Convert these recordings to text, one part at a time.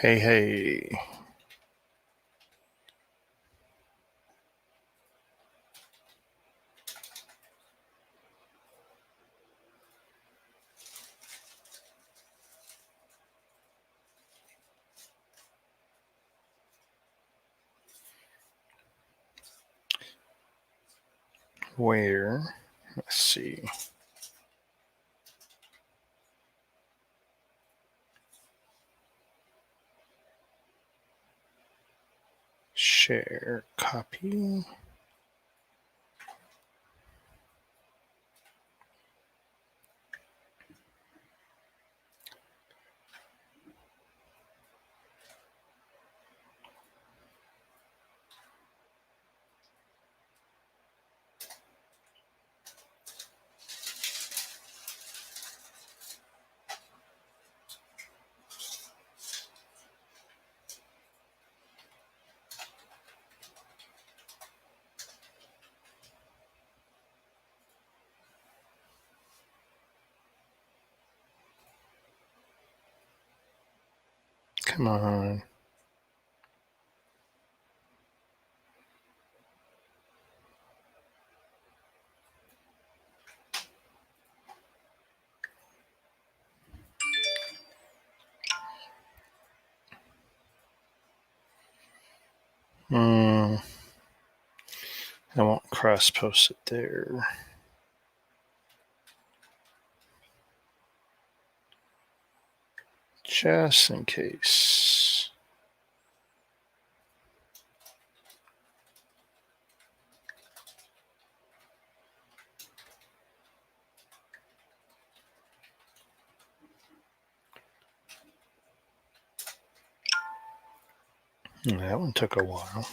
Hey, hey. Where? Let's see. Share, copy. Come on. I won't cross post it there. Just in case. That one took a while.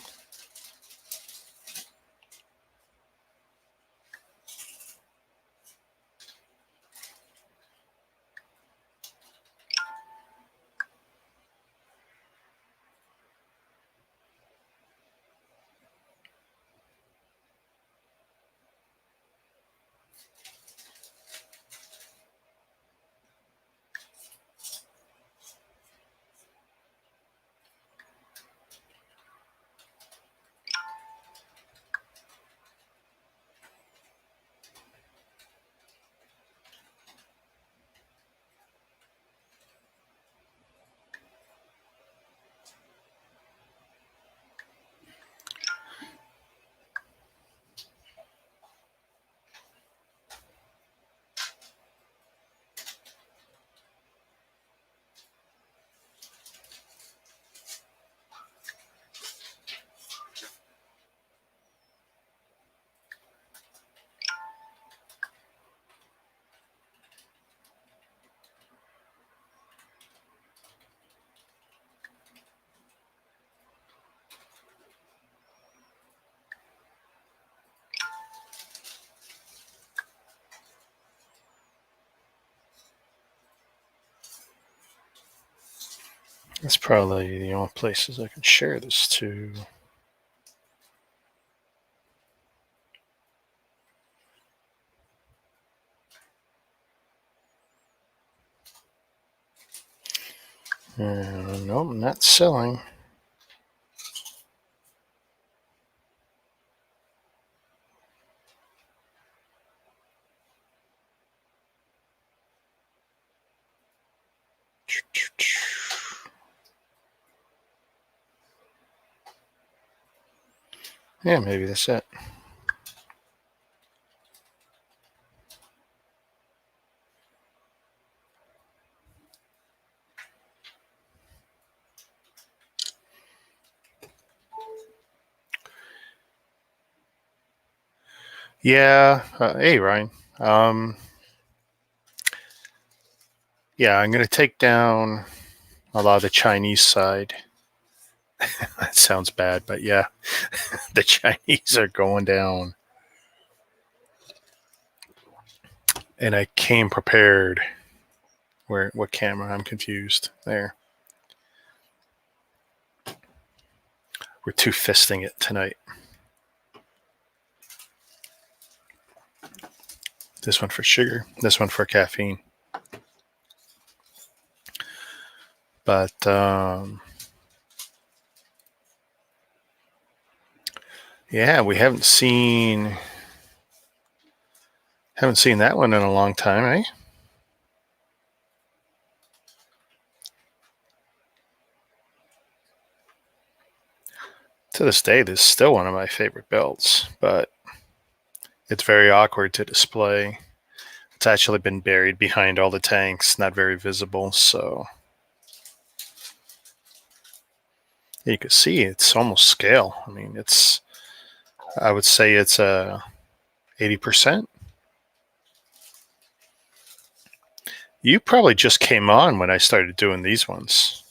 That's probably the only places I can share this to. Nope, not selling. Yeah, maybe that's it. Yeah. Hey, Ryan. Yeah, I'm going to take down a lot of the Chinese side. That sounds bad, but yeah, the Chinese are going down. And I came prepared. What camera? I'm confused. There. We're two fisting it tonight. This one for sugar, this one for caffeine. But yeah, we haven't seen that one in a long time, eh? To this day, this is still one of my favorite belts, but it's very awkward to display. It's actually been buried behind all the tanks, not very visible, so you can see it's almost scale. I mean, I would say it's 80%. You probably just came on when I started doing these ones.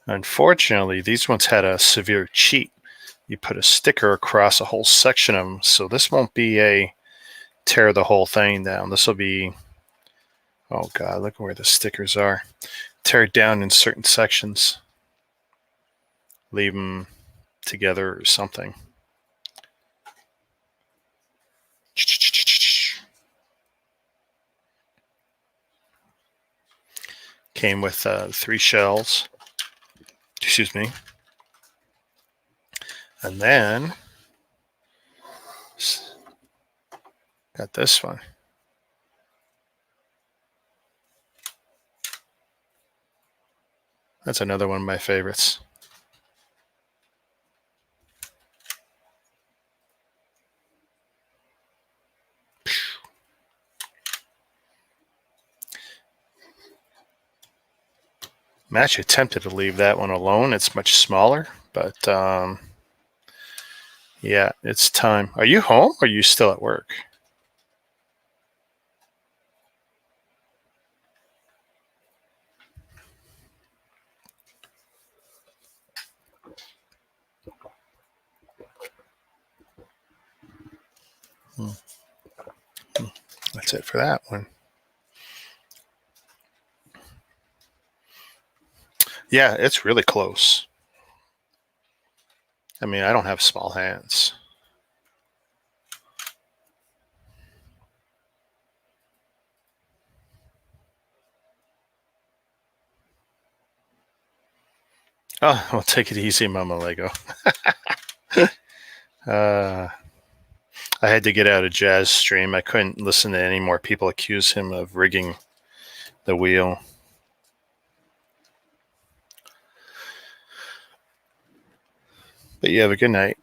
Unfortunately, these ones had a severe cheat. You put a sticker across a whole section of them, so this won't be a tear the whole thing down. This will be, oh God, look where the stickers are. Tear it down in certain sections. Leave them together or something. Came with 3 shells. Excuse me. And then got this one. That's another one of my favorites. I'm actually tempted to leave that one alone. It's much smaller, but yeah, it's time. Are you home or are you still at work? That's it for that one. Yeah, it's really close. I mean, I don't have small hands. Oh, well, take it easy, Mama Lego. I had to get out of Jazz stream. I couldn't listen to any more people accuse him of rigging the wheel. But you have a good night.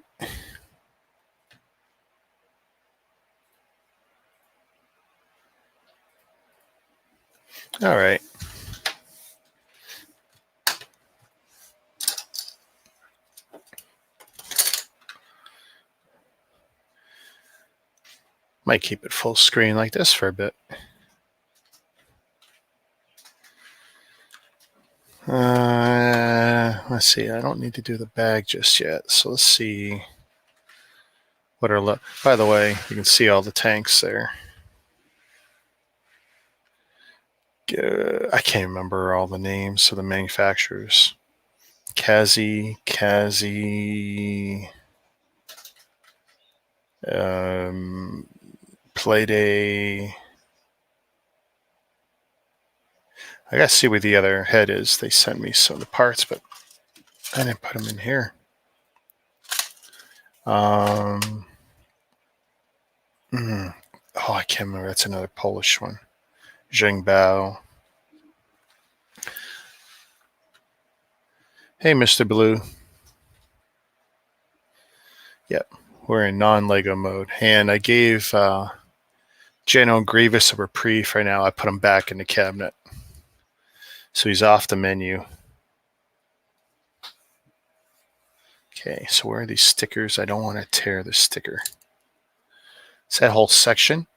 All right. Might keep it full screen like this for a bit. Let's see. I don't need to do the bag just yet. So let's see what are by the way, you can see all the tanks there. I can't remember all the names of the manufacturers. Kazi, Playday. I gotta see where the other head is. They sent me some of the parts, but I didn't put them in here. Oh, I can't remember. That's another Polish one. Xingbao. Hey, Mr. Blue. Yep, we're in non-Lego mode. And I gave General Grievous a reprieve for now. I put him back in the cabinet. So he's off the menu. Okay, so where are these stickers? I don't want to tear the sticker. It's that whole section.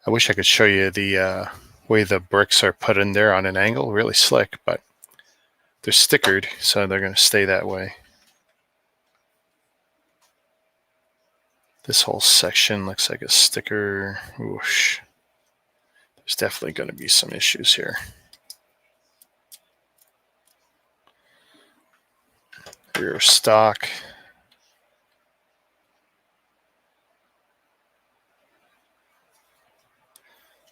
I wish I could show you the way the bricks are put in there on an angle. Really slick, but they're stickered, so they're going to stay that way. This whole section looks like a sticker. Whoosh. There's definitely going to be some issues here. Rear stock.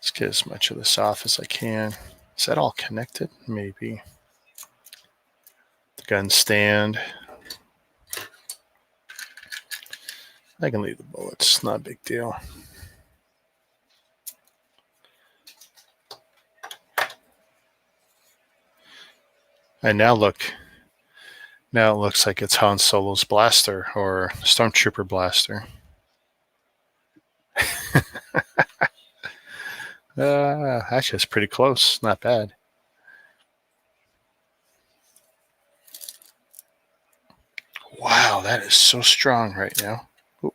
Let's get as much of this off as I can. Is that all connected? Maybe. The gun stand. I can leave the bullets, not a big deal. And now look, now it looks like it's Han Solo's blaster or Stormtrooper blaster. Actually, it's pretty close. Not bad. Wow, that is so strong right now. Ooh.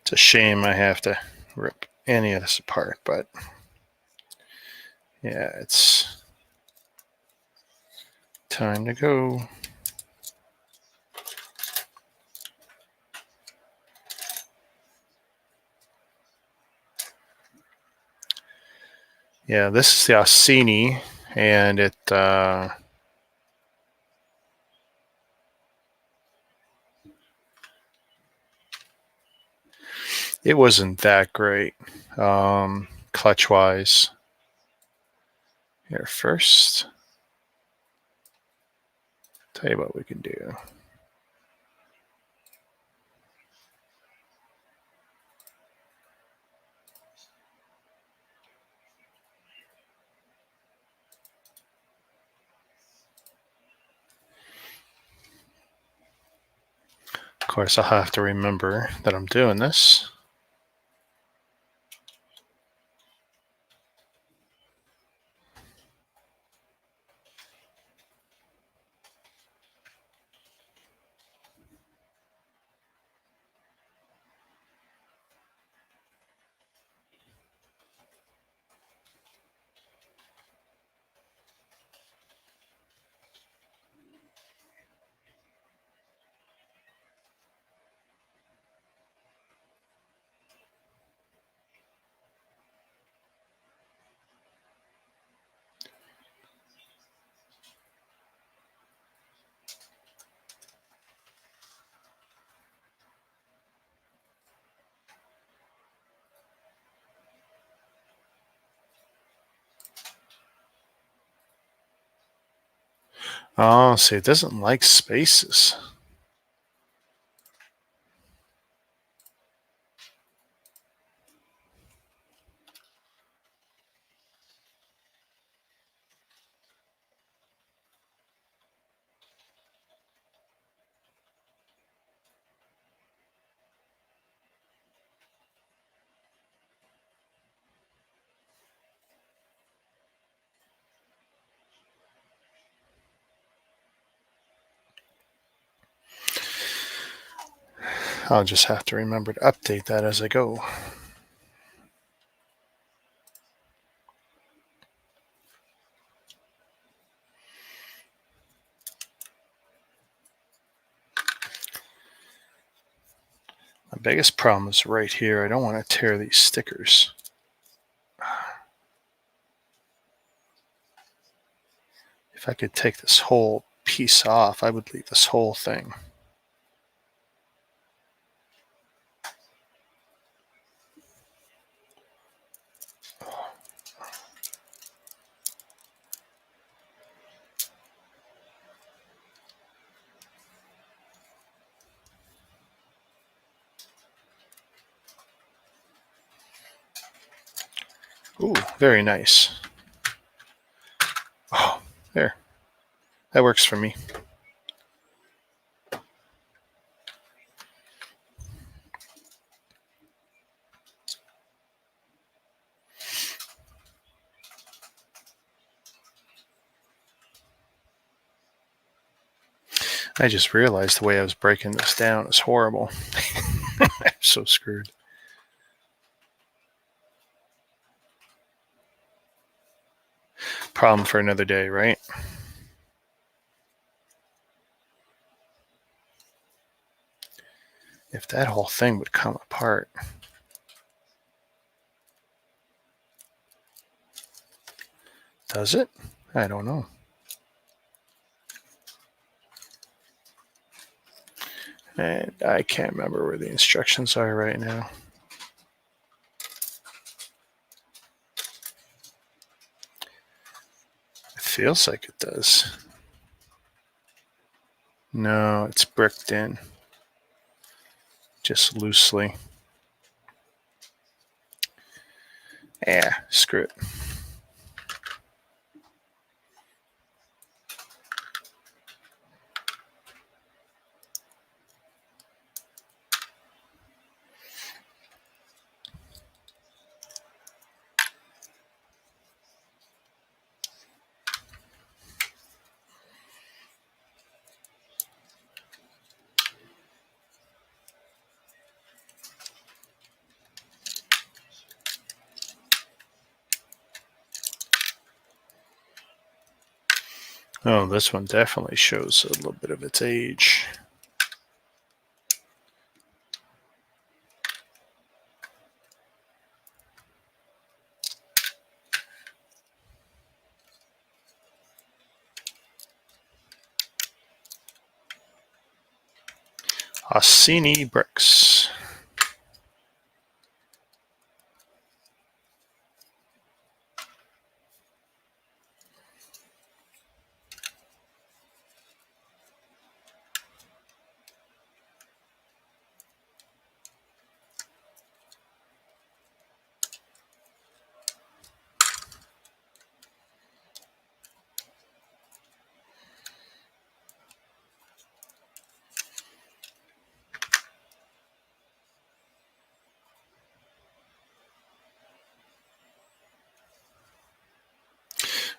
It's a shame I have to rip any of this apart, but yeah, it's time to go. Yeah, this is the Ausini, and it wasn't that great, clutch-wise. Here first, tell you what we can do. Of course, I'll have to remember that I'm doing this. Oh, see, it doesn't like spaces. I'll just have to remember to update that as I go. My biggest problem is right here. I don't want to tear these stickers. If I could take this whole piece off, I would leave this whole thing. Ooh, very nice. Oh, there. That works for me. I just realized the way I was breaking this down is horrible. I'm so screwed. Problem for another day, right? If that whole thing would come apart. Does it? I don't know. And I can't remember where the instructions are right now. It feels like it does. No, it's bricked in. Just loosely. Yeah, screw it. Oh, this one definitely shows a little bit of its age. Ausini bricks.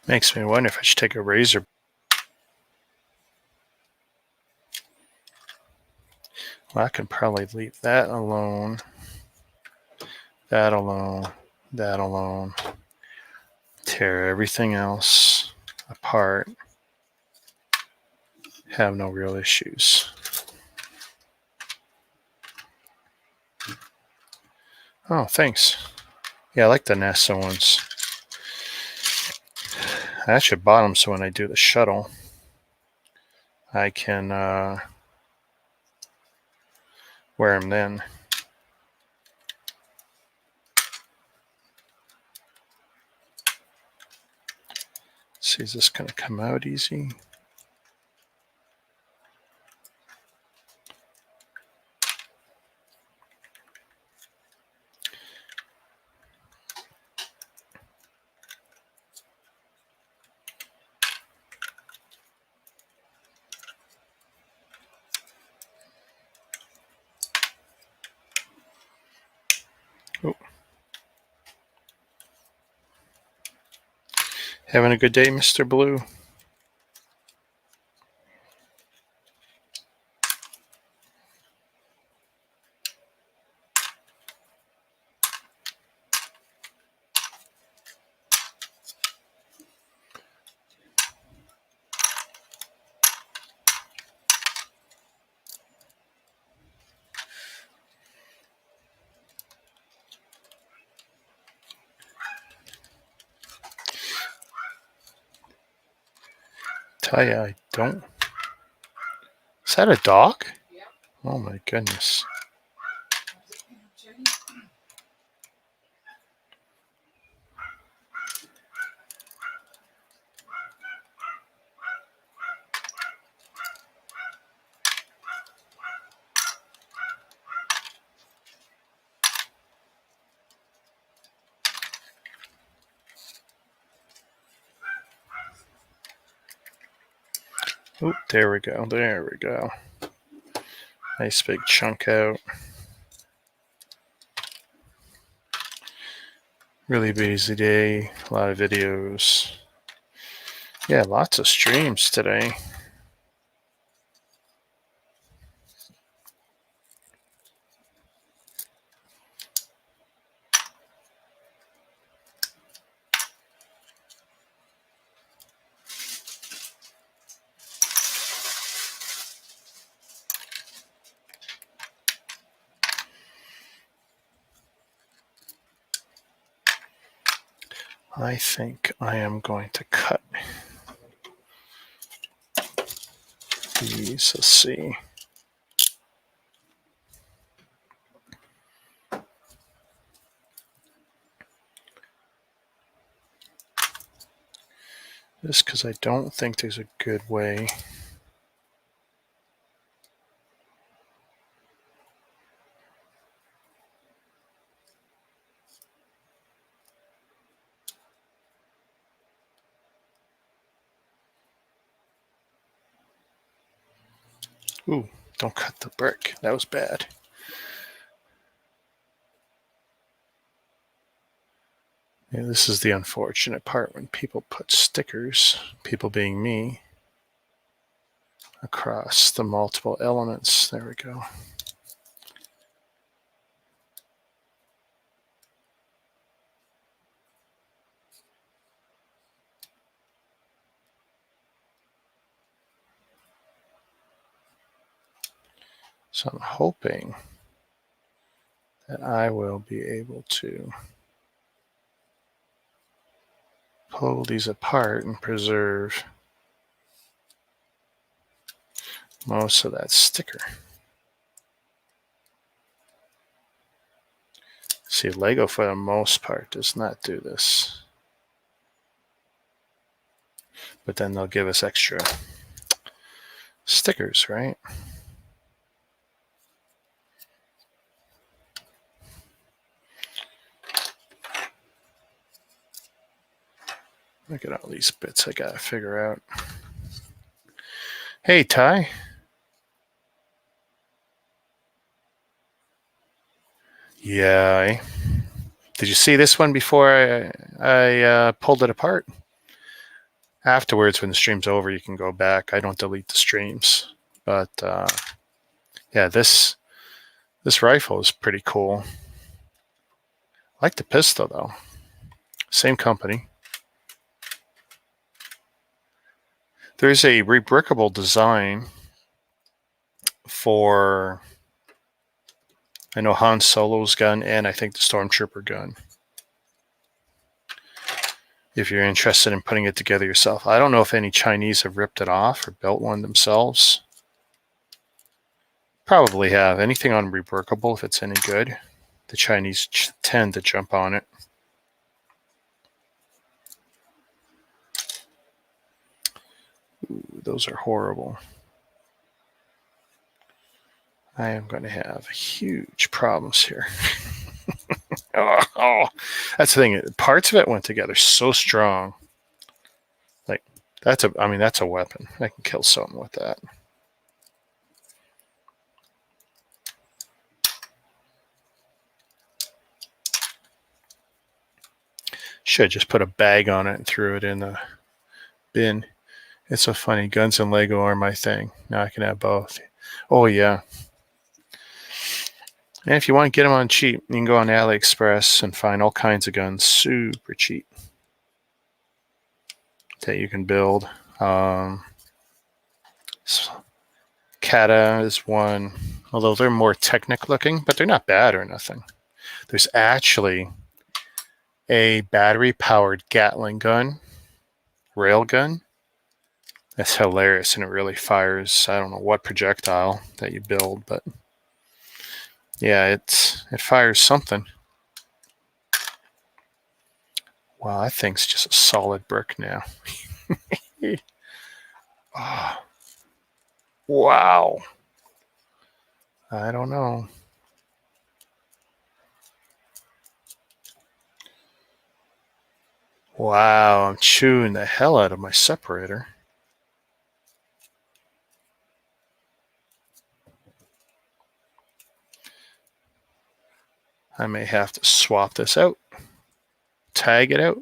Makes me wonder if I should take a razor. Well, I can probably leave that alone. That alone. That alone. Tear everything else apart. Have no real issues. Oh, thanks. Yeah, I like the NASA ones. I actually bought them so when I do the shuttle, I can wear them then. See, is this going to come out easy? Oh. Having a good day, Mr. Blue? Tell ya, I don't. Is that a dog? Yeah. Oh my goodness. Oh, there we go. There we go. Nice big chunk out. Really busy day. A lot of videos. Yeah, lots of streams today. I think I am going to cut these. Let's see. Just because I don't think there's a good way. Ooh, don't cut the brick. That was bad. Yeah, this is the unfortunate part when people put stickers, people being me, across the multiple elements. There we go. So I'm hoping that I will be able to pull these apart and preserve most of that sticker. See, Lego for the most part does not do this. But then they'll give us extra stickers, right? Look at all these bits I gotta figure out. Hey, Ty. Yeah. Did you see this one before I pulled it apart? Afterwards, when the stream's over, you can go back. I don't delete the streams. But yeah, this rifle is pretty cool. I like the pistol, though. Same company. There's a rebrickable design for, I know, Han Solo's gun and I think the Stormtrooper gun. If you're interested in putting it together yourself. I don't know if any Chinese have ripped it off or built one themselves. Probably have. Anything on reworkable, if it's any good. The Chinese tend to jump on it. Ooh, those are horrible. I am going to have huge problems here. oh, that's the thing. Parts of it went together so strong. Like, that's a weapon. I can kill something with that. Should have just put a bag on it and threw it in the bin. It's so funny. Guns and Lego are my thing. Now I can have both. Oh, yeah. And if you want to get them on cheap, you can go on AliExpress and find all kinds of guns super cheap that you can build. Kata is one, although they're more Technic looking, but they're not bad or nothing. There's actually a battery-powered Gatling gun, railgun. That's hilarious, and it really fires, I don't know what projectile that you build, but yeah, it fires something. Wow, that thing's just a solid brick now. Oh, wow. I don't know. Wow, I'm chewing the hell out of my separator. I may have to swap this out, tag it out.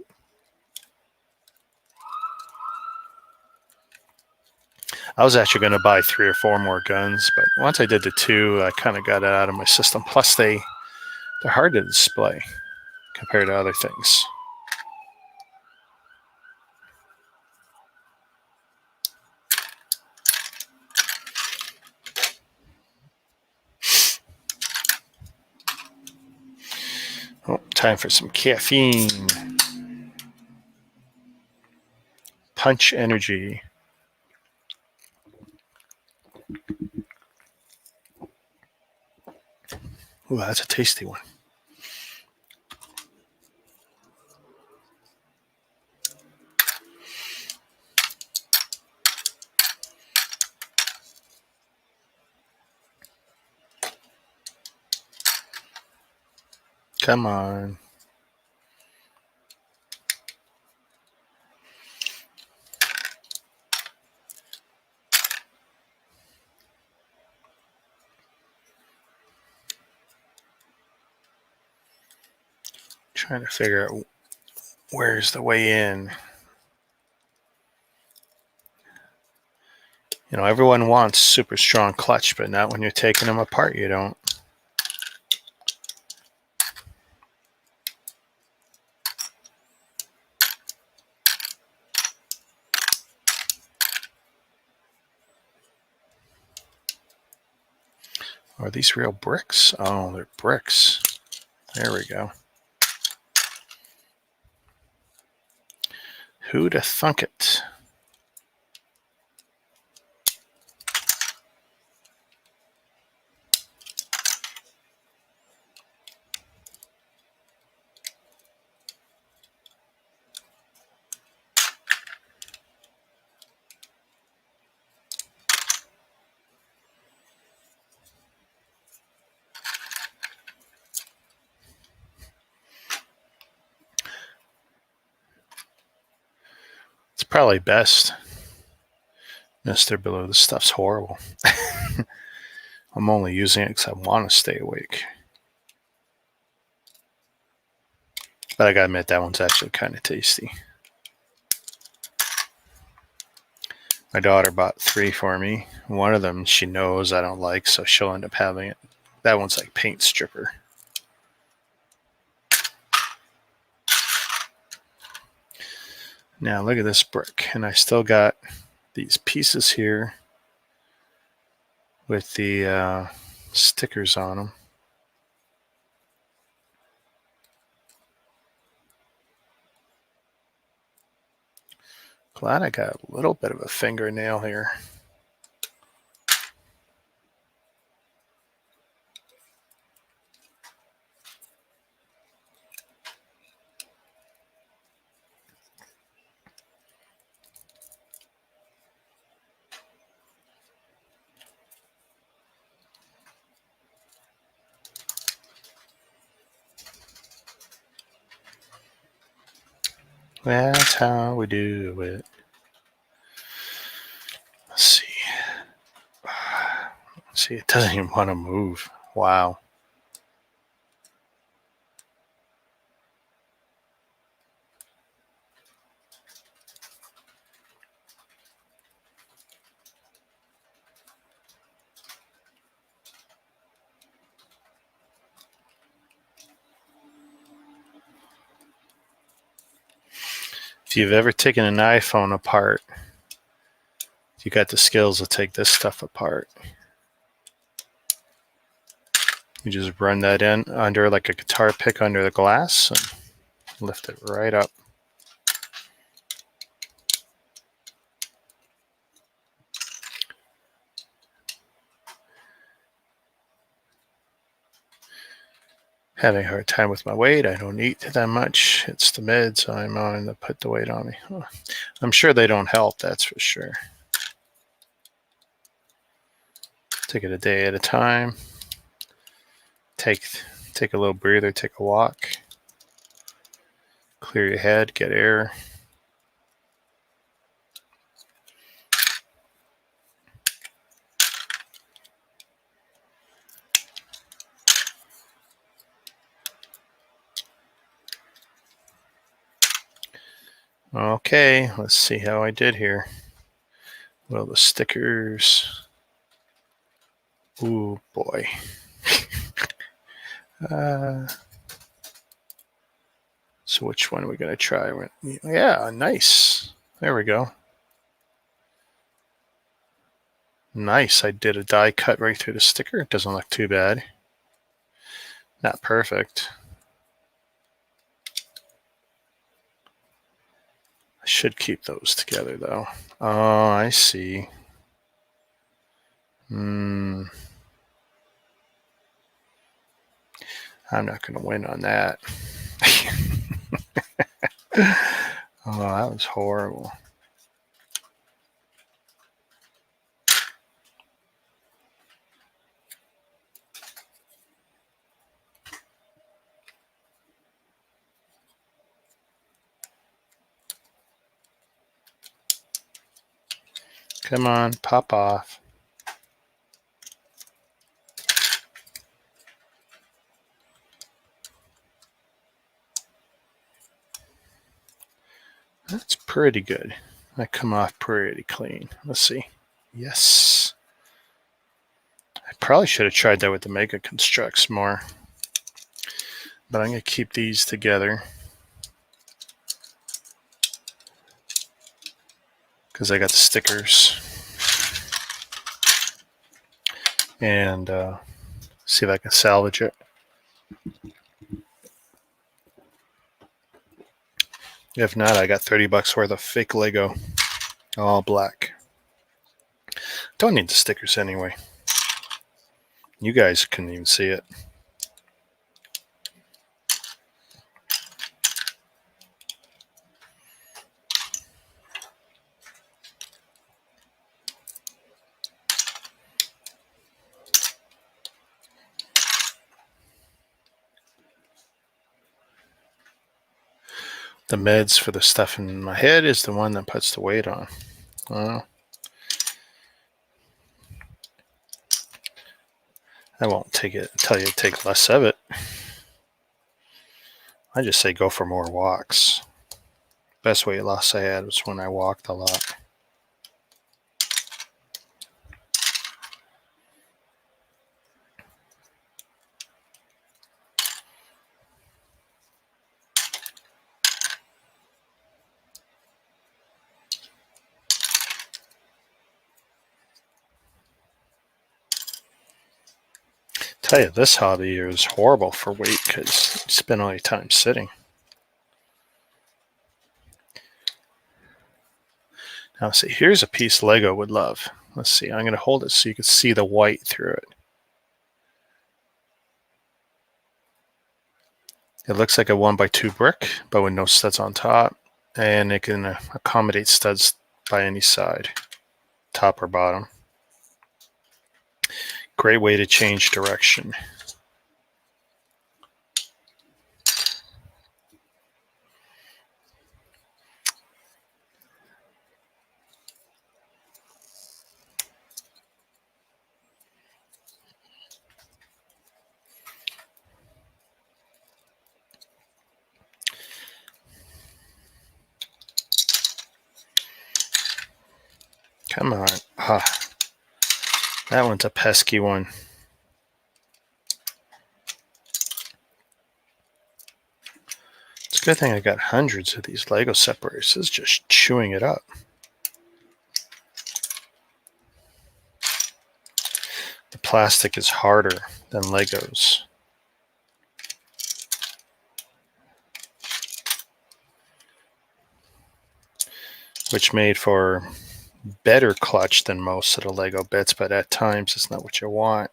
I was actually going to buy 3 or 4 more guns, but once I did the 2, I kind of got it out of my system. Plus, they're hard to display compared to other things. Oh, time for some caffeine. Punch Energy. Ooh, that's a tasty one. Come on. Trying to figure out where's the way in. You know, everyone wants super strong clutch, but not when you're taking them apart, you don't. Are these real bricks? Oh, they're bricks. There we go. Who'da thunk it? It's probably best, Mr. Below. This stuff's horrible. I'm only using it because I want to stay awake. But I gotta admit, that one's actually kind of tasty. My daughter bought 3 for me. One of them she knows I don't like, so she'll end up having it. That one's like paint stripper. Now look at this brick, and I still got these pieces here with the stickers on them. Glad I got a little bit of a fingernail here. That's how we do it. Let's see. See, it doesn't even want to move. Wow. If you've ever taken an iPhone apart, you got the skills to take this stuff apart. You just run that in under like a guitar pick under the glass and lift it right up. Having a hard time with my weight. I don't eat that much. It's the meds I'm on that put the weight on me. I'm sure they don't help, that's for sure. Take it a day at a time. Take a little breather, take a walk. Clear your head, get air. Okay, let's see how I did here. Well, the stickers. Ooh, boy. So which one are we going to try? Yeah, nice. There we go. Nice. I did a die cut right through the sticker. It doesn't look too bad. Not perfect. Should keep those together though. Oh, I see. I'm not going to win on that. Oh, that was horrible. Come on, pop off. That's pretty good. I come off pretty clean. Let's see. Yes. I probably should have tried that with the Mega Constructs more. But I'm going to keep these together. Because I got the stickers. And see if I can salvage it. If not, I got $30 worth of fake Lego. All black. Don't need the stickers anyway. You guys couldn't even see it. The meds for the stuff in my head is the one that puts the weight on. Well, I won't tell you to take less of it. I just say go for more walks. Best weight loss I had was when I walked a lot. Tell you, this hobby is horrible for weight because you spend all your time sitting. Now, see, here's a piece Lego would love. Let's see, I'm going to hold it so you can see the white through it. It looks like a 1x2 brick, but with no studs on top. And it can accommodate studs by any side, top or bottom. Great way to change direction. Come on. That one's a pesky one. It's a good thing I got hundreds of these Lego separators. It's just chewing it up. The plastic is harder than Legos. Which made for better clutch than most of the Lego bits, but at times it's not what you want.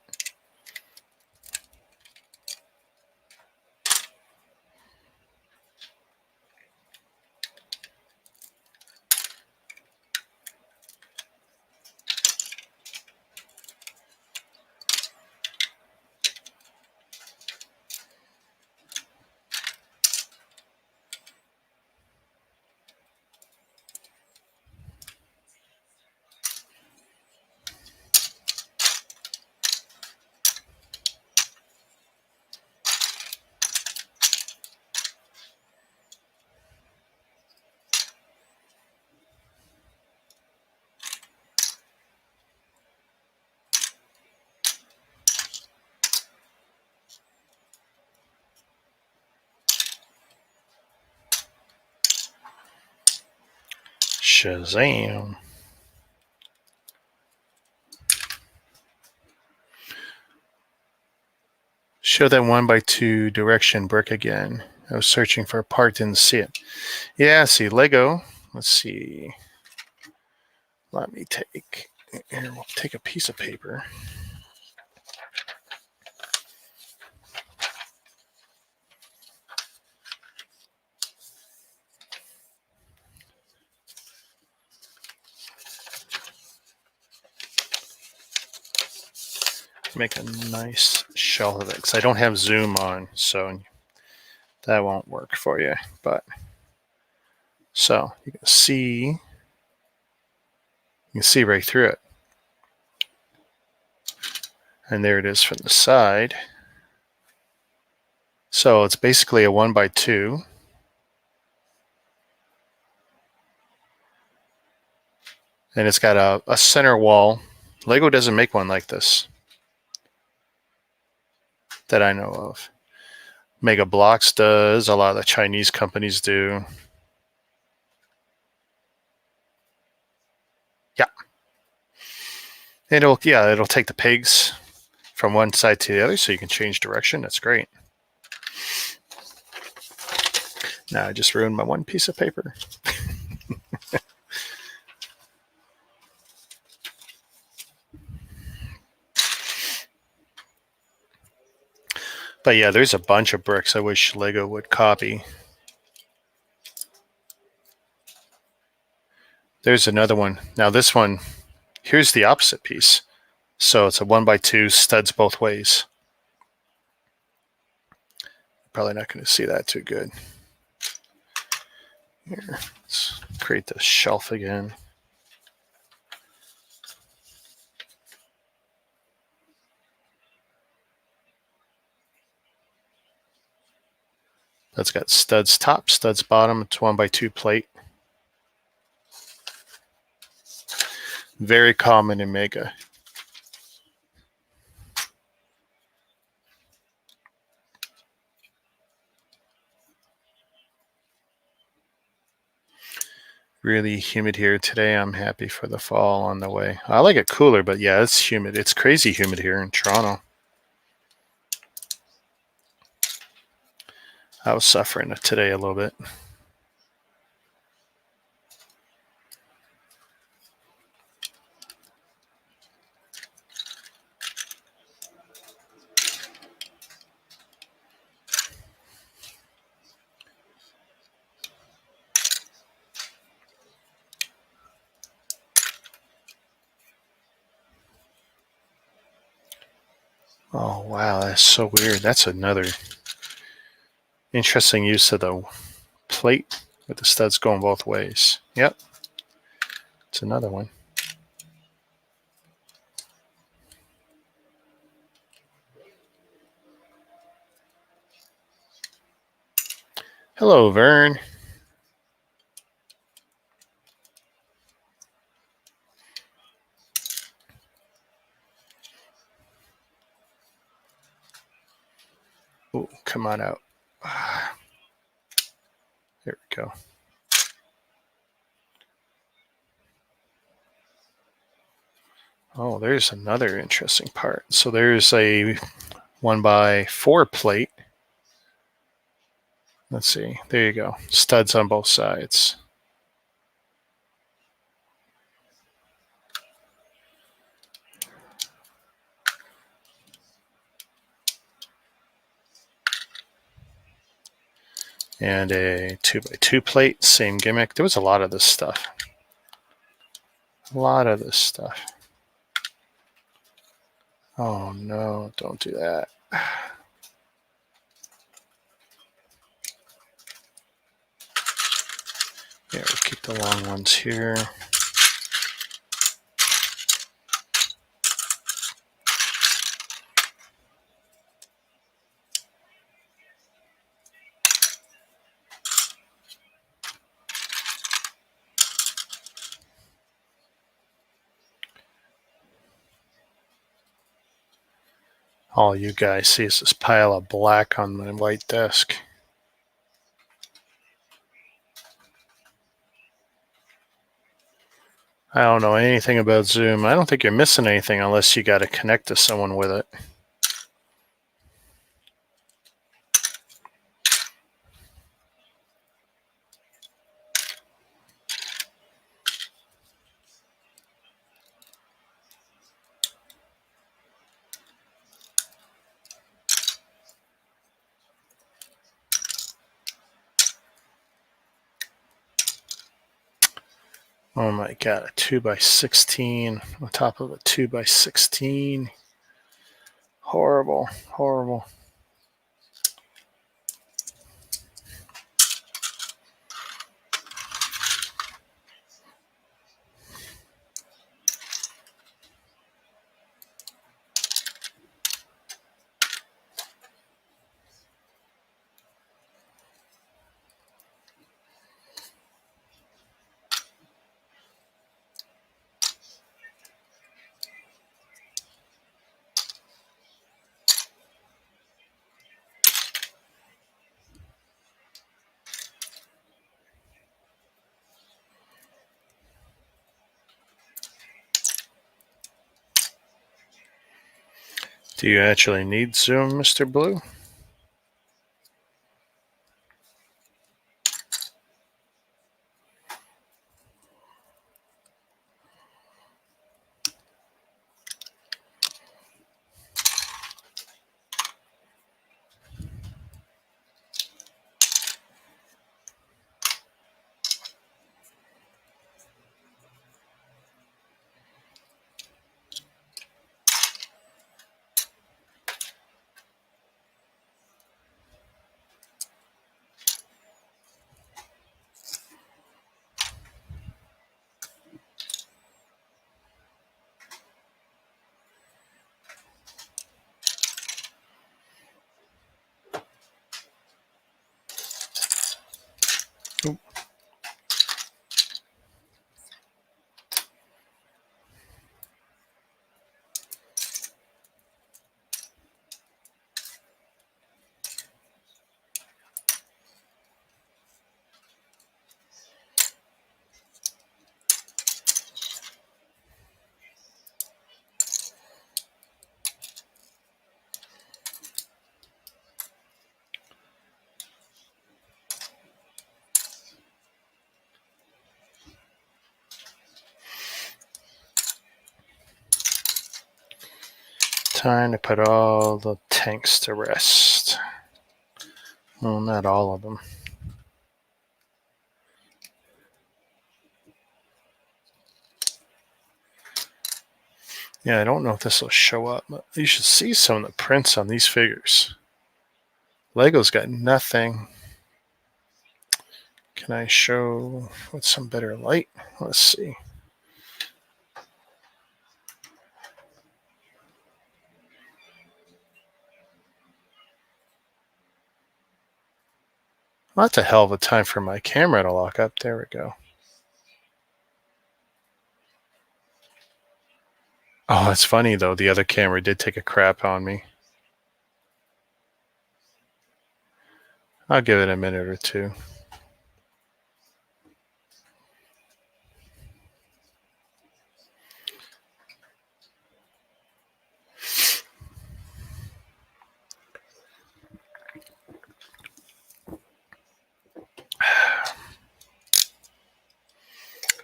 Shazam. Show that 1x2 direction brick again. I was searching for a part, didn't see it. Yeah, see, Lego let's see. Let me take, here, we'll take a piece of paper. Make a nice shelf of it, because I don't have zoom on, so that won't work for you. But so you can see right through it. And there it is from the side. So it's basically a 1x2. And it's got a center wall. Lego doesn't make one like this that I know of. Mega Bloks does. A lot of the Chinese companies do. Yeah. And it'll take the pigs from one side to the other, so you can change direction. That's great. Now I just ruined my one piece of paper. But yeah, there's a bunch of bricks I wish Lego would copy. There's another one. Now this one, here's the opposite piece. So it's a 1x2, studs both ways. Probably not going to see that too good. Here, let's create the shelf again. That's got studs top, studs bottom. It's 1x2 plate. Very common in Mega. Really humid here today. I'm happy for the fall on the way. I like it cooler, but yeah, it's humid. It's crazy humid here in Toronto. I was suffering today a little bit. Oh, wow, that's so weird. That's another interesting use of the plate with the studs going both ways. Yep, it's another one. Hello, Vern. Ooh, come on out. There we go. Oh, there's another interesting part. So there's a 1x4 plate. Let's see. There you go. Studs on both sides. And a 2x2 plate, same gimmick. There was a lot of this stuff. A lot of this stuff. Oh no, don't do that. Yeah, we'll keep the long ones here. All you guys see is this pile of black on my white desk. I don't know anything about Zoom. I don't think you're missing anything unless you got to connect to someone with it. Oh my god, a 2x16 on top of a 2x16. Horrible, horrible. Do you actually need zoom, Mr. Blue? Oop. Time to put all the tanks to rest. Well, not all of them. Yeah, I don't know if this will show up, but you should see some of the prints on these figures. Lego's got nothing. Can I show with some better light? Let's see. Well, that's a hell of a time for my camera to lock up. There we go. Oh, it's funny though. The other camera did take a crap on me. I'll give it a minute or two.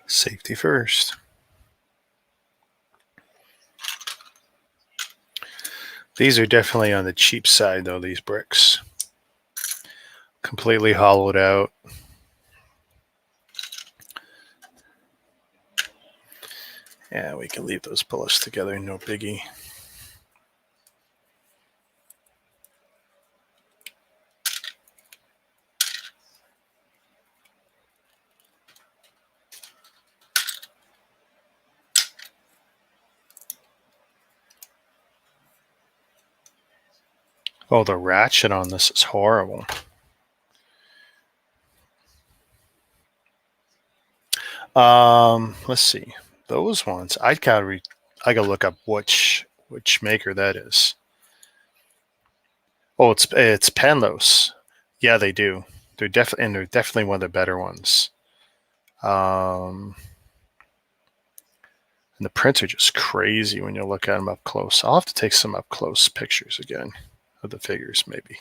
Safety first. These are definitely on the cheap side though, these bricks. Completely hollowed out. Yeah, we can leave those bullets together, no biggie. Oh, the ratchet on this is horrible. Let's see. Those ones, I gotta look up which maker that is. Oh, it's Panlos. Yeah, they do. They're definitely one of the better ones. And the prints are just crazy when you look at them up close. I'll have to take some up close pictures again of the figures, maybe.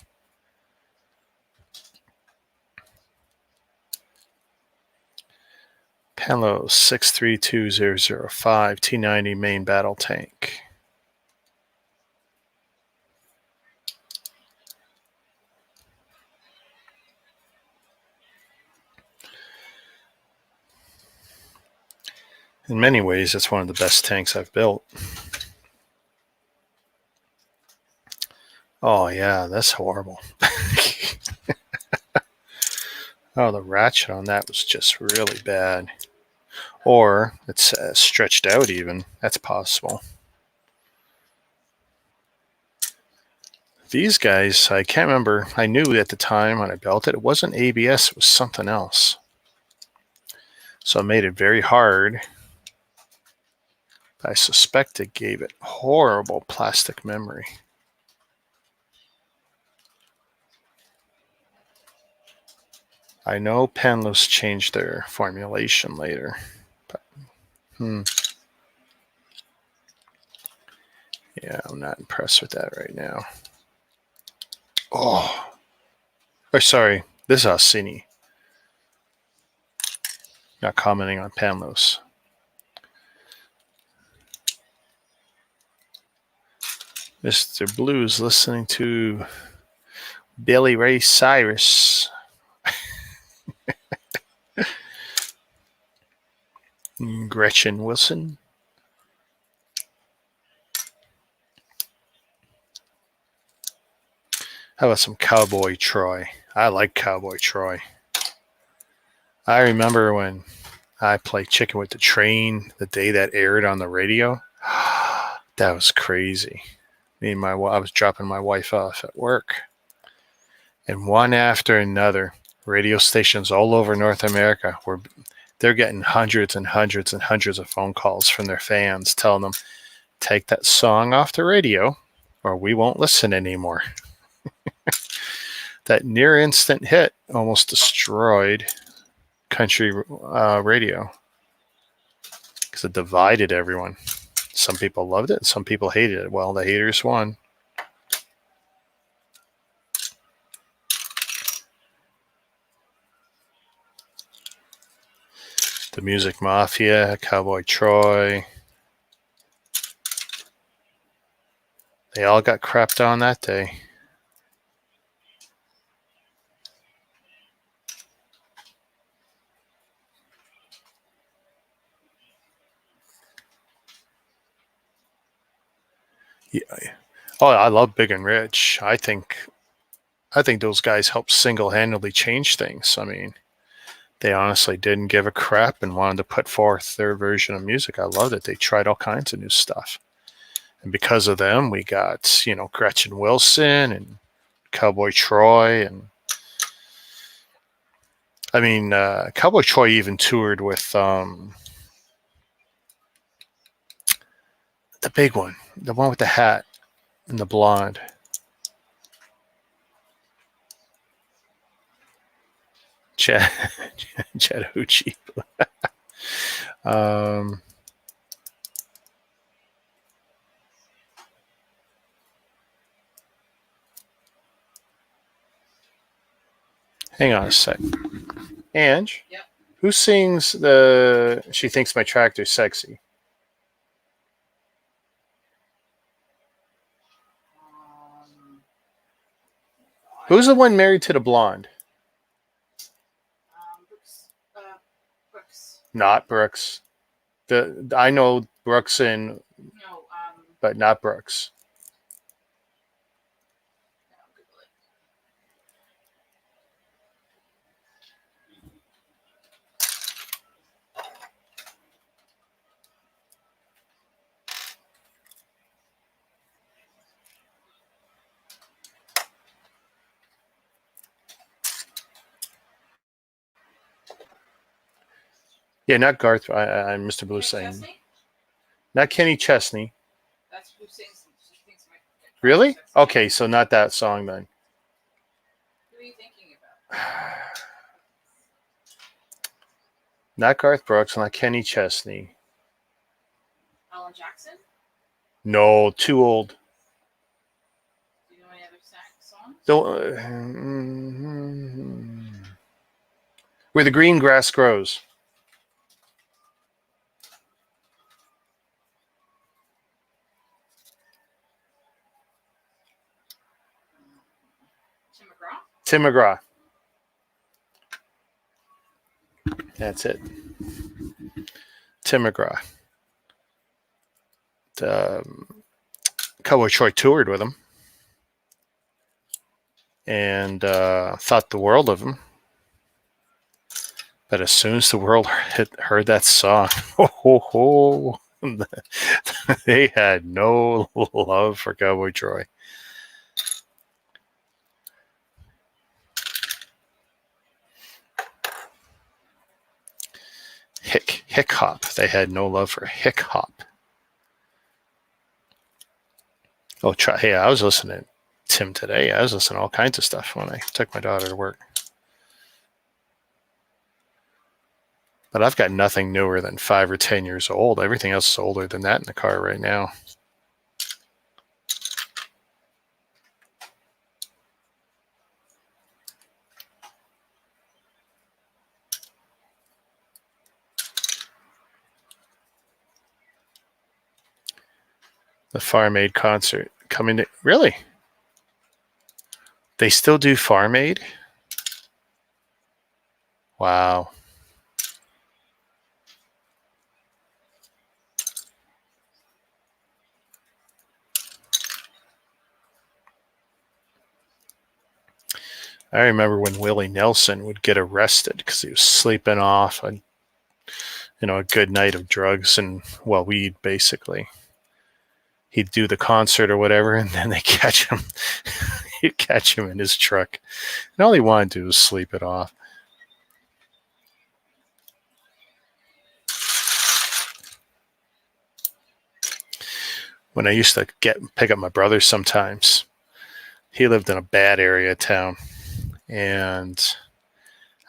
Panlos 632005 T90 main battle tank. In many ways, it's one of the best tanks I've built. Oh yeah, that's horrible. Oh, the ratchet on that was just really bad. Or it's stretched out even. That's possible. These guys, I can't remember. I knew at the time when I built it, it wasn't ABS, it was something else. So it made it very hard. I suspect it gave it horrible plastic memory. I know Penlos changed their formulation later. But, yeah, I'm not impressed with that right now. Oh, sorry. This is Ausini. Not commenting on Penlos. Mr. Blues listening to Billy Ray Cyrus. Gretchen Wilson. How about some Cowboy Troy? I like Cowboy Troy. I remember when I played Chicken with the Train the day that aired on the radio. That was crazy. I was dropping my wife off at work. And one after another, radio stations all over North America they're getting hundreds and hundreds and hundreds of phone calls from their fans telling them, take that song off the radio or we won't listen anymore. That near instant hit almost destroyed country radio because it divided everyone. Some people loved it, some people hated it. Well, the haters won. The Music Mafia, Cowboy Troy. They all got crapped on that day. Yeah. Oh, I love Big and Rich. I think those guys helped single-handedly change things. I mean, they honestly didn't give a crap and wanted to put forth their version of music. I loved it. They tried all kinds of new stuff. And because of them, we got, Gretchen Wilson and Cowboy Troy. And I mean, Cowboy Troy even toured with the big one, the one with the hat and the blonde. Chattahoochee. Hang on a sec. Ange? Yep. Who sings the She Thinks My Tractor's Sexy? Who's the one married to the blonde? Brooks. Not Brooks. I know Brooks and No, but not Brooks. Yeah, not Garth. I'm Mr. Blue saying. Chesney? Not Kenny Chesney. That's who sings She Thinks My Tractor's Really? Sexy. Okay, so not that song then. Who are you thinking about? Not Garth Brooks, not Kenny Chesney. Alan Jackson? No, too old. Do you know any other songs? Don't. Where the Green Grass Grows. Tim McGraw. That's it. Tim McGraw. Cowboy Troy toured with him and thought the world of him. But as soon as the world heard that song, they had no love for Cowboy Troy. Hick hop. They had no love for hick hop. Oh, hey, I was listening to Tim today. I was listening to all kinds of stuff when I took my daughter to work. But I've got nothing newer than 5 or 10 years old. Everything else is older than that in the car right now. The Farm Aid concert coming to... Really? They still do Farm Aid? Wow. I remember when Willie Nelson would get arrested because he was sleeping off a good night of drugs and, well, weed, basically. He'd do the concert or whatever, and then they catch him. You'd catch him in his truck. And all he wanted to do was sleep it off. When I used to pick up my brother sometimes, he lived in a bad area of town, and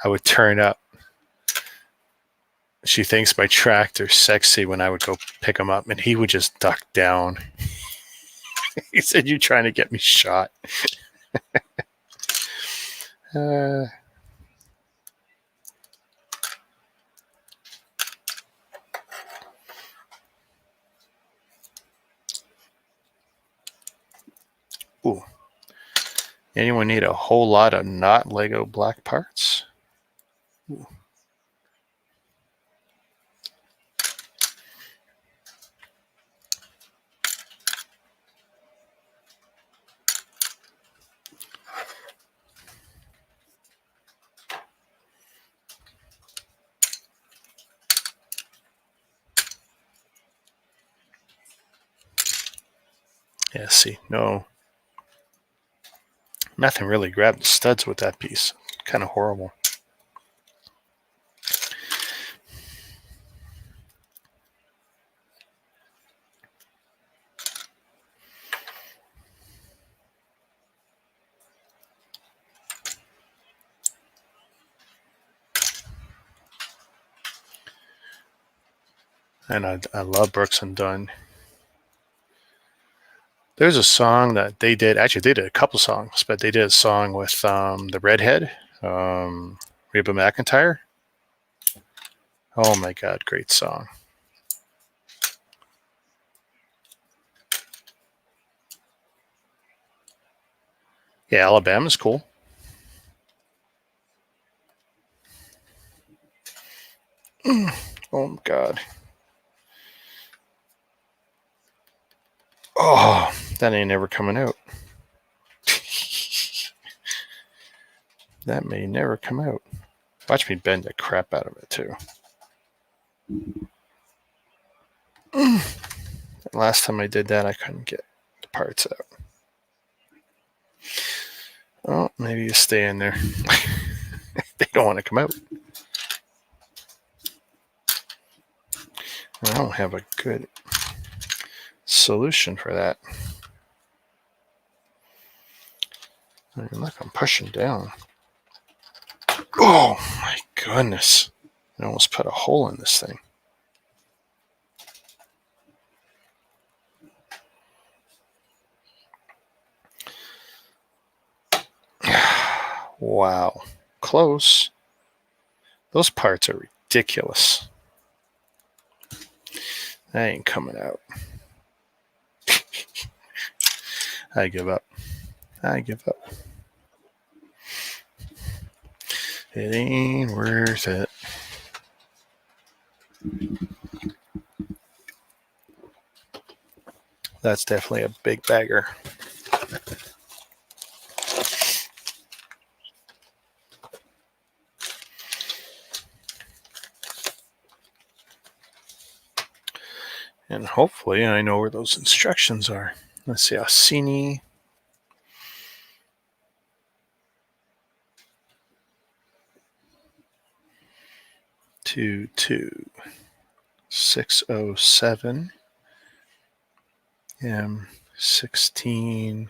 I would turn up. She thinks my tractor's sexy when I would go pick him up, and he would just duck down. He said, "You're trying to get me shot." Ooh. Anyone need a whole lot of not Lego black parts? Ooh. Yeah, see, no. Nothing really grabbed the studs with that piece. Kind of horrible. And I love Brooks and Dunn. There's a song that they did. Actually, they did a couple songs, but they did a song with the Redhead, Reba McEntire. Oh my God, great song. Yeah, Alabama's cool. Oh God. Oh, that ain't never coming out. That may never come out. Watch me bend the crap out of it too. Last time I did that, I couldn't get the parts out. Oh, maybe you stay in there. They don't want to come out. I don't have a good solution for that. I mean, look, I'm pushing down. Oh my goodness. I almost put a hole in this thing. Wow. Close. Those parts are ridiculous. That ain't coming out. I give up. I give up. It ain't worth it. That's definitely a big bagger. And hopefully I know where those instructions are. Let's see, Ausini. Two 607 M16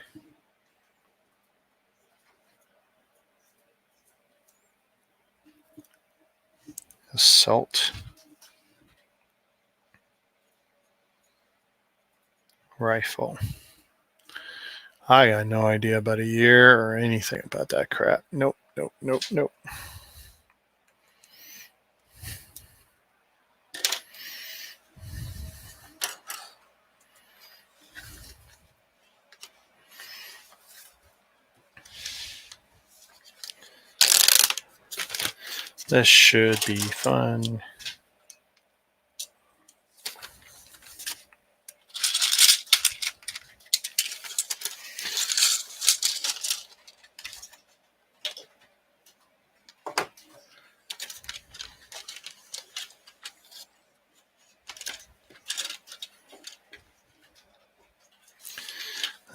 assault rifle. I got no idea about a year or anything about that crap. Nope. This should be fun.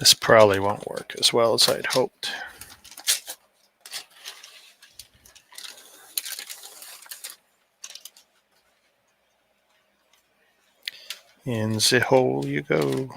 This probably won't work as well as I'd hoped. In the hole you go.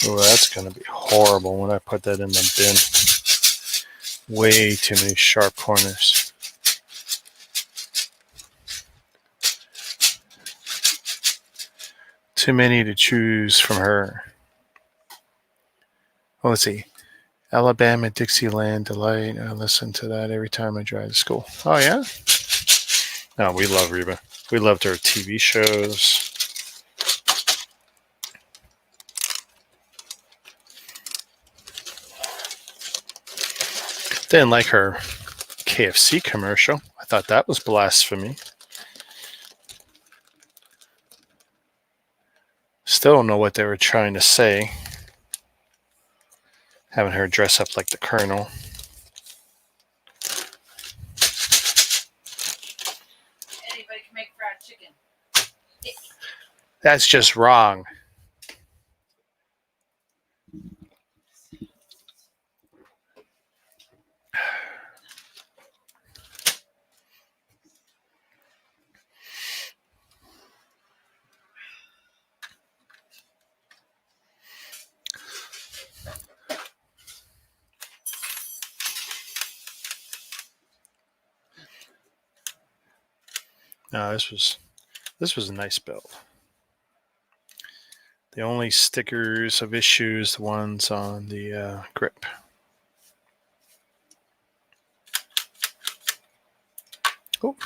Oh, that's going to be horrible when I put that in the bin. Way too many sharp corners. Too many to choose from her. Oh, let's see. Alabama, Dixieland, Delight. I listen to that every time I drive to school. Oh, yeah? No, we love Reba. We loved her TV shows. Didn't like her KFC commercial. I thought that was blasphemy. Still don't know what they were trying to say. Having her dress up like the Colonel. Anybody can make fried chicken. That's just wrong. No, this was a nice build. The only stickers of issues, the ones on the grip. Oh.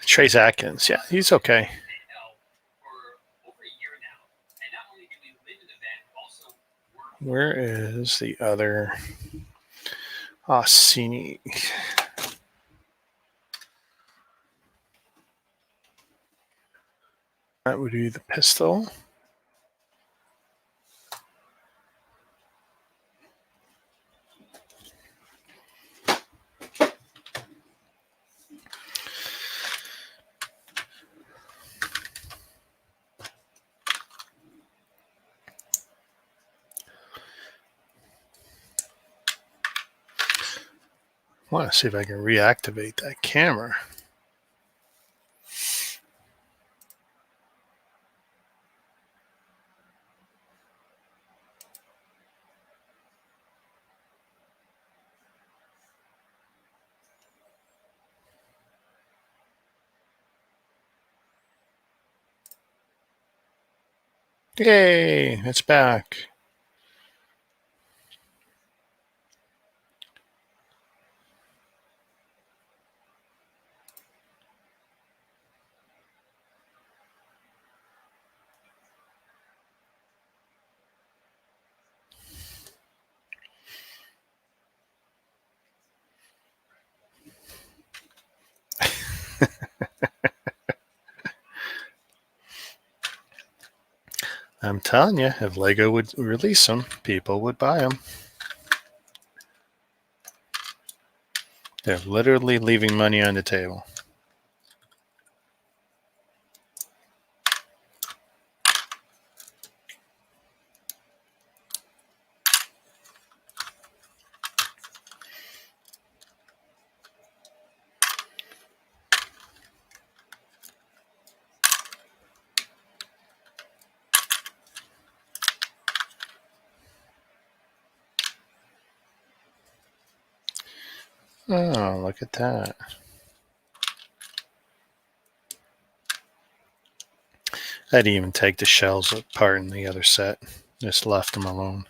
Trace Atkins, yeah, he's okay. Where is the other Ausini? That would be the pistol. I want to see if I can reactivate that camera. Yay, it's back. I'm telling you, if Lego would release them, people would buy them. They're literally leaving money on the table. Oh, look at that. I didn't even take the shells apart in the other set. Just left them alone.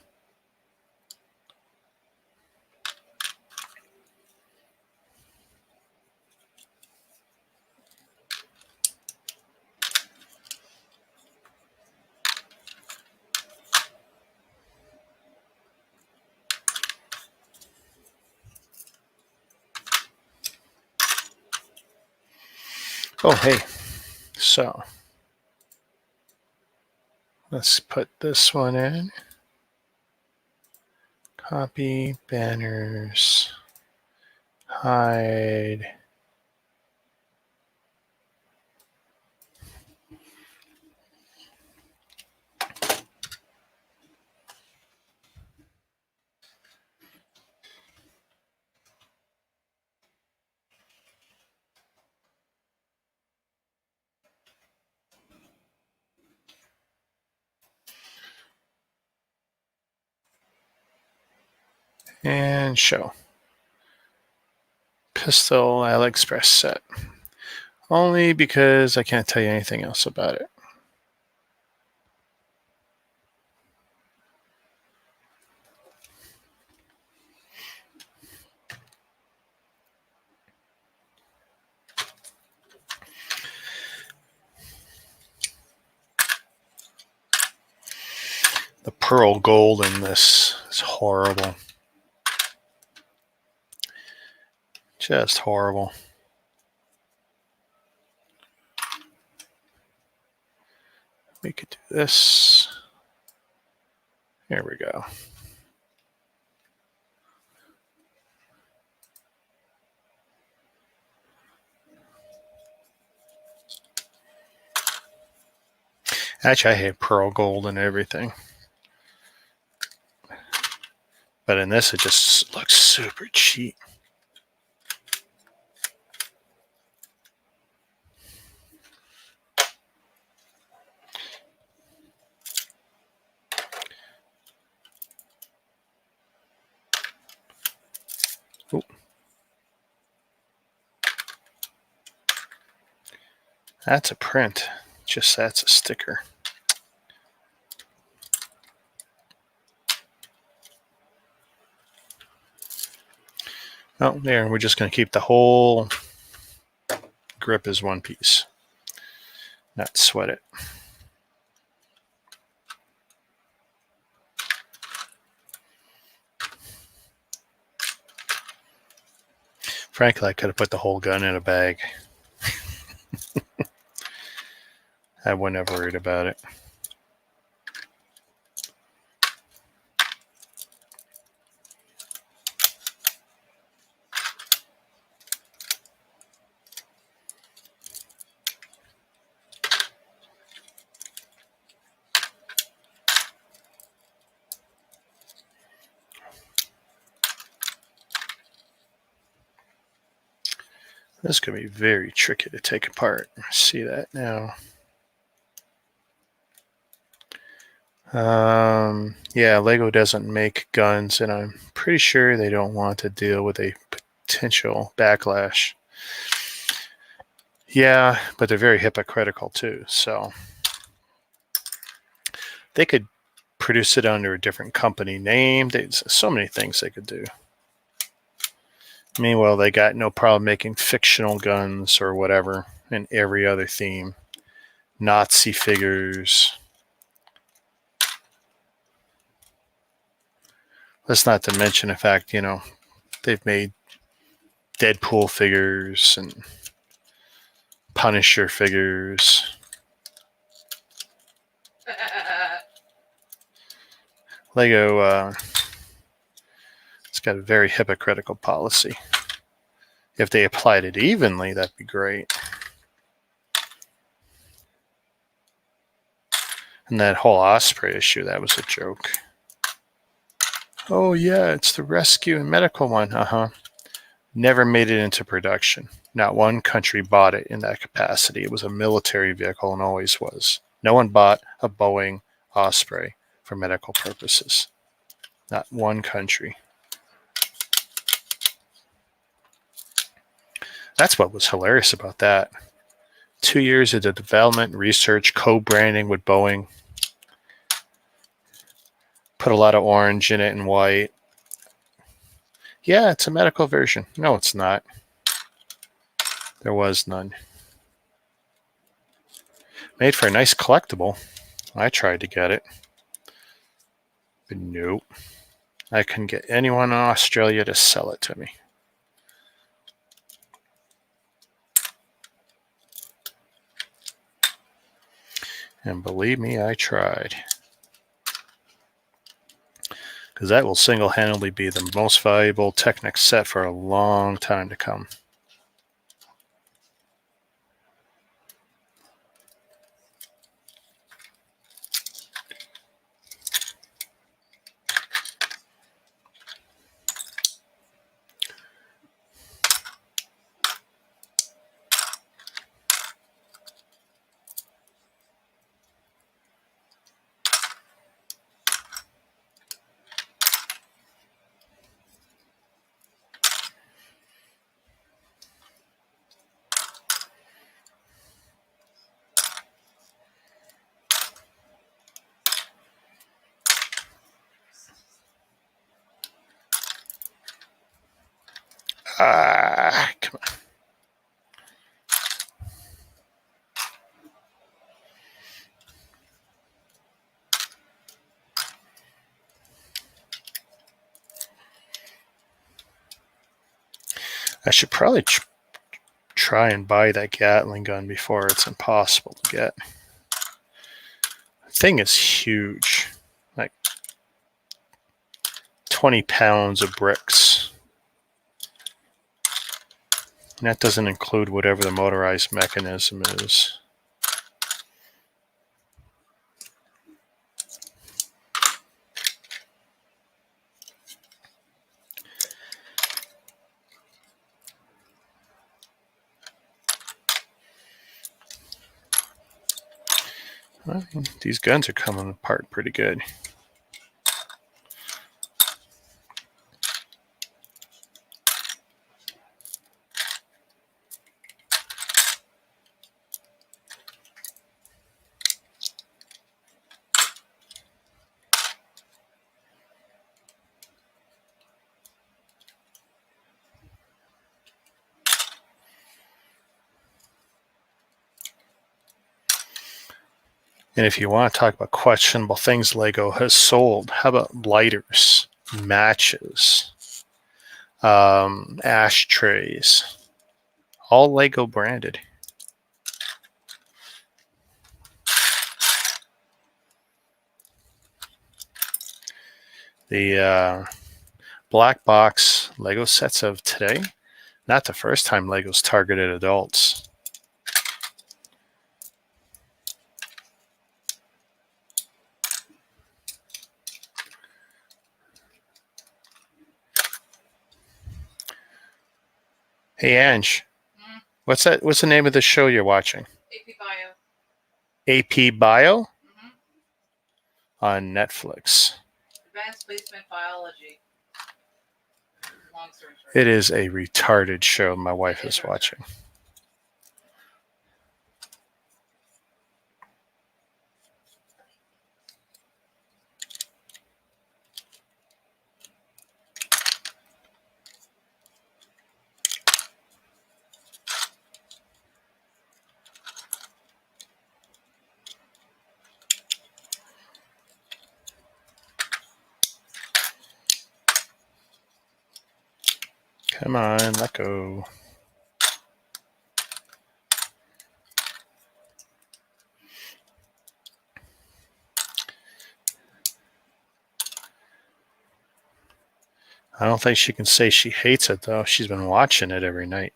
Oh, hey. So, let's put this one in. Copy, banners, hide. And show. Pistol AliExpress set. Only because I can't tell you anything else about it. The pearl gold in this is horrible. Just horrible. We could do this. There we go. Actually, I hate pearl gold and everything. But in this, it just looks super cheap. Ooh. That's a print. Just that's a sticker. Oh, there. We're just going to keep the whole grip as one piece. Not sweat it. Frankly, I could have put the whole gun in a bag. I wouldn't have worried about it. This is going to be very tricky to take apart. See that now. Yeah, Lego doesn't make guns, and I'm pretty sure they don't want to deal with a potential backlash. Yeah, but they're very hypocritical too. So They could produce it under a different company name. There's so many things they could do. Meanwhile, they got no problem making fictional guns or whatever in every other theme. Nazi figures. That's not to mention the fact, they've made Deadpool figures and Punisher figures. Lego, it's got a very hypocritical policy. If they applied it evenly, that'd be great. And that whole Osprey issue, that was a joke. Oh yeah, it's the rescue and medical one. Never made it into production. Not one country bought it in that capacity. It was a military vehicle and always was. No one bought a Boeing Osprey for medical purposes. Not one country. That's what was hilarious about that. 2 years of the development, research, co-branding with Boeing. Put a lot of orange in it and white. Yeah, it's a medical version. No, it's not. There was none. Made for a nice collectible. I tried to get it. But nope. I couldn't get anyone in Australia to sell it to me. And believe me, I tried. Because that will single-handedly be the most valuable Technic set for a long time to come. Come on. I should probably try and buy that Gatling gun before it's impossible to get. The thing is huge. Like 20 pounds of bricks. And that doesn't include whatever the motorized mechanism is. Well, these guns are coming apart pretty good. And if you want to talk about questionable things Lego has sold, how about lighters, matches, ashtrays, all Lego branded. The black box Lego sets of today, not the first time Lego's targeted adults. Hey, Ange, what's that? What's the name of the show you're watching? AP Bio. AP Bio? On Netflix. Advanced Basement Biology. Long story short. It is a retarded show my wife is watching. Come on, let go. I don't think she can say she hates it, though. She's been watching it every night.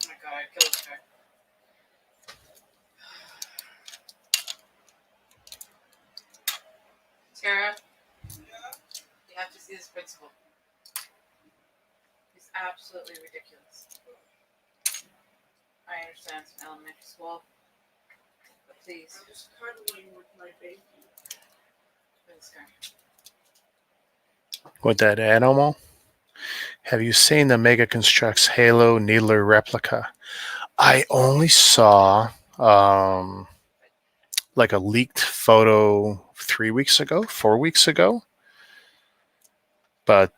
Oh my god, I killed her. Tara, you have to see this principal. He's absolutely ridiculous. I understand it's an elementary school, but please. I'm just cuddling with my baby. For this guy. With that animal? Have you seen the Mega Constructs Halo Needler replica? I only saw like a leaked photo 3 weeks ago, 4 weeks ago. But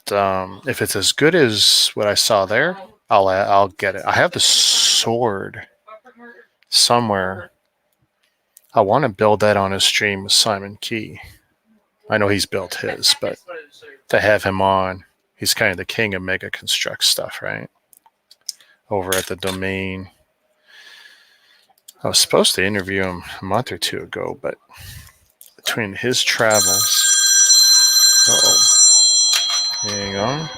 if it's as good as what I saw there, I'll get it. I have the sword somewhere. I want to build that on his stream with Simon Key. I know he's built his, but to have him on, he's kind of the king of Mega Construct stuff, right? Over at the domain. I was supposed to interview him a month or two ago, but between his travels. Hang on.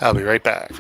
I'll be right back.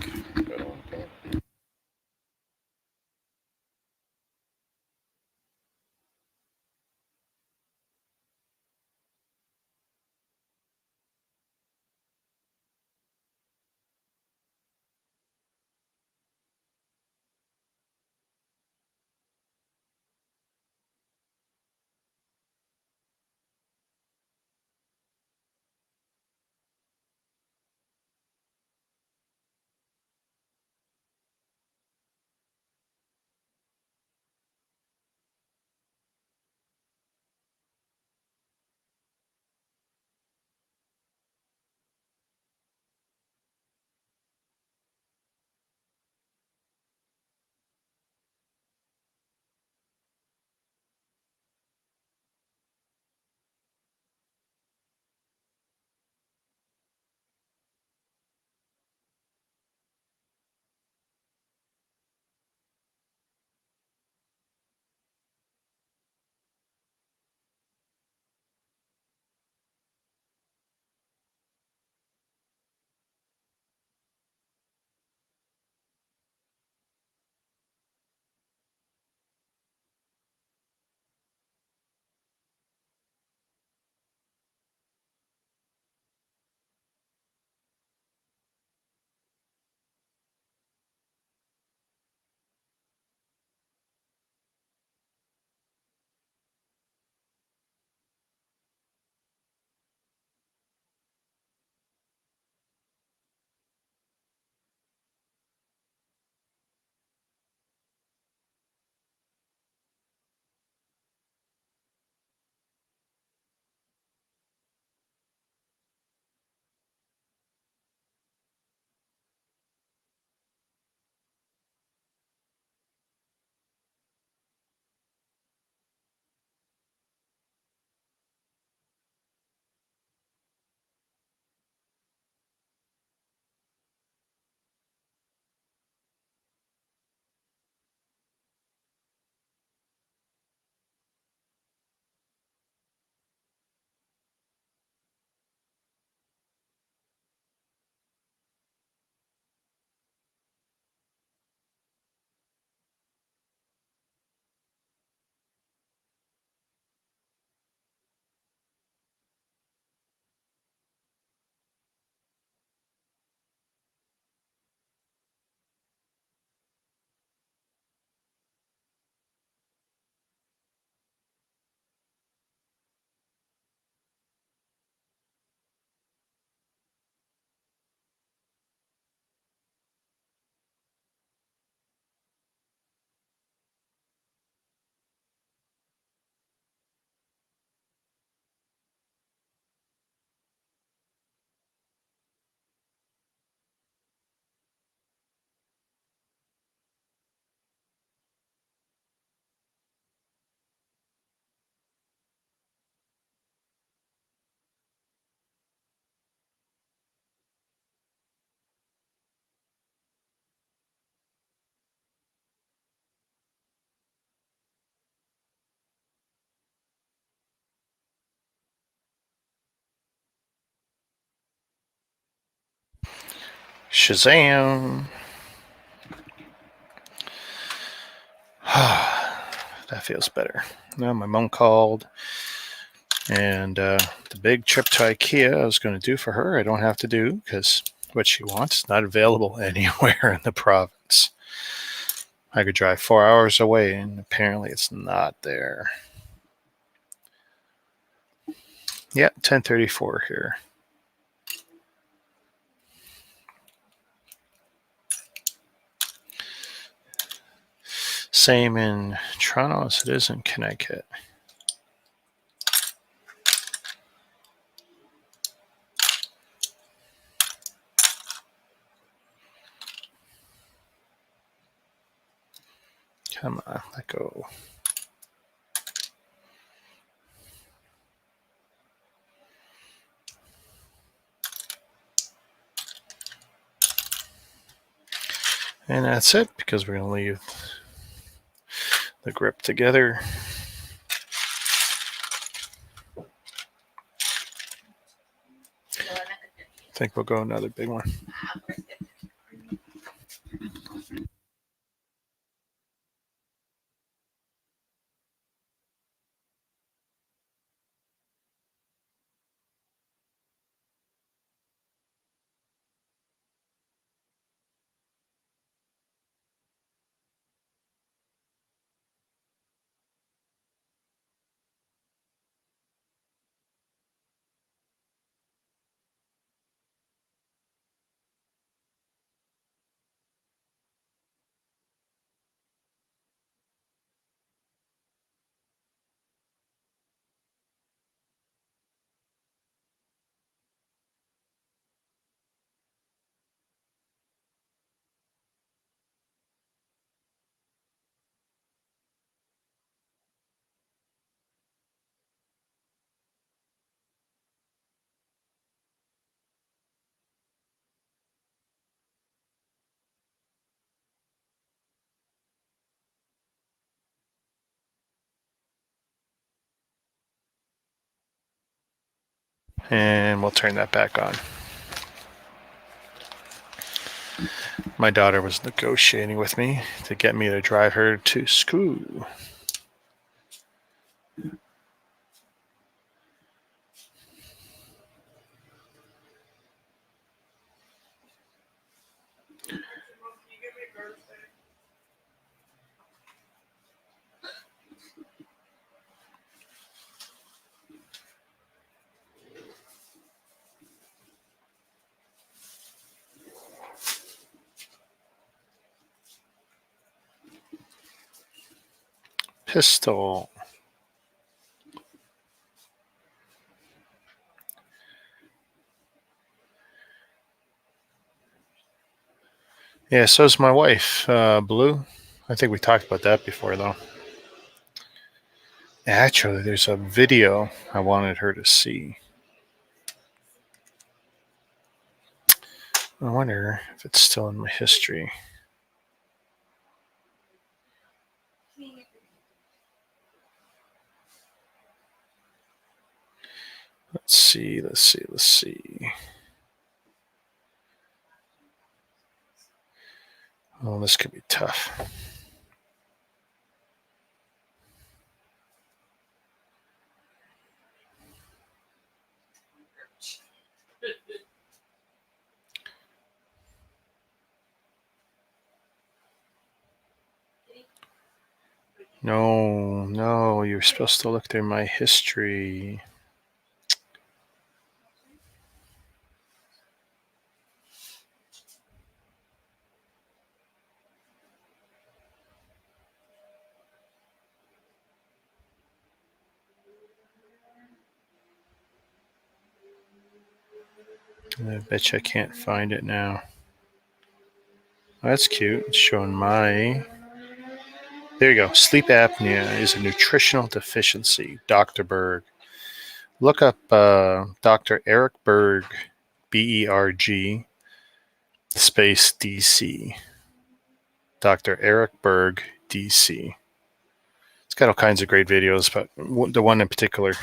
Shazam! That feels better. Now my mom called, and the big trip to IKEA I was going to do for her, I don't have to do because what she wants is not available anywhere in the province. I could drive 4 hours away, and apparently it's not there. Yeah, 10:34 here. Same in Toronto as it is in Connecticut. Come on, let go. And that's it, because we're going to leave the grip together. I think we'll go another big one. And we'll turn that back on. My daughter was negotiating with me to get me to drive her to school. Can you give me a garbage bag? Pistol. Yeah, so's my wife, Blue. I think we talked about that before, though. Actually, there's a video I wanted her to see. I wonder if it's still in my history. Let's see. Oh, this could be tough. No, you're supposed to look through my history. I bet you I can't find it now. That's cute. It's showing my... There you go. Sleep apnea is a nutritional deficiency. Dr. Berg. Look up Dr. Eric Berg, B-E-R-G, space D-C. Dr. Eric Berg, D-C. It's got all kinds of great videos, but the one in particular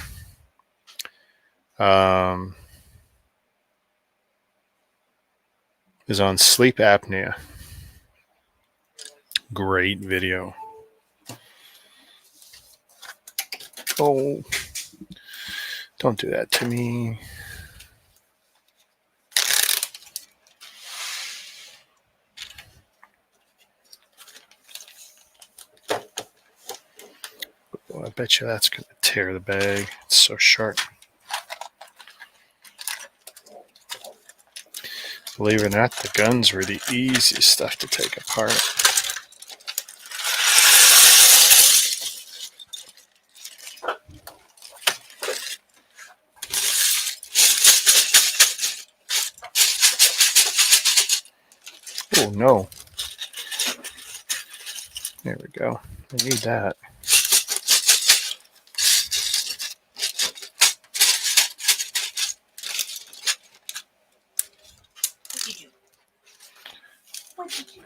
is on sleep apnea. Great video. Oh, don't do that to me. Oh, I bet you that's going to tear the bag. It's so sharp. Believe it or not, the guns were the easiest stuff to take apart. Oh, no. There we go. I need that.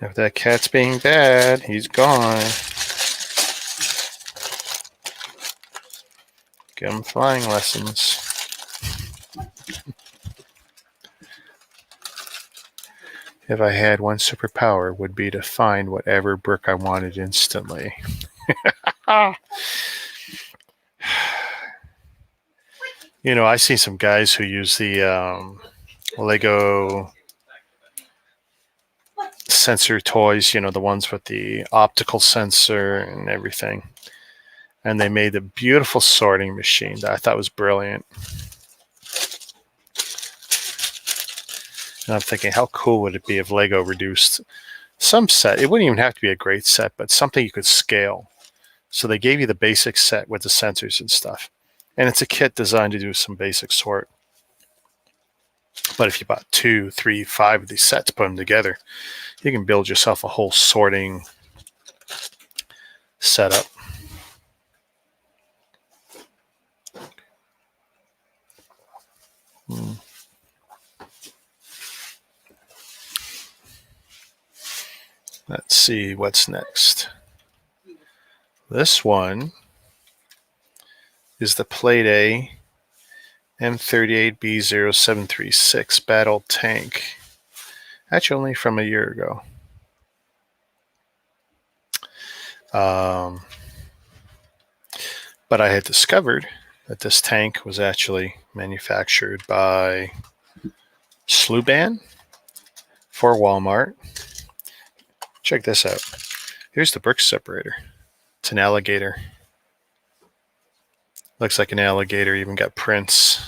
If that cat's being bad, he's gone. Give him flying lessons. If I had one superpower, it would be to find whatever brick I wanted instantly. You know, I see some guys who use the Lego sensor toys, you know, the ones with the optical sensor and everything. And they made a beautiful sorting machine that I thought was brilliant. And I'm thinking, how cool would it be if Lego reduced some set? It wouldn't even have to be a great set, but something you could scale. So they gave you the basic set with the sensors and stuff. And it's a kit designed to do some basic sort. But if you bought 2, 3, 5 of these sets, put them together, you can build yourself a whole sorting setup. Let's see what's next. This one is the Play-Day M38B0736 battle tank. Actually, only from a year ago. But I had discovered that this tank was actually manufactured by Sluban for Walmart. Check this out. Here's the brick separator. It's an alligator. Looks like an alligator. Even got prints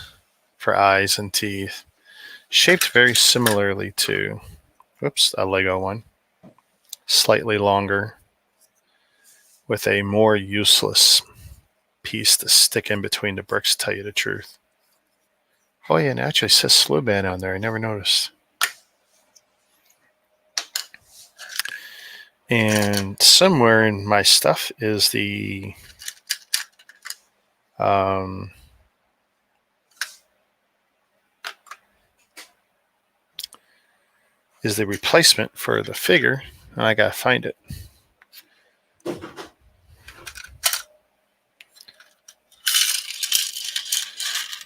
for eyes and teeth. Shaped very similarly to, whoops, a Lego one. Slightly longer, with a more useless piece to stick in between the bricks, to tell you the truth. Oh yeah, and it actually says Sluban on there. I never noticed. And somewhere in my stuff is the replacement for the figure, and I gotta find it.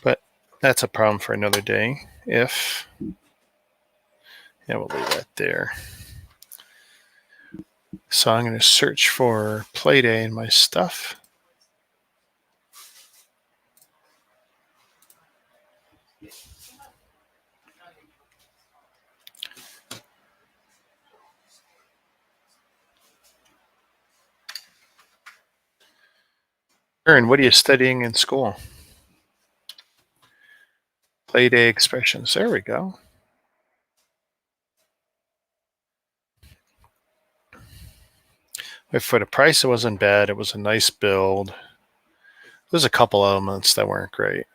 But that's a problem for another day. Yeah, we'll leave that there. So I'm going to search for Playday in my stuff. Aaron, what are you studying in school? Playday expressions. There we go. But for the price, it wasn't bad. It was a nice build. There's a couple elements that weren't great.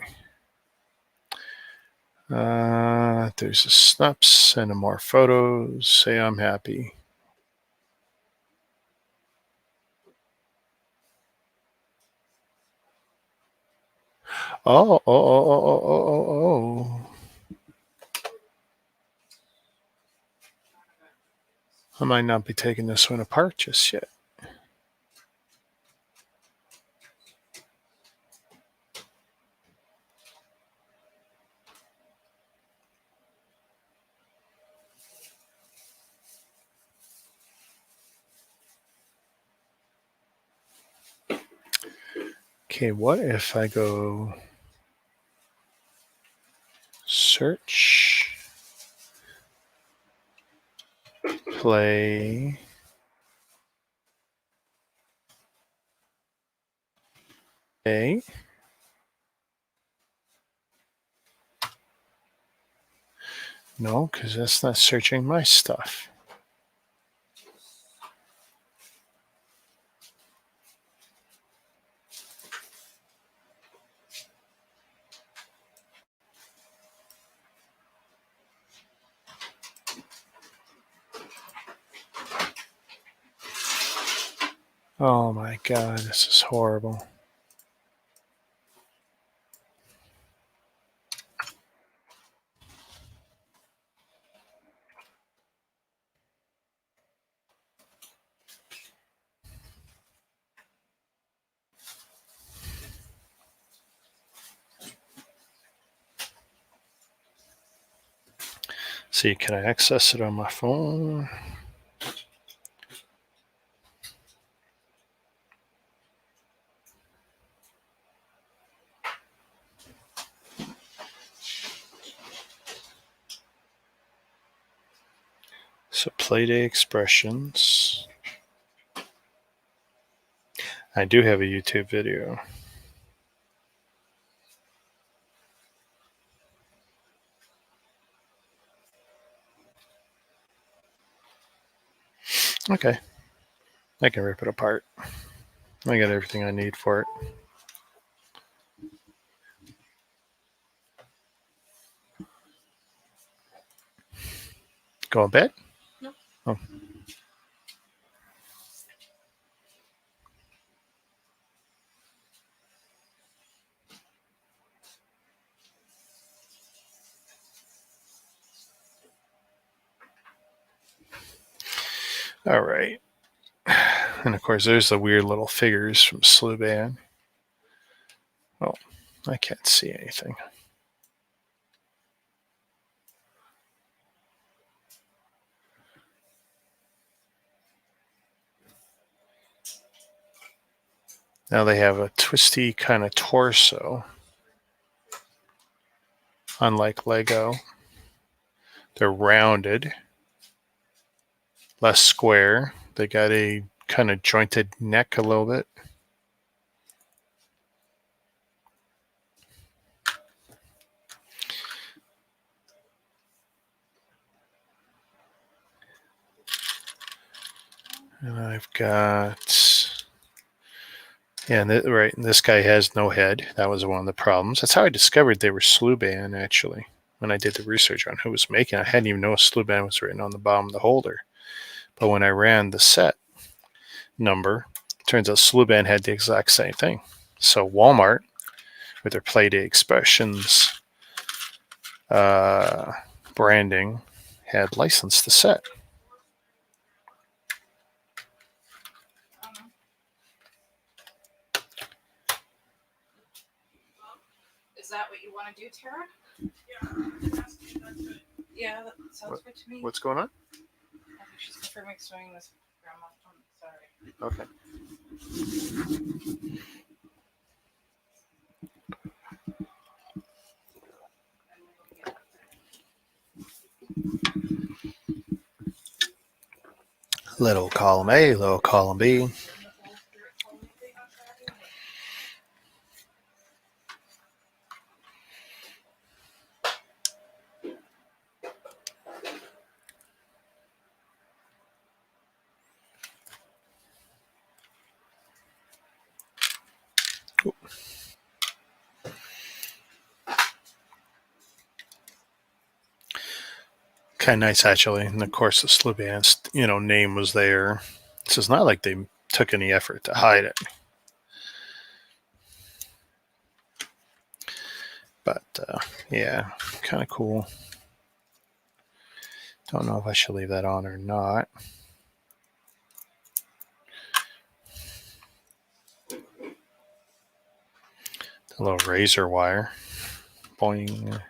There's a snaps and more photos. Say I'm happy. Oh. I might not be taking this one apart just yet. Okay, what if I go search, play, A. No, because that's not searching my stuff. Oh my God, this is horrible. See, can I access it on my phone? So Playday expressions. I do have a YouTube video. Okay. I can rip it apart. I got everything I need for it. Go to bed? No. Oh. All right. And of course, there's the weird little figures from Sluban. Oh, I can't see anything. Now they have a twisty kind of torso. Unlike Lego, they're rounded, less square. They got a kind of jointed neck a little bit. And I've got, yeah, right. This guy has no head. That was one of the problems. That's how I discovered they were Sluban, actually. When I did the research on who was making it, I hadn't even noticed Sluban was written on the bottom of the holder. But when I ran the set number, turns out Sluban had the exact same thing. So Walmart, with their Playday Expressions branding, had licensed the set. Is that what you want to do, Tara? Yeah, that sounds good to me. What's going on? I think she's confirming swinging this grandma. Sorry. Okay. Little column A, little column B. Kind of nice, actually. And of course, the Sluban's, name was there. So it's not like they took any effort to hide it. But yeah, kind of cool. Don't know if I should leave that on or not. A little razor wire. Boing.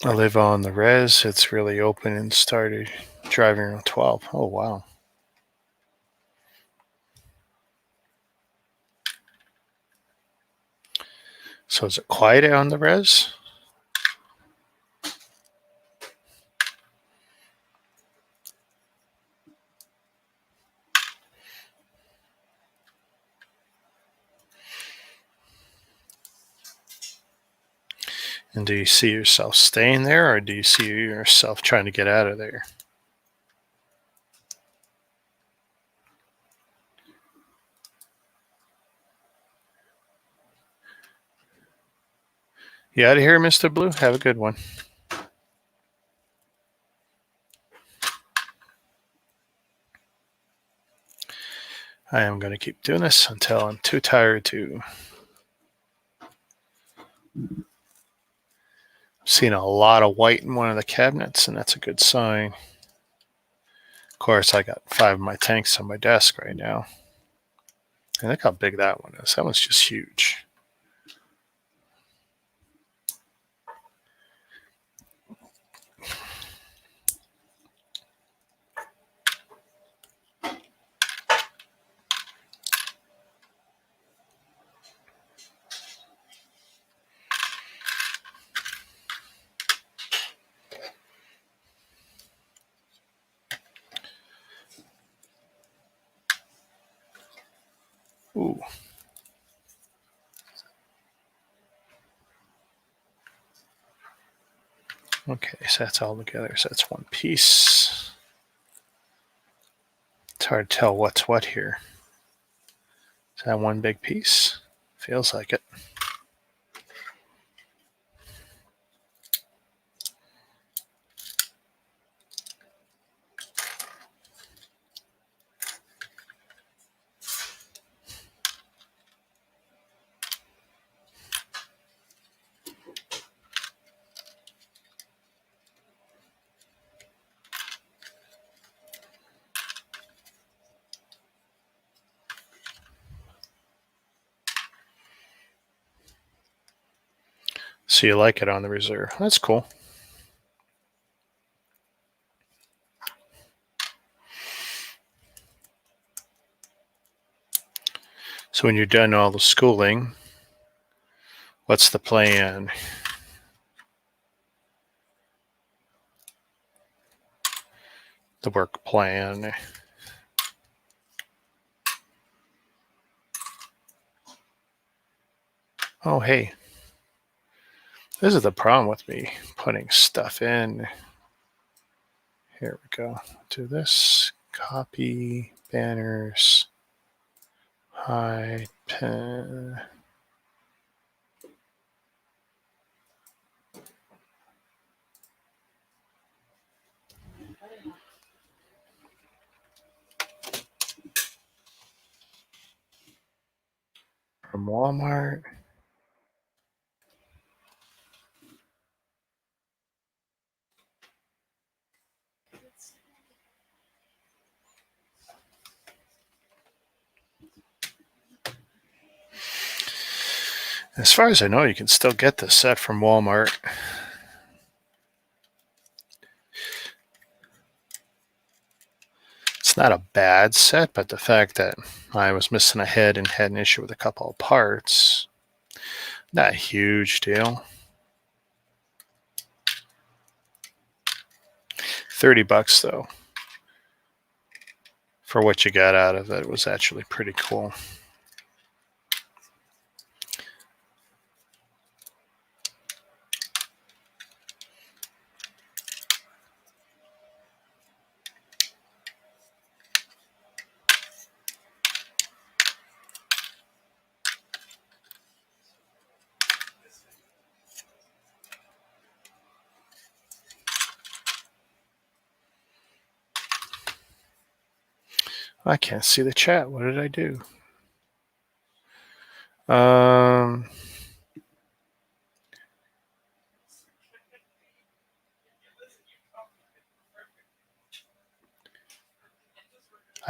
I live on the res. It's really open and started driving around 12. Oh, wow. So is it quiet on the res? And do you see yourself staying there, or do you see yourself trying to get out of there? You out of here, Mr. Blue? Have a good one. I am going to keep doing this until I'm too tired to. I'm seeing a lot of white in one of the cabinets, and that's a good sign. Of course, I got 5 of my tanks on my desk right now. And look how big that one is. That one's just huge. Ooh. Okay, so that's all together. So that's one piece. It's hard to tell what's what here. Is that one big piece? Feels like it. So you like it on the reserve. That's cool. So when you're done all the schooling, what's the plan? The work plan. Oh, hey. This is the problem with me putting stuff in. Here we go. Do this. Copy banners. Hide pen. From Walmart. As far as I know, you can still get this set from Walmart. It's not a bad set, but the fact that I was missing a head and had an issue with a couple of parts, not a huge deal. $30 though. For what you got out of it, was actually pretty cool. I can't see the chat. What did I do? I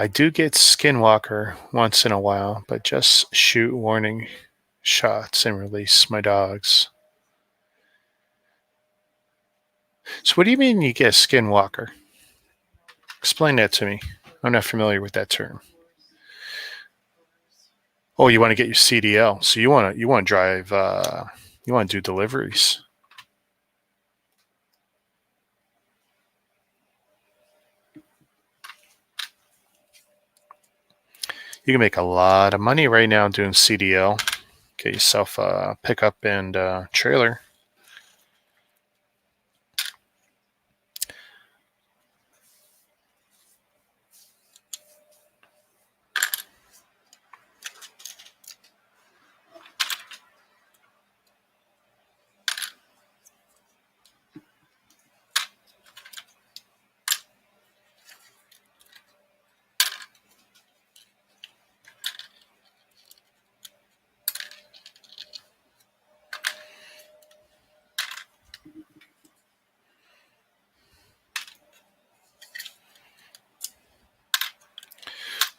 do get Skinwalker once in a while, but just shoot warning shots and release my dogs. So what do you mean you get Skinwalker? Explain that to me. I'm not familiar with that term. Oh, you want to get your CDL. So you want to drive you want to do deliveries. You can make a lot of money right now doing CDL. Get yourself a pickup and trailer.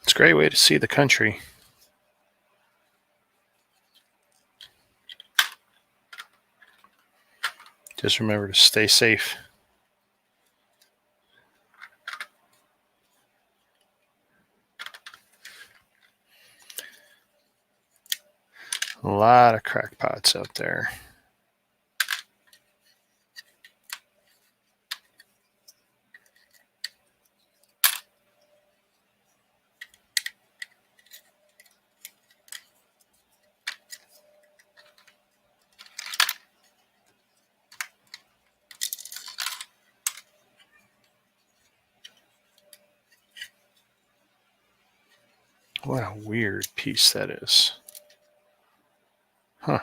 It's a great way to see the country. Just remember to stay safe. A lot of crackpots out there. What a weird piece that is. Huh.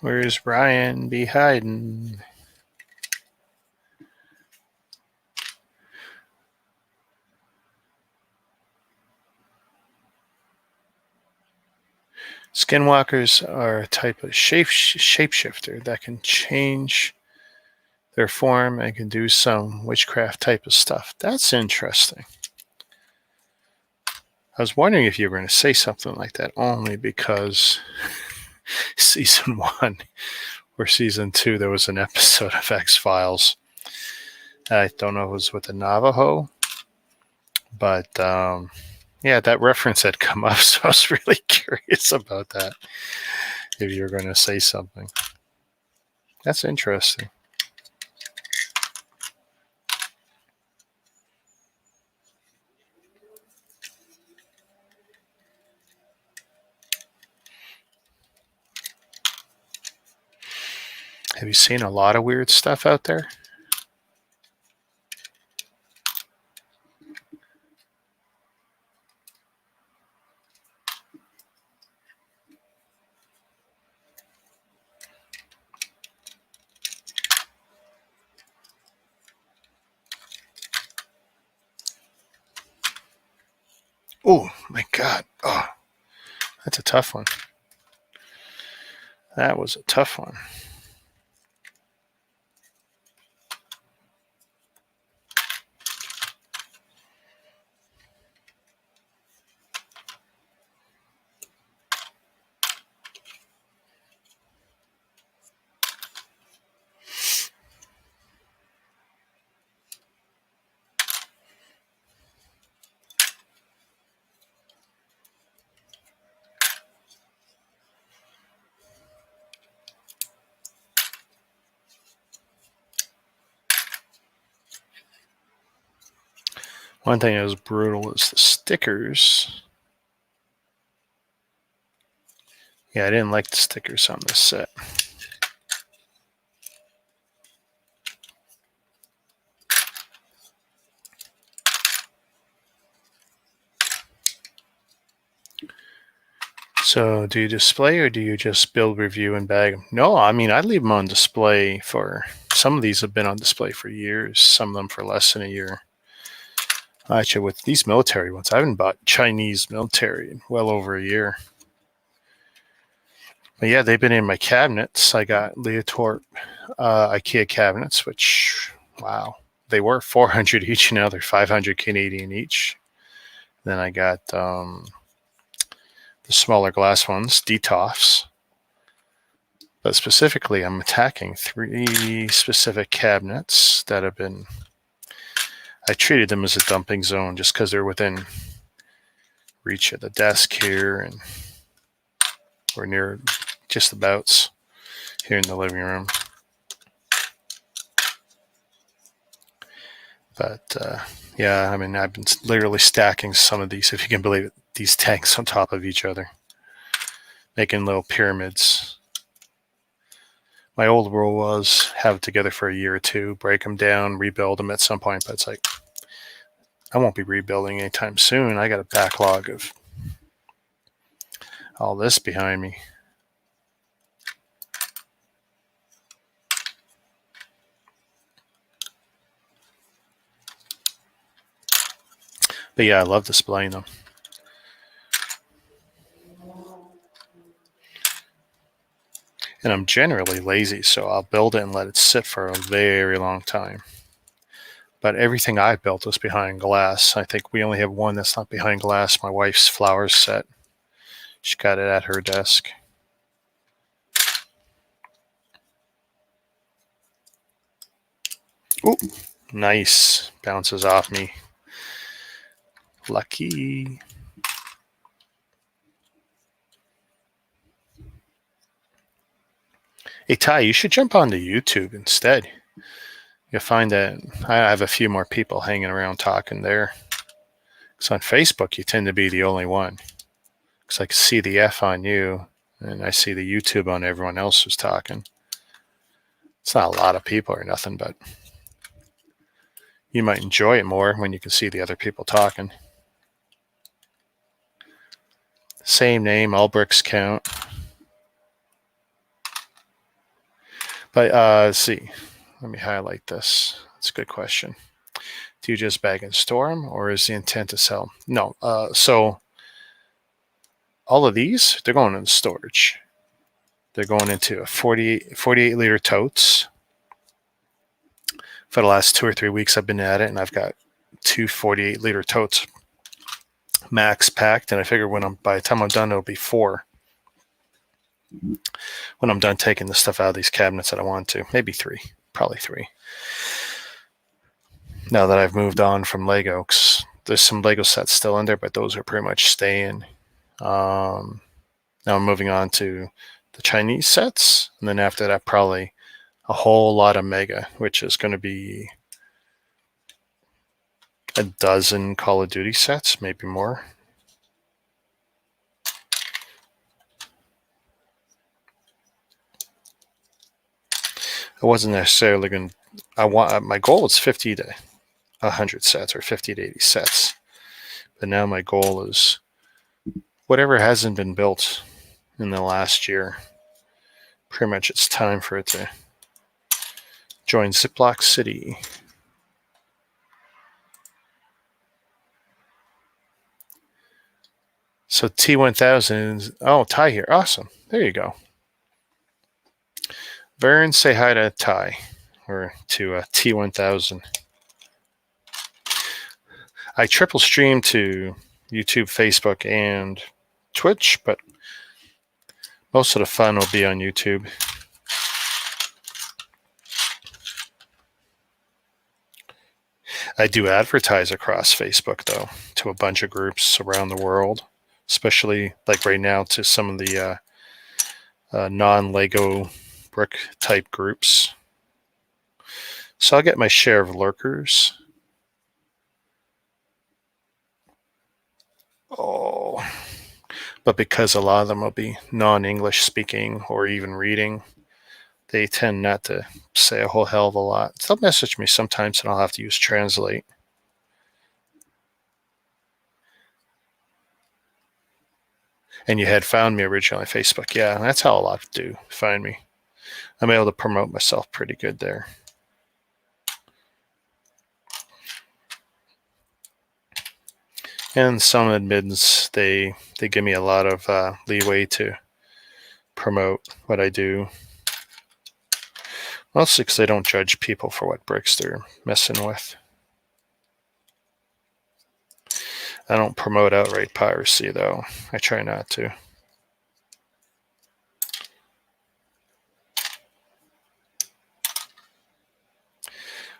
Where's Brian be hiding? Skinwalkers are a type of shapeshifter that can change their form and can do some witchcraft type of stuff. That's interesting. I was wondering if you were going to say something like that, only because season 1 or season 2 there was an episode of X-Files. I don't know if it was with the Navajo, but yeah, that reference had come up, so I was really curious about that, if you were going to say something. That's interesting. Have you seen a lot of weird stuff out there? Oh my God. Oh, that's a tough one. That was a tough one. One thing that was brutal is the stickers. Yeah, I didn't like the stickers on this set. So do you display or do you just build, review, and bag them? No, I mean, I leave them on display for, some of these have been on display for years, some of them for less than a year. Actually, with these military ones, I haven't bought Chinese military in well over a year. But yeah, they've been in my cabinets. I got Leotorp IKEA cabinets, which, wow, they were 400 each, now they're 500 Canadian each. Then I got the smaller glass ones, Detofs. But specifically, I'm attacking 3 specific cabinets that have been, I treated them as a dumping zone just because they're within reach of the desk here, and we're near just abouts here in the living room. But yeah, I mean, I've been literally stacking some of these, if you can believe it, these tanks on top of each other, making little pyramids. My old rule was have it together for a year or 2, break them down, rebuild them at some point. But it's like, I won't be rebuilding anytime soon. I got a backlog of all this behind me. But yeah, I love displaying them. And I'm generally lazy, so I'll build it and let it sit for a very long time. But everything I've built is behind glass. I think we only have one that's not behind glass, my wife's flowers set. She got it at her desk. Ooh, nice. Bounces off me. Lucky. Hey, Ty, you should jump onto YouTube instead. You'll find that I have a few more people hanging around talking there. Because on Facebook, you tend to be the only one. Because I can see the F on you, and I see the YouTube on everyone else who's talking. It's not a lot of people or nothing, but you might enjoy it more when you can see the other people talking. Same name, all bricks count. But let's see. Let me highlight this. That's a good question. Do you just bag and store them, or is the intent to sell? No. So all of these, they're going in storage. They're going into a 48 liter totes. For the last 2 or 3 weeks, I've been at it, and I've got 2 48 liter totes max packed. And I figure by the time I'm done, it'll be 4. When I'm done taking the stuff out of these cabinets that I want to, maybe 3, probably 3. Now that I've moved on from Lego, 'cause there's some Lego sets still in there, but those are pretty much staying. Now I'm moving on to the Chinese sets, and then after that, probably a whole lot of Mega, which is going to be a dozen Call of Duty sets, maybe more. I wasn't necessarily going. My goal was 50 to 100 sets, or 50 to 80 sets, but now my goal is whatever hasn't been built in the last year. Pretty much, it's time for it to join Ziploc City. So T1000. Oh, Ty here. Awesome. There you go. Vern, say hi to Ty, or to T1000. I triple stream to YouTube, Facebook, and Twitch, but most of the fun will be on YouTube. I do advertise across Facebook, though, to a bunch of groups around the world, especially like right now to some of the non-Lego brick type groups. So I'll get my share of lurkers. Oh, but because a lot of them will be non-English speaking or even reading, they tend not to say a whole hell of a lot. They'll message me sometimes and I'll have to use Translate. And you had found me originally on Facebook. Yeah, that's how a lot do find me. I'm able to promote myself pretty good there. And some admins, they give me a lot of leeway to promote what I do. Mostly because they don't judge people for what bricks they're messing with. I don't promote outright piracy, though. I try not to.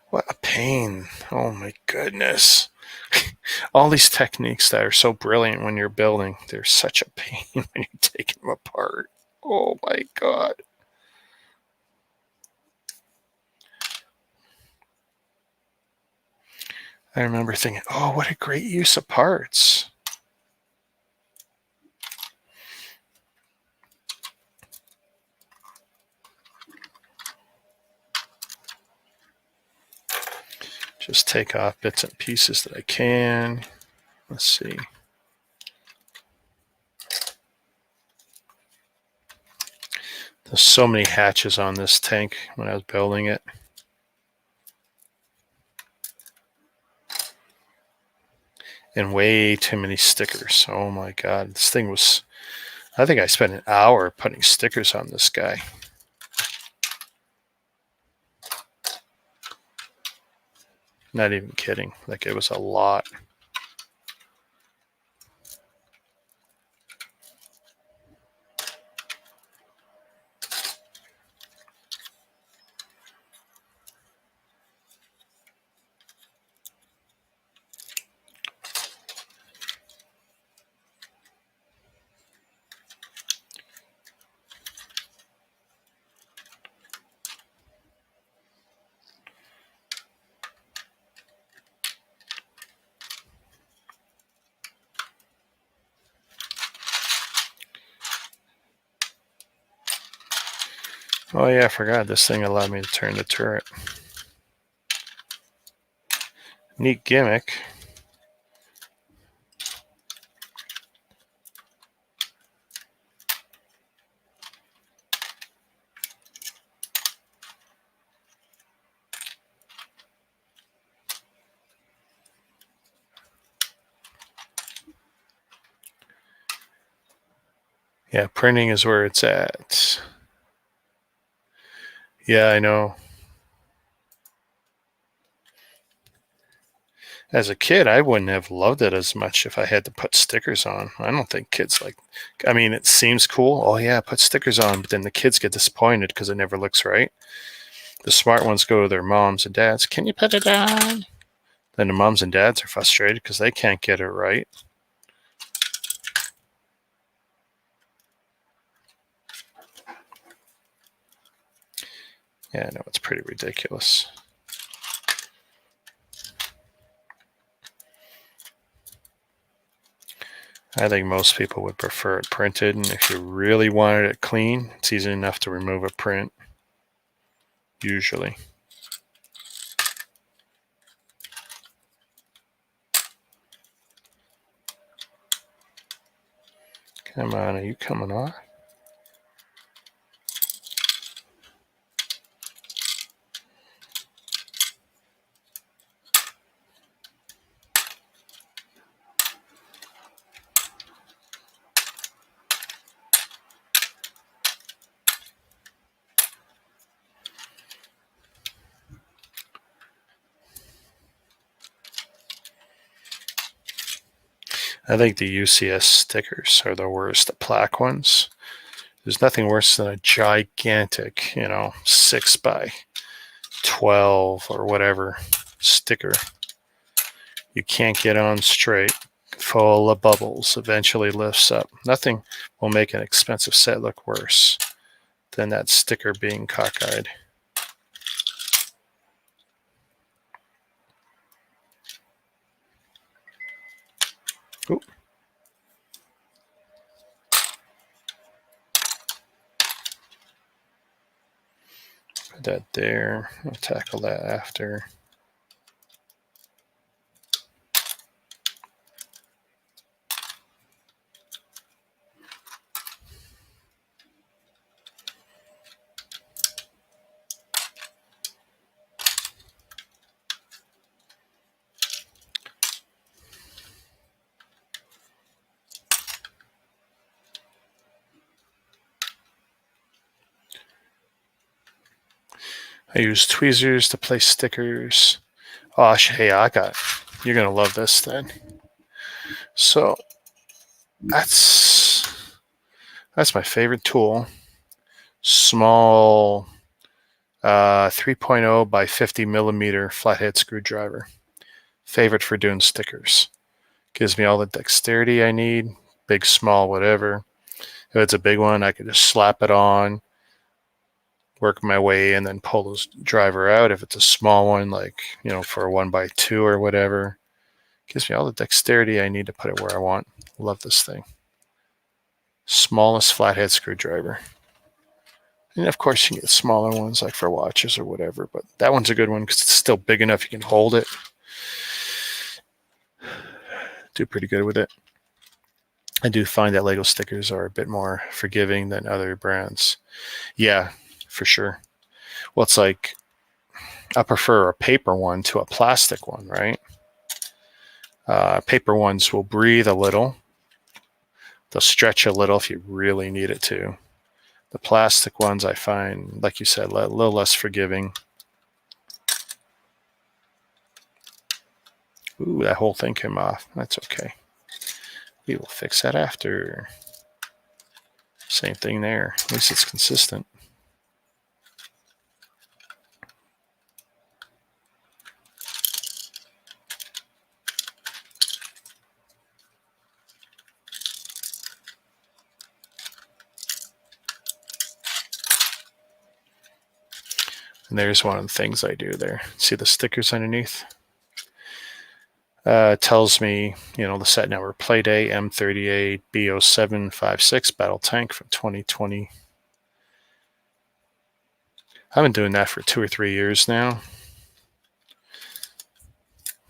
What a pain. Oh my goodness. All these techniques that are so brilliant when you're building, they're such a pain when you're taking them apart. Oh my God. I remember thinking, oh, what a great use of parts. Just take off bits and pieces that I can. Let's see. There's so many hatches on this tank when I was building it. And way too many stickers. Oh my God. This thing was, I think I spent an hour putting stickers on this guy. Not even kidding. Like, it was a lot. Oh yeah, I forgot this thing allowed me to turn the turret. Neat gimmick. Yeah, printing is where it's at. Yeah, I know. As a kid, I wouldn't have loved it as much if I had to put stickers on. I don't think kids like, I mean, it seems cool. Oh, yeah, put stickers on. But then the kids get disappointed because it never looks right. The smart ones go to their moms and dads. Can you put it on? Then the moms and dads are frustrated because they can't get it right. Yeah, I know, it's pretty ridiculous. I think most people would prefer it printed, and if you really wanted it clean, it's easy enough to remove a print, usually. Come on, are you coming on? I think the UCS stickers are the worst, the plaque ones. There's nothing worse than a gigantic, 6 by 12 or whatever sticker. You can't get on straight, full of bubbles, eventually lifts up. Nothing will make an expensive set look worse than that sticker being cockeyed. Oop. Put that there. I'll tackle that after. I use tweezers to place stickers. Oh, hey, you're going to love this then. So that's my favorite tool. Small 3.0 by 50 millimeter flathead screwdriver. Favorite for doing stickers. Gives me all the dexterity I need. Big, small, whatever. If it's a big one, I could just slap it on, work my way, and then pull the driver out. If it's a small one, like, for a 1x2 or whatever, gives me all the dexterity I need to put it where I want. Love this thing. Smallest flathead screwdriver. And of course, you can get smaller ones, like for watches or whatever, but that one's a good one because it's still big enough you can hold it. Do pretty good with it. I do find that Lego stickers are a bit more forgiving than other brands. Yeah, for sure. Well, it's like I prefer a paper one to a plastic one, right? Paper ones will breathe a little. They'll stretch a little if you really need it to. The plastic ones I find, like you said, a little less forgiving. Ooh, that whole thing came off. That's okay. We will fix that after. Same thing there. At least it's consistent. And there's one of the things I do there. See the stickers underneath? Tells me, the set number, Playday M38 B0756 Battle Tank from 2020. I've been doing that for 2 or 3 years now.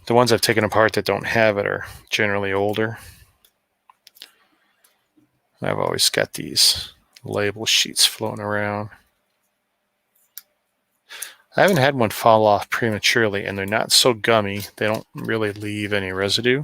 The ones I've taken apart that don't have it are generally older. I've always got these label sheets floating around. I haven't had one fall off prematurely, and they're not so gummy. They don't really leave any residue.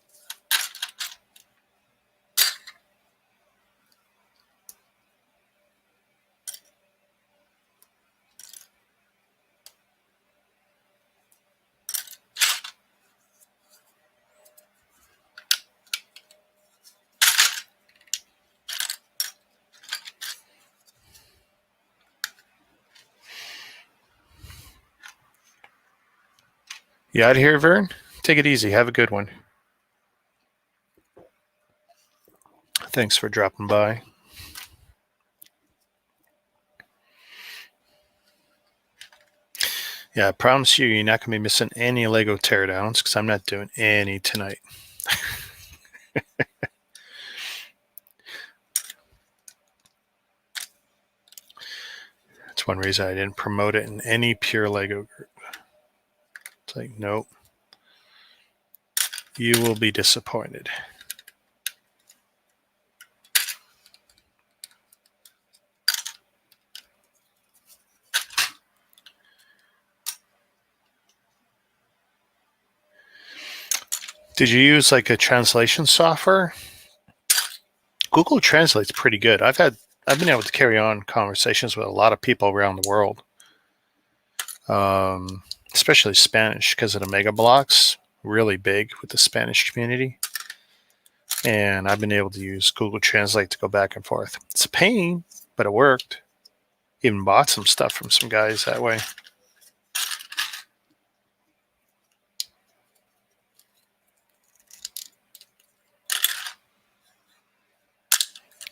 You out of here, Vern? Take it easy. Have a good one. Thanks for dropping by. Yeah, I promise you, you're not going to be missing any Lego teardowns because I'm not doing any tonight. That's one reason I didn't promote it in any pure Lego group. It's like, nope. You will be disappointed. Did you use like a translation software? Google Translate's pretty good. I've been able to carry on conversations with a lot of people around the world, especially Spanish because of the mega blocks. Really big with the Spanish community, and I've been able to use Google Translate to go back and forth. It's a pain, but it worked. Even bought some stuff from some guys that way.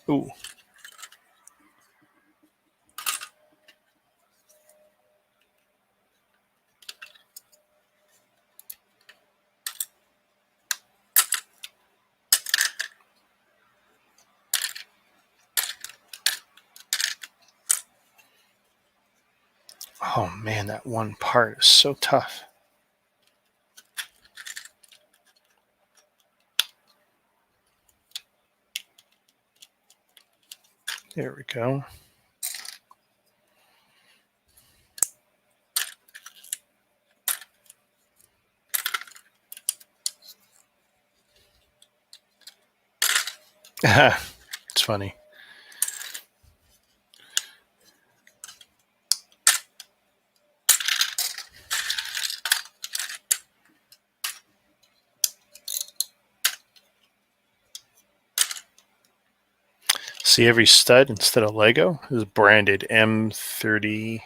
Ooh. Oh man, that one part is so tough. There we go. It's funny. See, every stud instead of Lego is branded M38,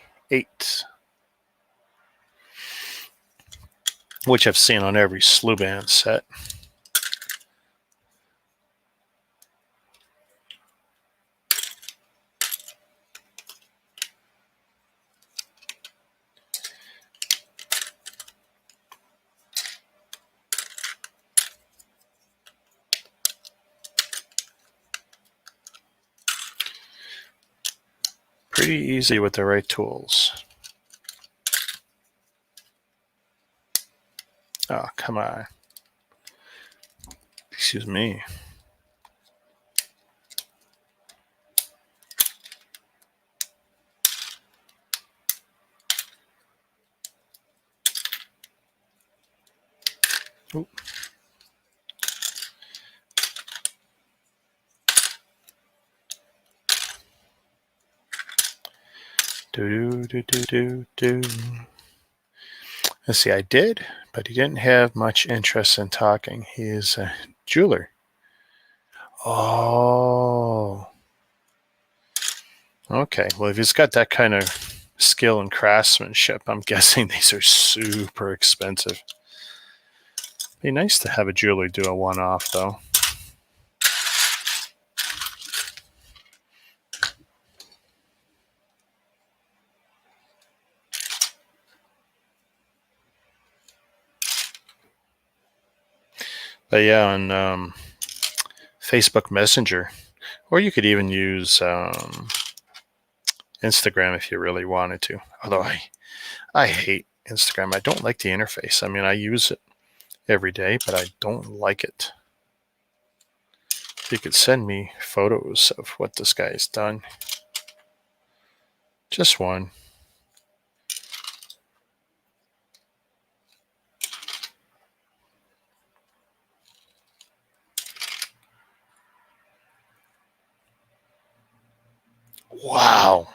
which I've seen on every Slew Band set. Pretty easy with the right tools. Oh, come on. Excuse me. Ooh. Do. Let's see, I did, but he didn't have much interest in talking. He is a jeweler. Oh. Okay, well, if he's got that kind of skill and craftsmanship, I'm guessing these are super expensive. Be nice to have a jeweler do a one-off, though. But yeah, on Facebook Messenger, or you could even use Instagram if you really wanted to. Although I hate Instagram. I don't like the interface. I mean, I use it every day, but I don't like it. You could send me photos of what this guy has done. Just one. Wow.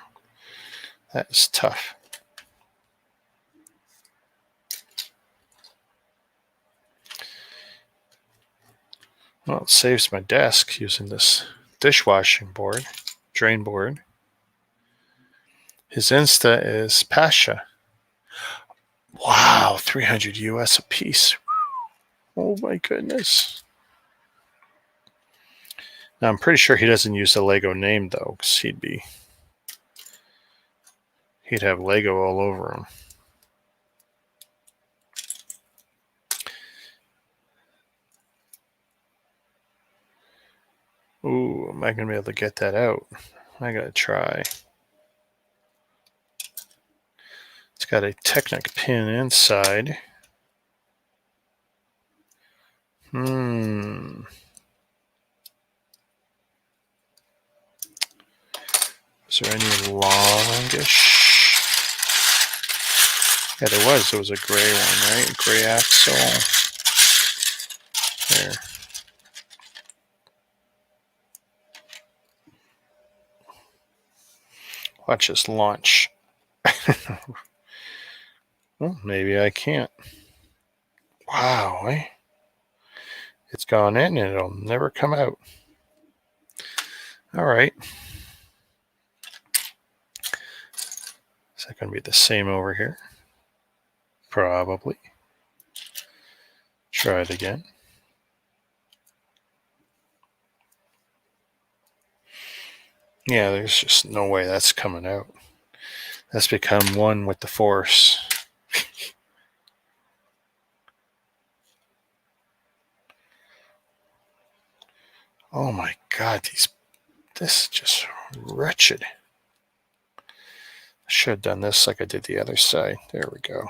That's tough. Well, it saves my desk using this dishwashing board, drain board. His Insta is Pasha. Wow, 300 US a piece. Oh my goodness. Now I'm pretty sure he doesn't use the Lego name though, because he'd have Lego all over him. Ooh, am I gonna be able to get that out? I gotta try. It's got a Technic pin inside. Is there any longish? Yeah, there was. There was a gray one, right? Gray axle. There. Watch this launch. Well, maybe I can't. Wow, eh? It's gone in and it'll never come out. All right. Is that going to be the same over here? Probably. Try it again. Yeah, there's just no way that's coming out. That's become one with the force. Oh my God, this is just wretched. I should have done this like I did the other side. There we go.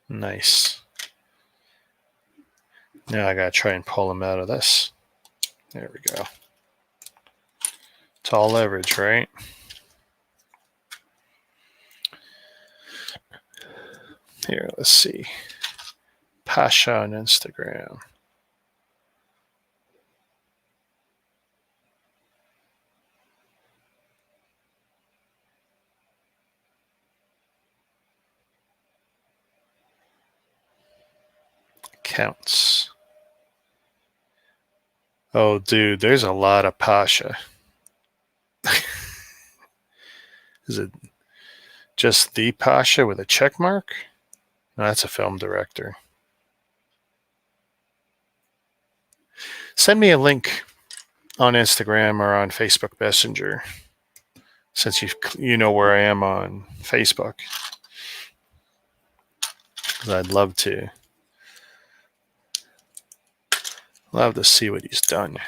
Nice. Now I gotta try and pull them out of this. There we go. It's all leverage, right? Here, let's see. Pasha on Instagram. Counts. Oh, dude, there's a lot of Pasha. Is it just the Pasha with a check mark? No, that's a film director. Send me a link on Instagram or on Facebook Messenger, since you know where I am on Facebook. Because I'd love to see what he's done.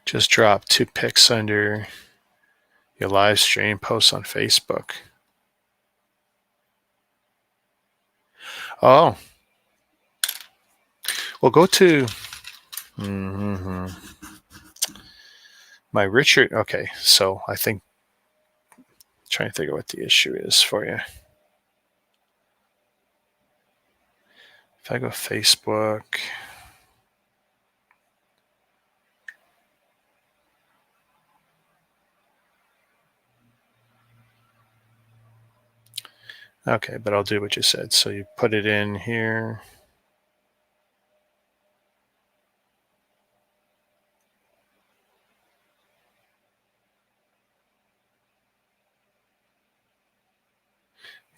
Just drop 2 pics under your live stream posts on Facebook. Oh. Well, go to my Richard. Okay, so I think, trying to think of what the issue is for you. If I go Facebook. Okay, but I'll do what you said. So you put it in here.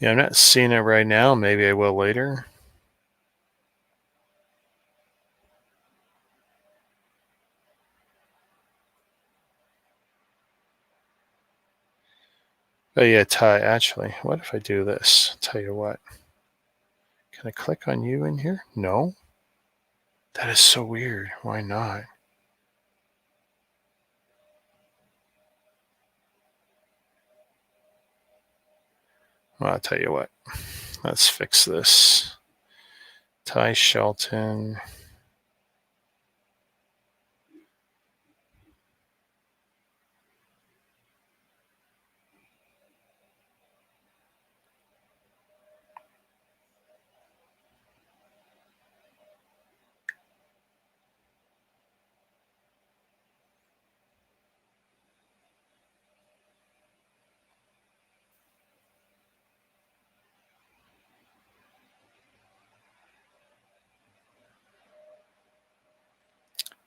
Yeah, I'm not seeing it right now. Maybe I will later. Oh yeah, Ty, actually, what if I do this? Tell you what. Can I click on you in here? No. That is so weird. Why not? Well, I'll tell you what. Let's fix this. Ty Shelton.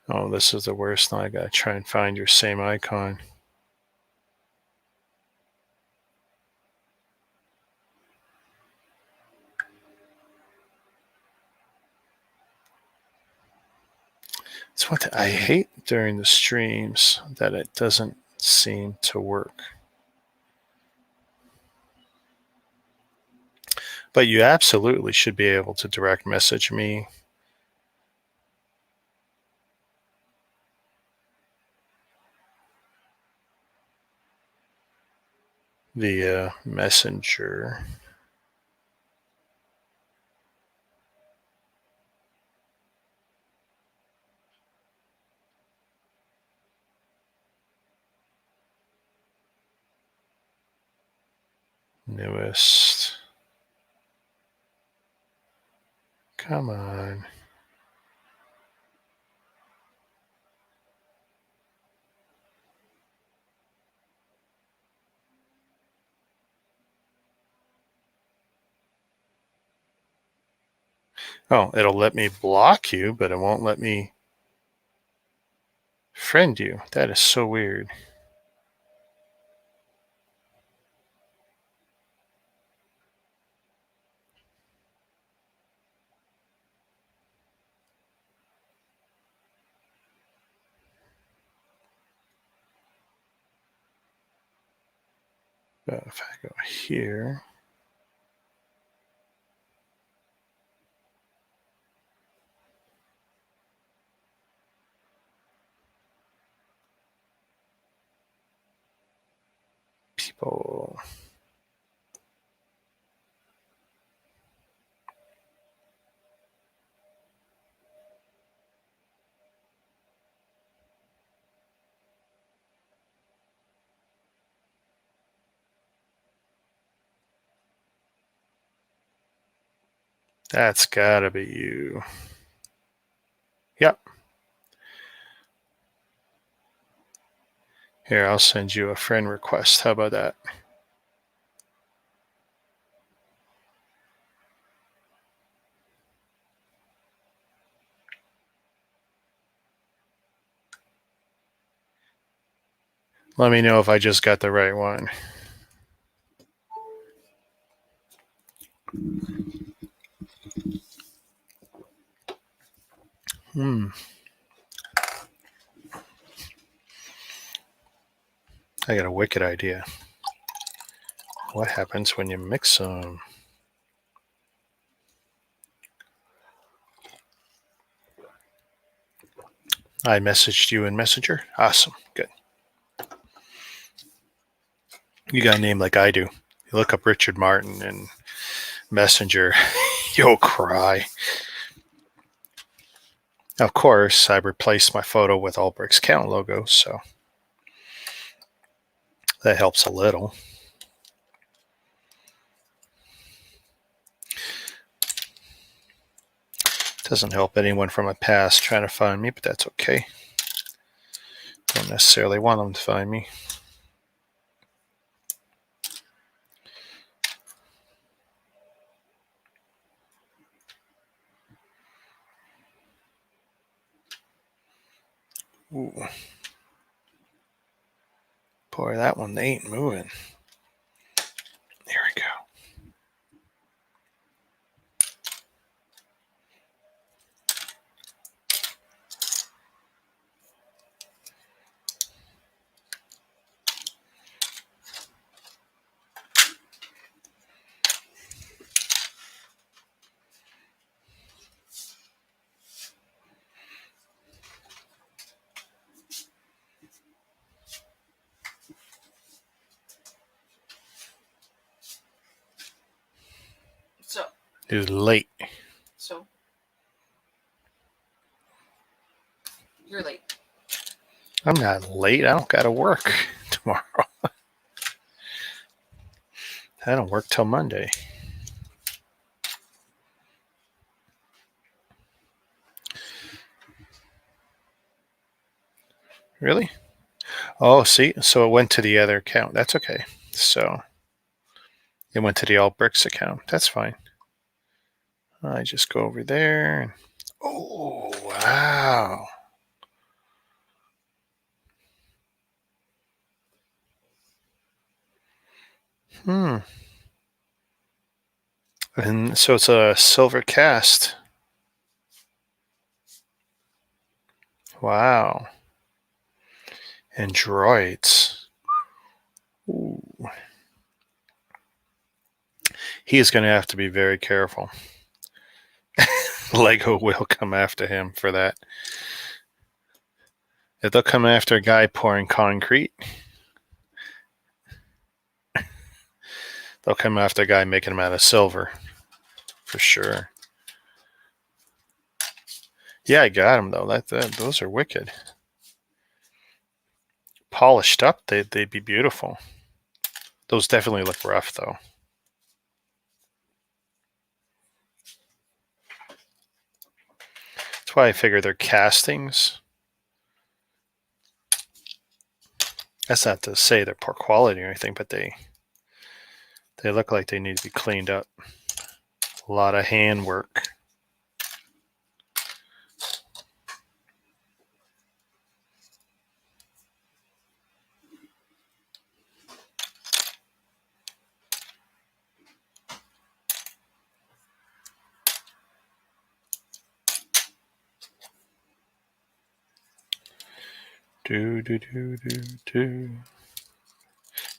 Oh, this is the worst. Now I gotta try and find your same icon. It's what I hate during the streams, that it doesn't seem to work. But you absolutely should be able to direct message me via Messenger. Newest. Come on. Oh, it'll let me block you, but it won't let me friend you. That is so weird. But if I go here, people. That's gotta be you. Yep. Here, I'll send you a friend request. How about that? Let me know if I just got the right one. I got a wicked idea. What happens when you mix them? I messaged you in Messenger. Awesome. Good. You got a name like I do. You look up Richard Martin in Messenger, you'll cry. Of course, I replaced my photo with Albrecht's Count logo, so that helps a little. Doesn't help anyone from my past trying to find me, but that's okay. Don't necessarily want them to find me. Ooh. Boy, that one ain't moving. There we go. So, It's late. so you're late. I'm not late. I don't got to work tomorrow. I don't work till Monday. Really? Oh, see? So it went to the other account. That's okay. So it went to the Albrecht's account. That's fine. I just go over there. Oh, wow. And so it's a silver cast. Wow. And droids. Ooh. He is going to have to be very careful. Lego will come after him for that. If they'll come after a guy pouring concrete, they'll come after a guy making them out of silver. For sure. Yeah, I got them though. Those are wicked. Polished up, they'd be beautiful. Those definitely look rough though. That's why I figure they're castings. That's not to say they're poor quality or anything, but they look like they need to be cleaned up. A lot of handwork.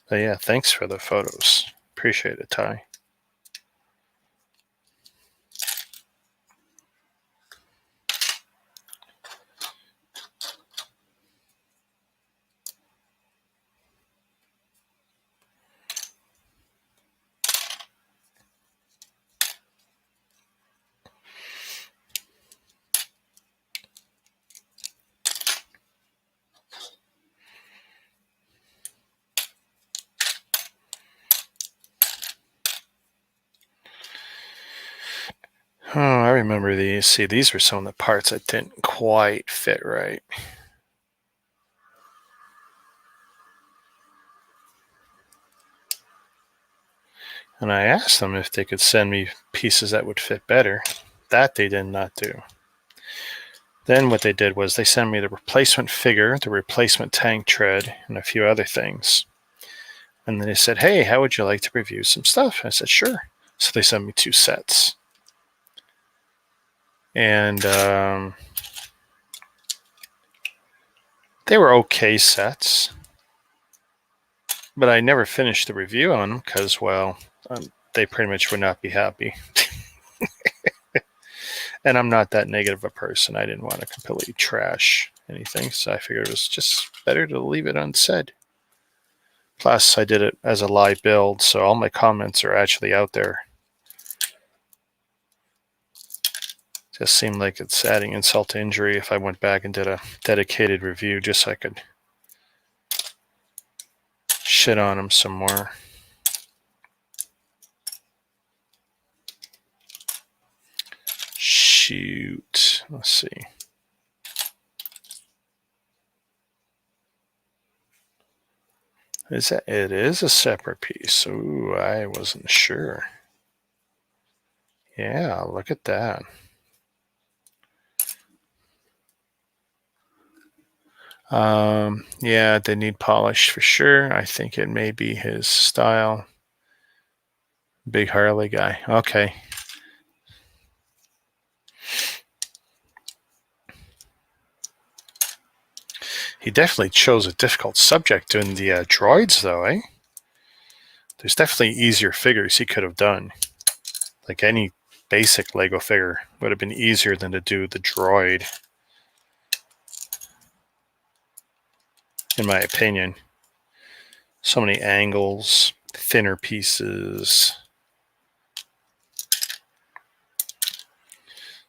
But yeah, thanks for the photos. Appreciate it, Ty. Oh, I remember these. See, these were some of the parts that didn't quite fit right. And I asked them if they could send me pieces that would fit better. That they did not do. Then what they did was they sent me the replacement figure, the replacement tank tread, and a few other things. And then they said, hey, how would you like to review some stuff? I said, sure. So they sent me 2 sets. And they were okay sets. But I never finished the review on them because, well, they pretty much would not be happy. And I'm not that negative a person. I didn't want to completely trash anything, so I figured it was just better to leave it unsaid. Plus, I did it as a live build, so all my comments are actually out there. Just seemed like it's adding insult to injury if I went back and did a dedicated review just so I could shit on them some more. Shoot. Let's see. It is a separate piece. Ooh, I wasn't sure. Yeah, look at that. Yeah, they need polish for sure. I think it may be his style. Big Harley guy. Okay. He definitely chose a difficult subject doing the droids, though, eh? There's definitely easier figures he could have done. Like any basic Lego figure would have been easier than to do the droid, in my opinion. So many angles, thinner pieces.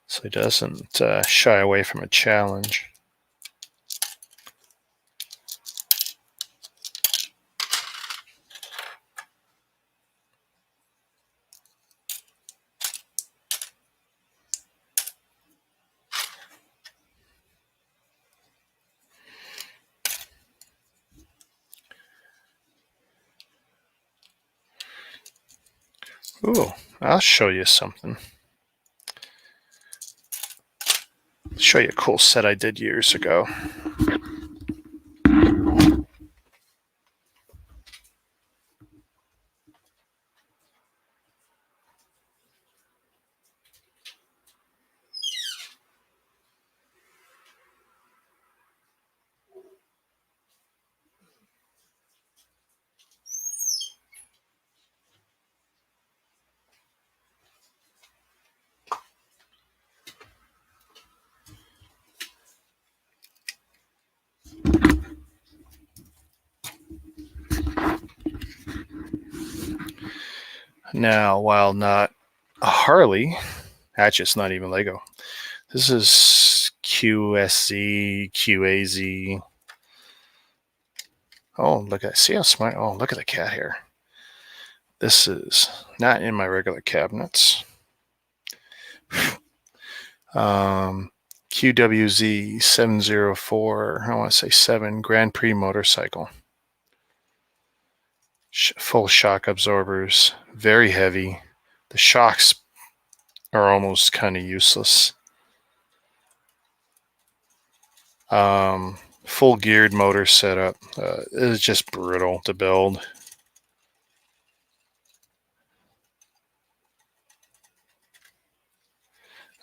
So he doesn't shy away from a challenge. Ooh, I'll show you something. I'll show you a cool set I did years ago. Now, while not a Harley, actually, it's not even Lego. This is QSZ, QAZ. Oh, look at, see how smart, oh, look at the cat hair. This is not in my regular cabinets. QWZ 704, I want to say 7, Grand Prix motorcycle. Full shock absorbers, very heavy. The shocks are almost kind of useless. Full geared motor setup. It is just brutal to build.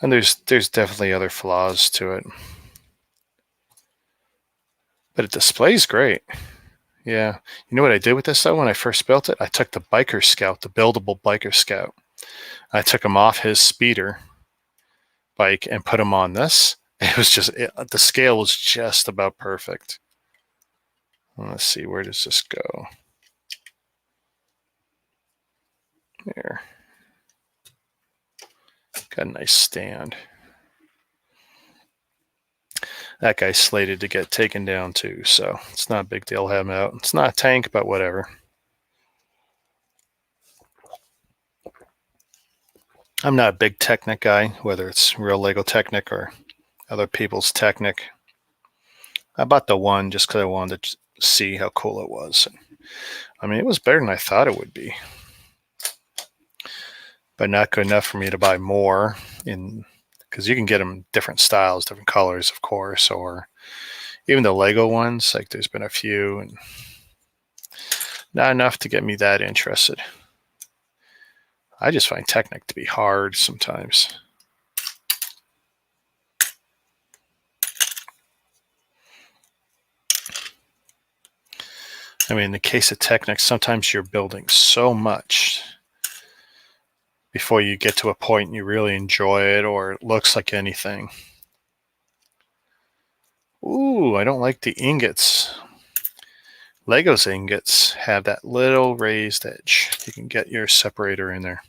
And there's definitely other flaws to it. But it displays great. Yeah. You know what I did with this though when I first built it? I took the Biker Scout, the buildable Biker Scout. I took him off his speeder bike and put him on this. It was just, the scale was just about perfect. Let's see, where does this go? There. Got a nice stand. That guy's slated to get taken down too, so it's not a big deal to have him out. It's not a tank, but whatever. I'm not a big Technic guy, whether it's real Lego Technic or other people's Technic. I bought the one just because I wanted to see how cool it was. I mean, it was better than I thought it would be. But not good enough for me to buy more, because you can get them different styles, different colors, of course, or even the Lego ones. Like there's been a few, and not enough to get me that interested. I just find Technic to be hard sometimes. I mean, in the case of Technic, sometimes you're building so much before you get to a point and you really enjoy it or it looks like anything. Ooh, I don't like the ingots. Lego's ingots have that little raised edge. You can get your separator in there.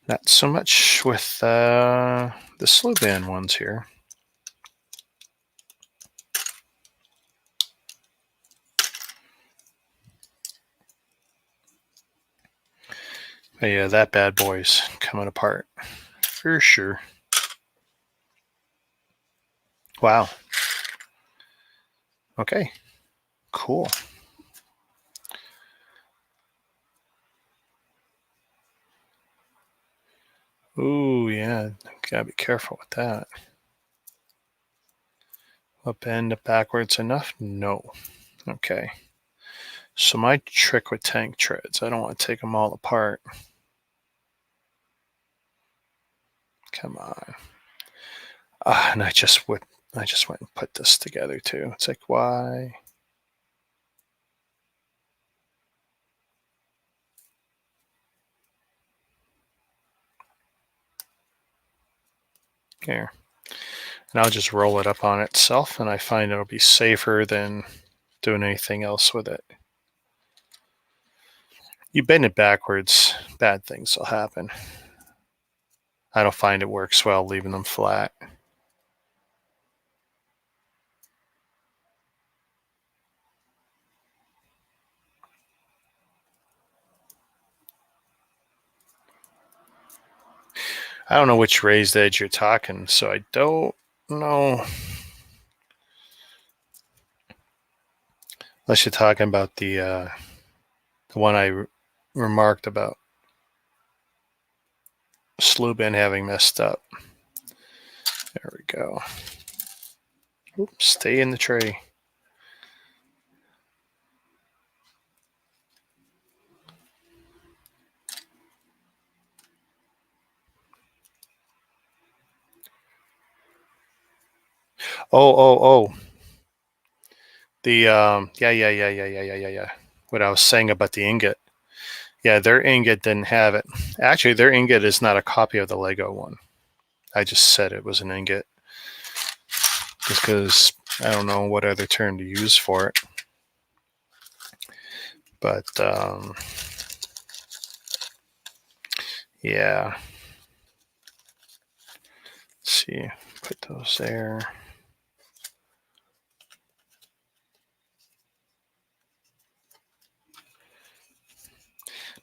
Not so much with the slow band ones here. But yeah, that bad boy's coming apart for sure. Wow. Okay, cool. Ooh, yeah, gotta be careful with that. Up end backwards enough? No. Okay. So my trick with tank treads, I don't want to take them all apart. Come on. And I just went and put this together too. It's like, why? Here. And I'll just roll it up on itself, and I find it'll be safer than doing anything else with it. You bend it backwards, bad things will happen. I don't find it works well leaving them flat. I don't know which raised edge you're talking, so I don't know. Unless you're talking about the one I remarked about slew bin having messed up. There we go. Oops, stay in the tray. Oh. The yeah. What I was saying about the ingot. Yeah, their ingot didn't have it. Actually, their ingot is not a copy of the Lego one. I just said it was an ingot. Just because I don't know what other term to use for it. But Yeah. Let's see, put those there.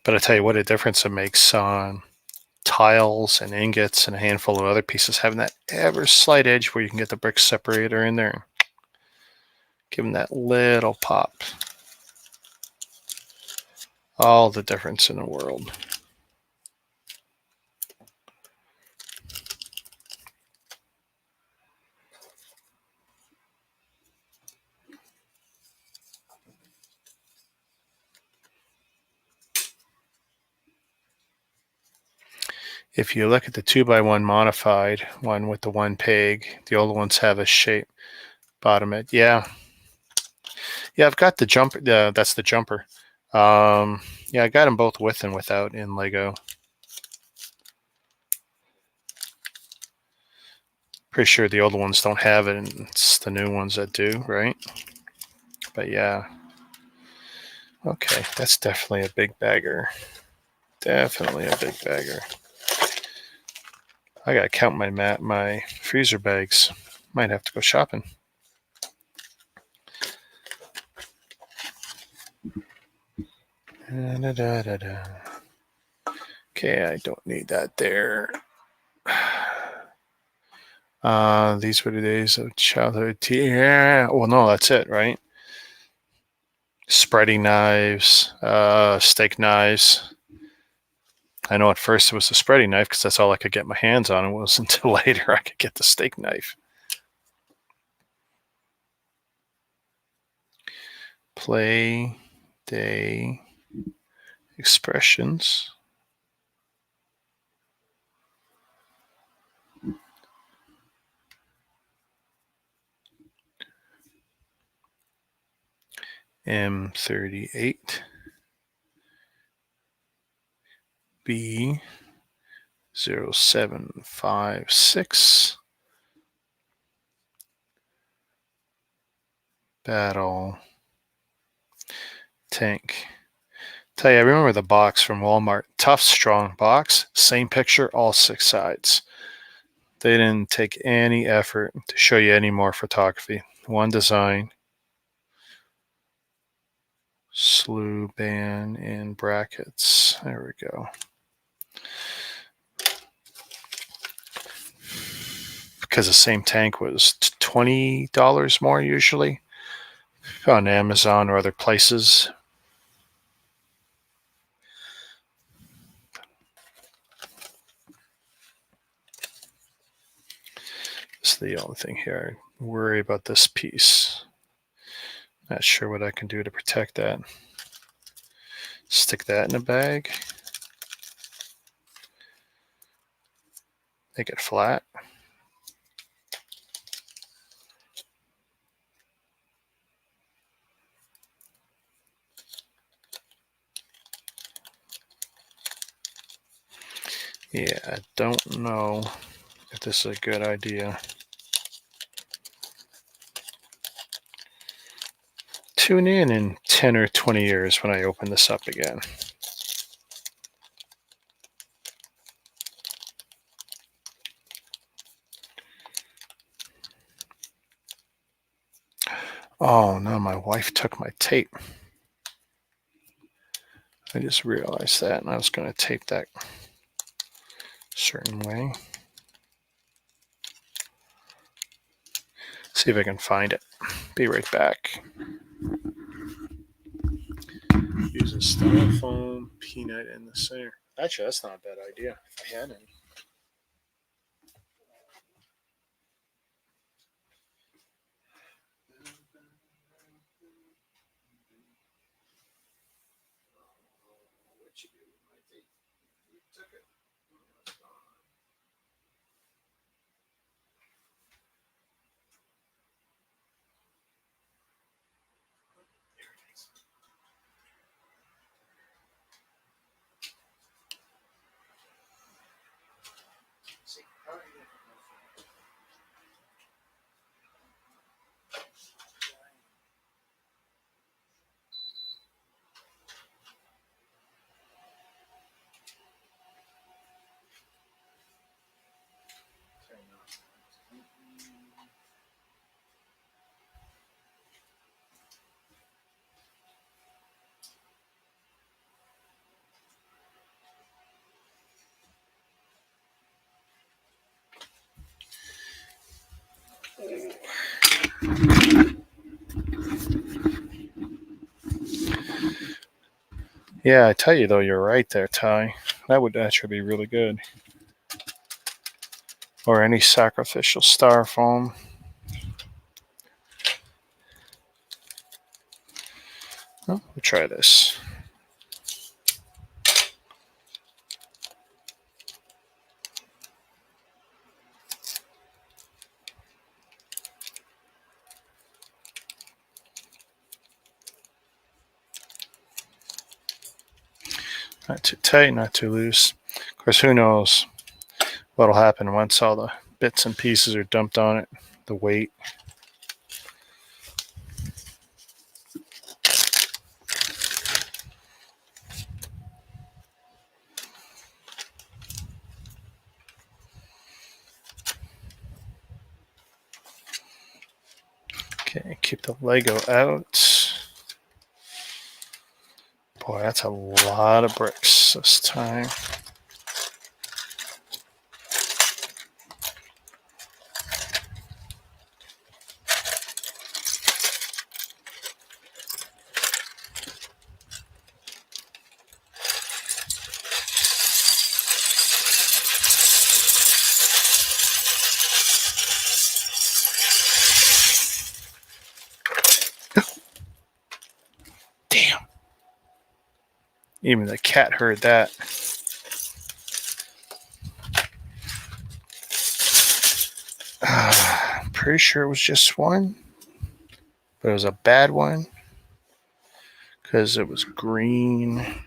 But I tell you what, a difference it makes on tiles and ingots and a handful of other pieces, having that ever slight edge where you can get the brick separator in there, give them that little pop. All the difference in the world. If you look at the 2x1 modified one with the one peg, the old ones have a shape bottom it. Yeah, I've got the jumper. That's the jumper. Yeah, I got them both with and without in Lego. Pretty sure the old ones don't have it, and it's the new ones that do, right? But yeah. Okay, that's definitely a big bagger. Definitely a big bagger. I gotta count my freezer bags. Might have to go shopping. Okay, I don't need that there. These were the days of childhood tea. Yeah. Well, no, that's it, right? Spreading knives, steak knives. I know at first it was the spreading knife because that's all I could get my hands on. It wasn't until later I could get the steak knife. Play day expressions. M38 B 0756 battle tank. Tell you, I remember the box from Walmart. Tough, strong box. Same picture, all 6 sides. They didn't take any effort to show you any more photography. One design. Slew ban in brackets. There we go. Because the same tank was $20 more usually on Amazon or other places. This is the only thing here. I worry about this piece. Not sure what I can do to protect that. Stick that in a bag. Make it flat. Yeah, I don't know if this is a good idea. Tune in 10 or 20 years when I open this up again. Oh no, my wife took my tape. I just realized that, and I was going to tape that a certain way. See if I can find it. Be right back. Use a styrofoam peanut in the center. Actually, that's not a bad idea if I had any. Yeah, I tell you though, you're right there, Ty. That would actually be really good. Or any sacrificial styrofoam. Oh, we'll try this. Not too tight, not too loose. Of course, who knows what'll happen once all the bits and pieces are dumped on it. The weight. Okay, keep the Lego out. Boy, that's a lot of bricks this time. Damn. Even the cat heard that. Pretty sure it was just one, but it was a bad one because it was green. Let's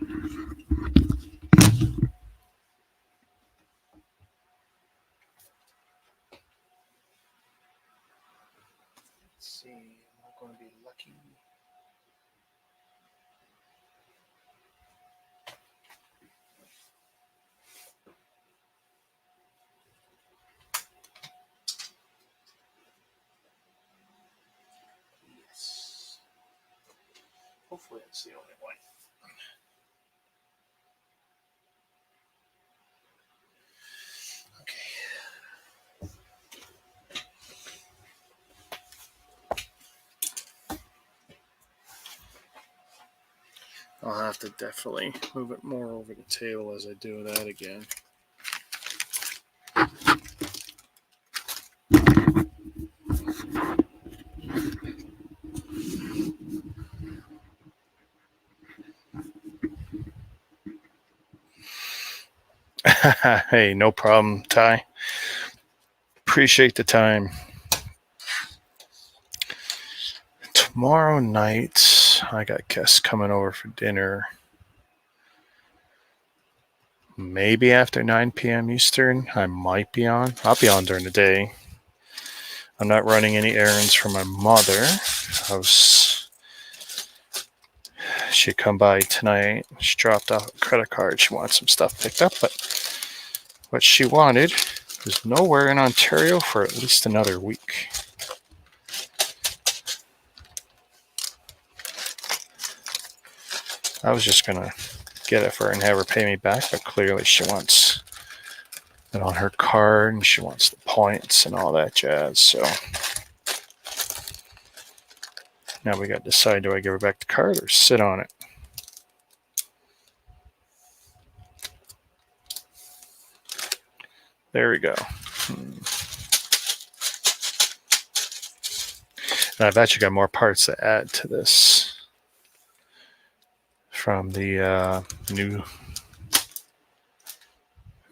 see, am I going to be lucky? Yes. Hopefully it's the only one. Okay. I'll have to definitely move it more over the table as I do that again. Hey, no problem, Ty. Appreciate the time. Tomorrow night, I got guests coming over for dinner. Maybe after 9 p.m. Eastern, I might be on. I'll be on during the day. I'm not running any errands for my mother. She'd come by tonight. She dropped off a credit card. She wants some stuff picked up, but what she wanted was nowhere in Ontario for at least another week. I was just going to get it for her and have her pay me back, but clearly she wants it on her card and she wants the points and all that jazz. So now we got to decide, do I give her back the card or sit on it? There we go. And I've actually got more parts to add to this from the new.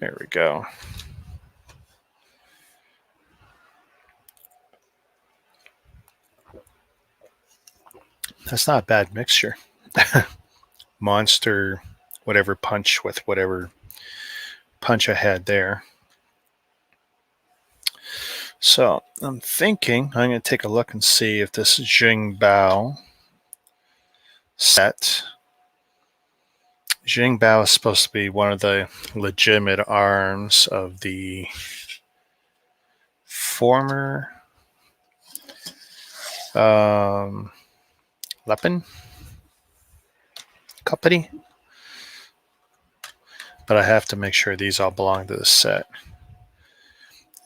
There we go. That's not a bad mixture. Monster, whatever punch with whatever punch I had there. So I'm thinking I'm going to take a look and see if this Xingbao set. Xingbao is supposed to be one of the legitimate arms of the former Lepin company. But I have to make sure these all belong to the set.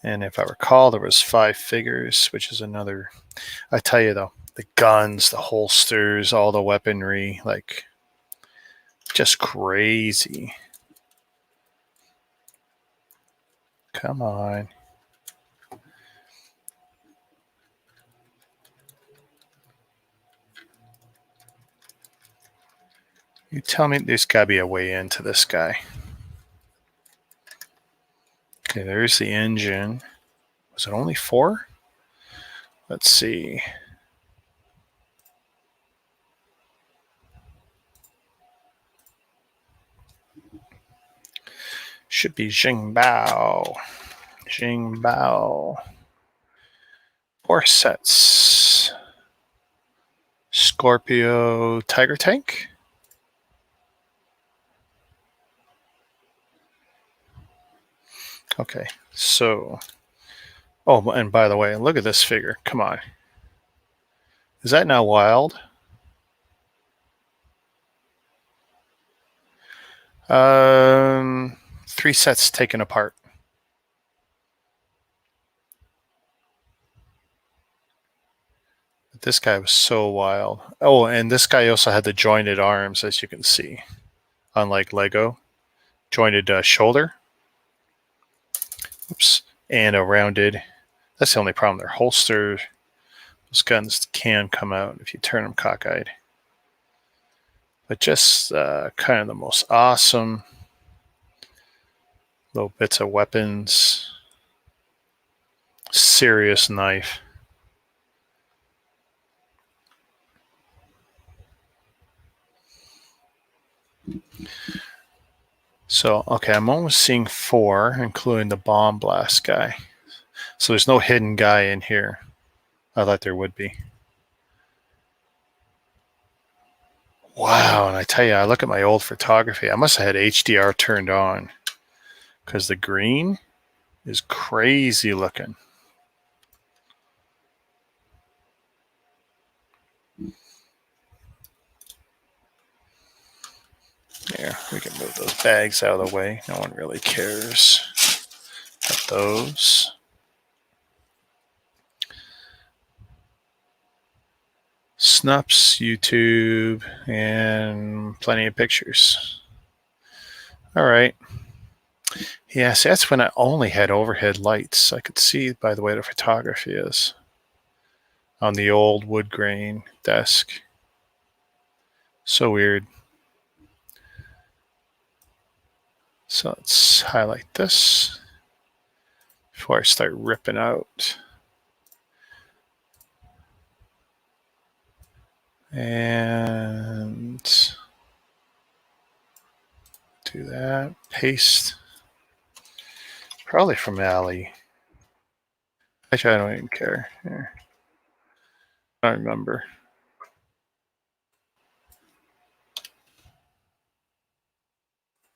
And if I recall, there was 5 figures, which is another. I tell you though, the guns, the holsters, all the weaponry, like just crazy. Come on. You tell me there's got to be a way into this guy. Okay, there's the engine. Was it only 4? Let's see. Should be Xingbao. Xingbao. 4 sets. Scorpio Tiger Tank. Okay, so. Oh, and by the way, look at this figure. Come on. Is that now wild? 3 sets taken apart. This guy was so wild. Oh, and this guy also had the jointed arms, as you can see. Unlike Lego. Jointed shoulder. Oops. And a rounded. That's the only problem. They're holstered. Those guns can come out if you turn them cockeyed. But just kind of the most awesome little bits of weapons. Serious knife. So, okay, I'm almost seeing 4, including the bomb blast guy. So there's no hidden guy in here. I thought there would be. Wow, and I tell you, I look at my old photography. I must have had HDR turned on because the green is crazy looking. There, we can move those bags out of the way. No one really cares about those. Snups, YouTube, and plenty of pictures. All right. Yeah, see, that's when I only had overhead lights. I could see by the way the photography is on the old wood grain desk. So weird. So let's highlight this before I start ripping out. And do that. Paste. Probably from Ali. Actually, I don't even care. Here. I don't remember.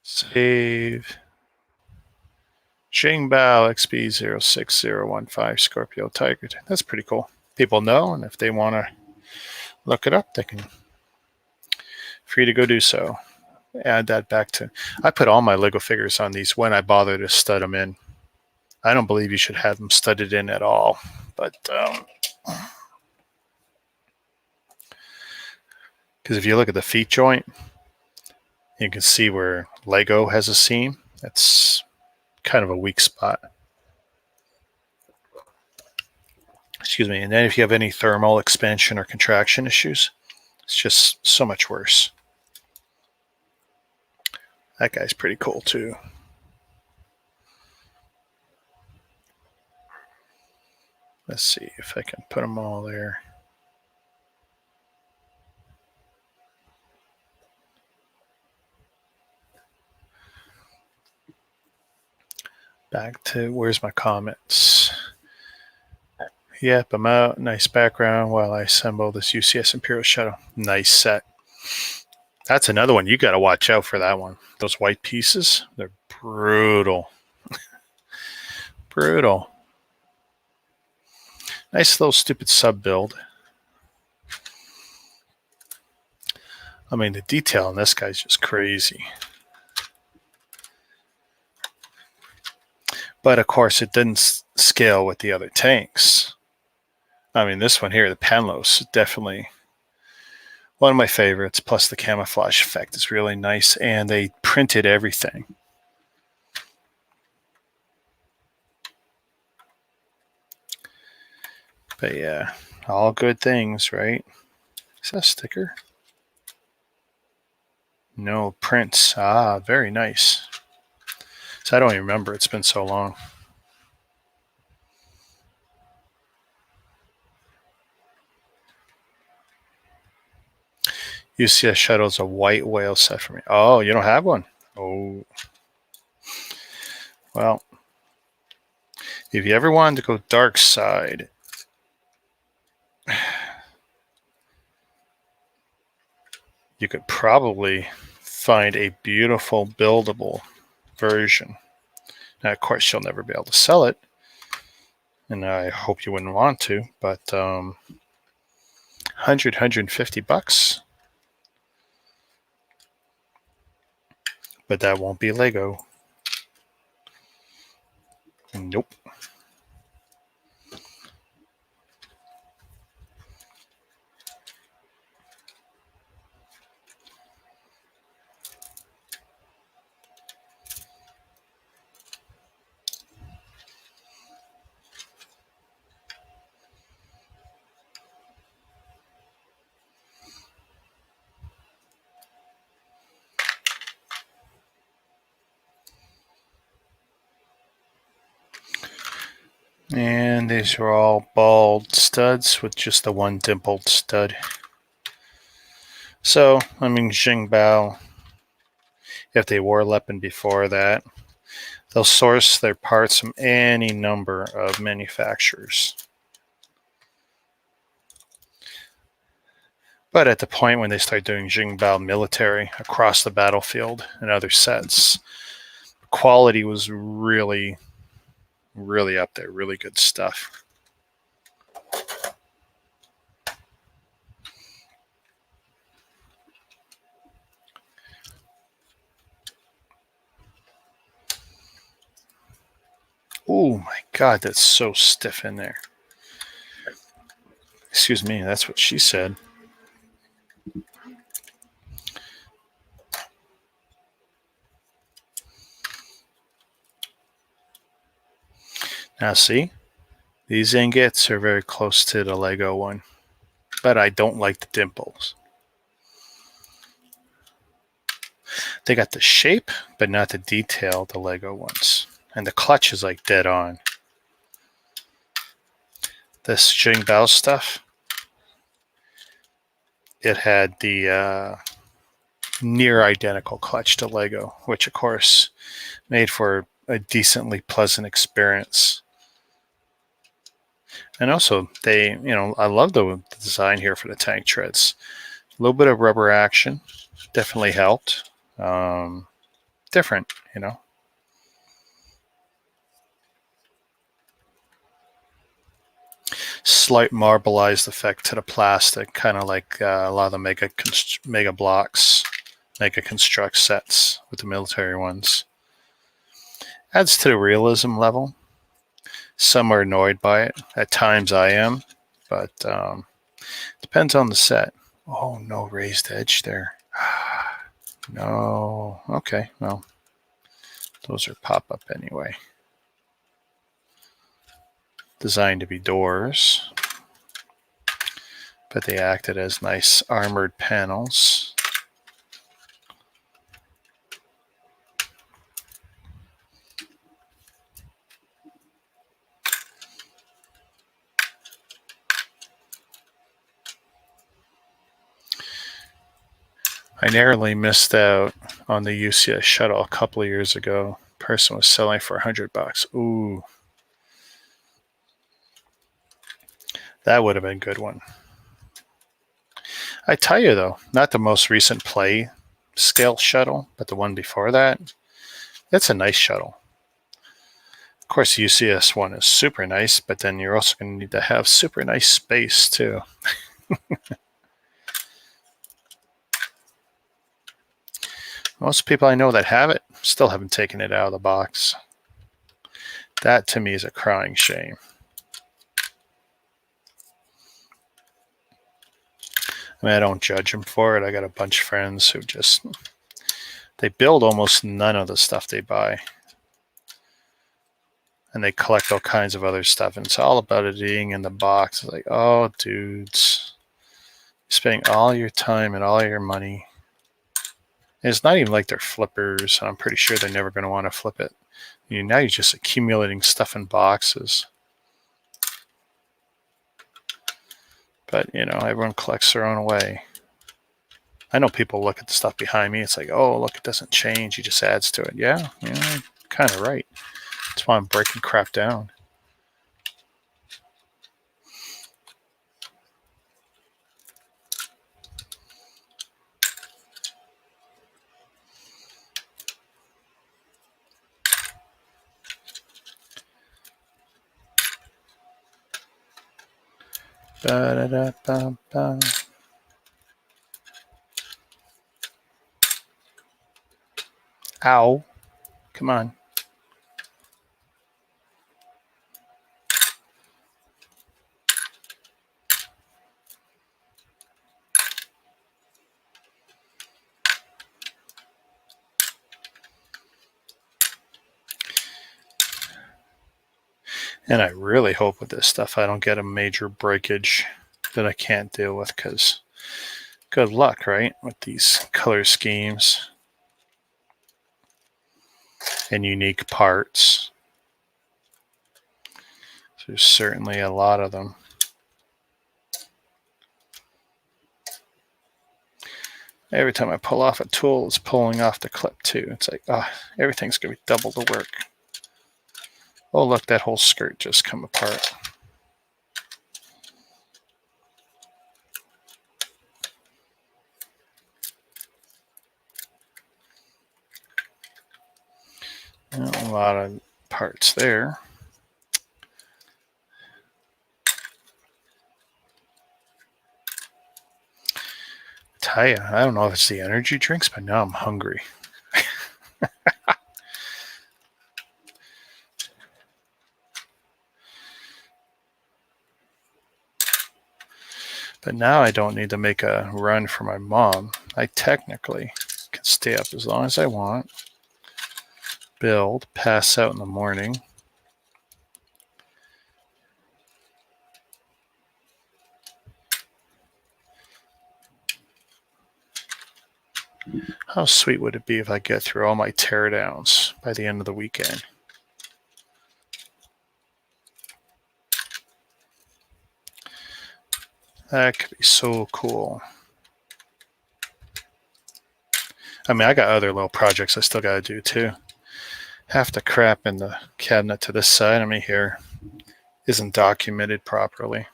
Save. Xingbao XB06015 Scorpio Tiger. That's pretty cool. People know, and if they want to look it up, they can. Free to go do so. Add that back to. I put all my Lego figures on these when I bother to stud them in. I don't believe you should have them studded in at all, but because if you look at the feet joint, you can see where Lego has a seam. That's kind of a weak spot. Excuse me. And then if you have any thermal expansion or contraction issues, it's just so much worse. That guy's pretty cool too. Let's see if I can put them all there. Back to where's my comments? Yep, I'm out. Nice background while I assemble this UCS Imperial Shuttle. Nice set. That's another one. You got to watch out for that one. Those white pieces, they're brutal. Brutal. Nice little stupid sub build. I mean, the detail on this guy's just crazy. But of course, it didn't scale with the other tanks. I mean, this one here, the Panlos, definitely one of my favorites. Plus, the camouflage effect is really nice, and they printed everything. But yeah, all good things, right? Is that a sticker? No, prints. Ah, very nice. So I don't even remember. It's been so long. UCS Shuttle's a white whale set for me. Oh, you don't have one? Oh. Well, if you ever wanted to go dark side, you could probably find a beautiful buildable version. Now, of course, you'll never be able to sell it, and I hope you wouldn't want to, but 150 bucks. But that won't be Lego. Nope. And these are all bald studs with just the one dimpled stud. So, I mean, Xingbao, if they wore Leopard before that, they'll source their parts from any number of manufacturers. But at the point when they start doing Xingbao military across the battlefield and other sets, quality was really up there, really good stuff. Oh my God, that's so stiff in there. Excuse me, that's what she said. Now see, these ingots are very close to the Lego one, but I don't like the dimples. They got the shape, but not the detail of the Lego ones. And the clutch is like dead on. This Xingbao stuff, it had the near identical clutch to Lego, which of course made for a decently pleasant experience. And also, I love the design here for the tank treads. A little bit of rubber action definitely helped. Different, Slight marbleized effect to the plastic, kind of like a lot of the mega blocks, mega construct sets with the military ones. Adds to the realism level. Some are annoyed by it. At times I am, but depends on the set. Oh, no raised edge there. No. Okay, well, those are pop-up anyway. Designed to be doors, but they acted as nice armored panels. I narrowly missed out on the UCS shuttle a couple of years ago. Person was selling for $100. Ooh. That would have been a good one. I tell you though, not the most recent play scale shuttle, but the one before that, it's a nice shuttle. Of course, the UCS one is super nice, but then you're also going to need to have super nice space too. Most people I know that have it still haven't taken it out of the box. That to me is a crying shame. I mean, I don't judge them for it. I got a bunch of friends who just, they build almost none of the stuff they buy. And they collect all kinds of other stuff. And it's all about it being in the box. It's like, oh, dudes, you're spending all your time and all your money. And it's not even like they're flippers. And I'm pretty sure they're never going to want to flip it. Now you're just accumulating stuff in boxes. But, everyone collects their own way. I know people look at the stuff behind me. It's like, oh, look, it doesn't change. He just adds to it. Yeah, kind of right. That's why I'm breaking crap down. Ba-da-da-ba-ba. Ow. Come on. And I really hope with this stuff I don't get a major breakage that I can't deal with, because good luck, right, with these color schemes and unique parts. There's certainly a lot of them. Every time I pull off a tool, it's pulling off the clip too. It's like, everything's going to be double the work. Oh, look, that whole skirt just come apart. A lot of parts there. Tell you, I don't know if it's the energy drinks, but now I'm hungry. But now I don't need to make a run for my mom. I technically can stay up as long as I want, build, pass out in the morning. How sweet would it be if I get through all my teardowns by the end of the weekend? That could be so cool. I mean, I got other little projects I still got to do too. Half the crap in the cabinet to this side of me here isn't documented properly.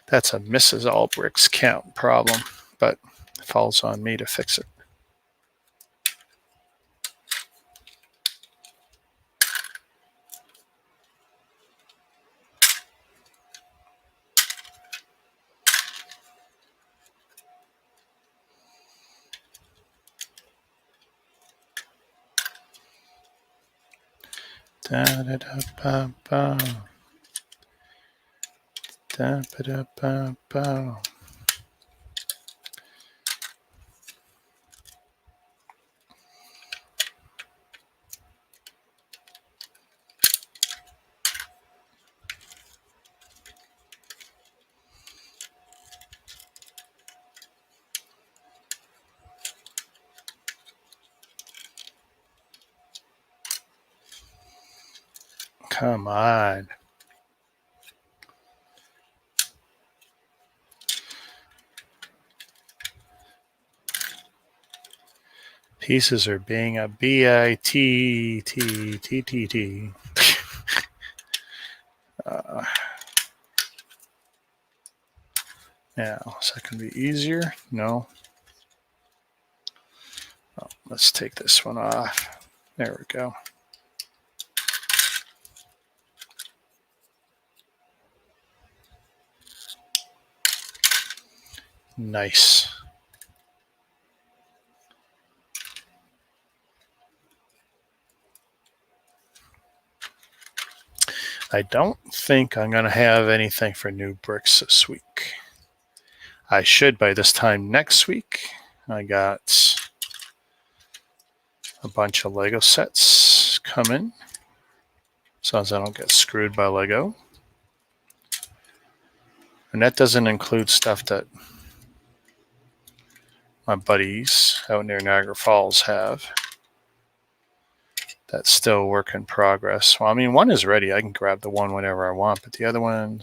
That's a Mrs. Albrecht's count problem, but it falls on me to fix it. Da da da ba ba. Da ba da ba ba. Come on. Pieces are being a B-I-T-T-T-T-T. Now, is that going to be easier? No. Oh, let's take this one off. There we go. Nice. I don't think I'm going to have anything for new bricks this week. I should by this time next week. I got a bunch of Lego sets coming. As long as I don't get screwed by Lego. And that doesn't include stuff that my buddies out near Niagara Falls have. That's still work in progress. Well, I mean, one is ready. I can grab the one whenever I want, but the other one,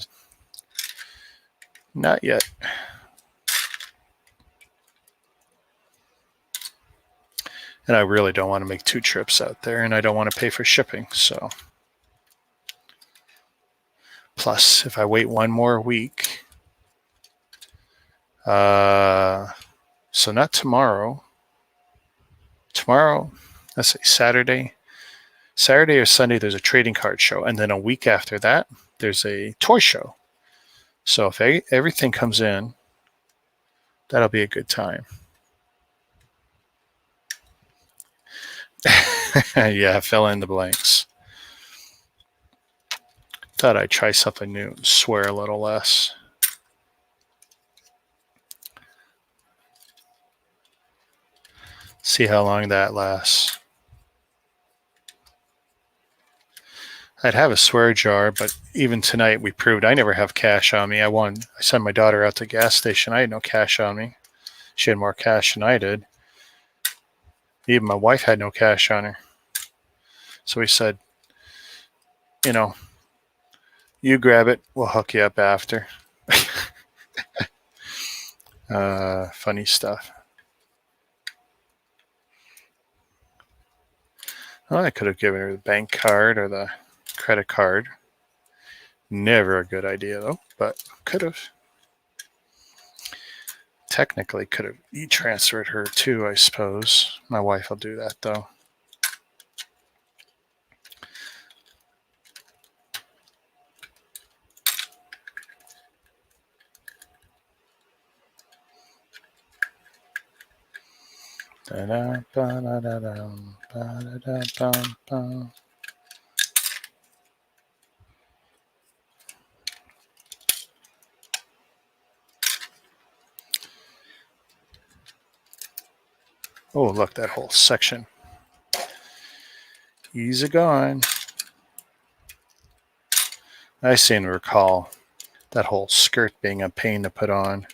not yet. And I really don't want to make 2 trips out there, and I don't want to pay for shipping, so. Plus, if I wait one more week, so not tomorrow. Tomorrow, let's say Saturday or Sunday, there's a trading card show. And then a week after that, there's a toy show. So if everything comes in, that'll be a good time. Yeah, fill in the blanks. Thought I'd try something new and swear a little less. See how long that lasts. I'd have a swear jar, but even tonight we proved I never have cash on me. I sent my daughter out to the gas station. I had no cash on me. She had more cash than I did. Even my wife had no cash on her. So we said, you grab it, we'll hook you up after. Funny stuff. Well, I could have given her the bank card or the credit card. Never a good idea, though, but could have. Technically could have e-transferred her too, I suppose. My wife will do that, though. Oh, look, that whole section. Easy going. I seem to recall that whole skirt being a pain to put on.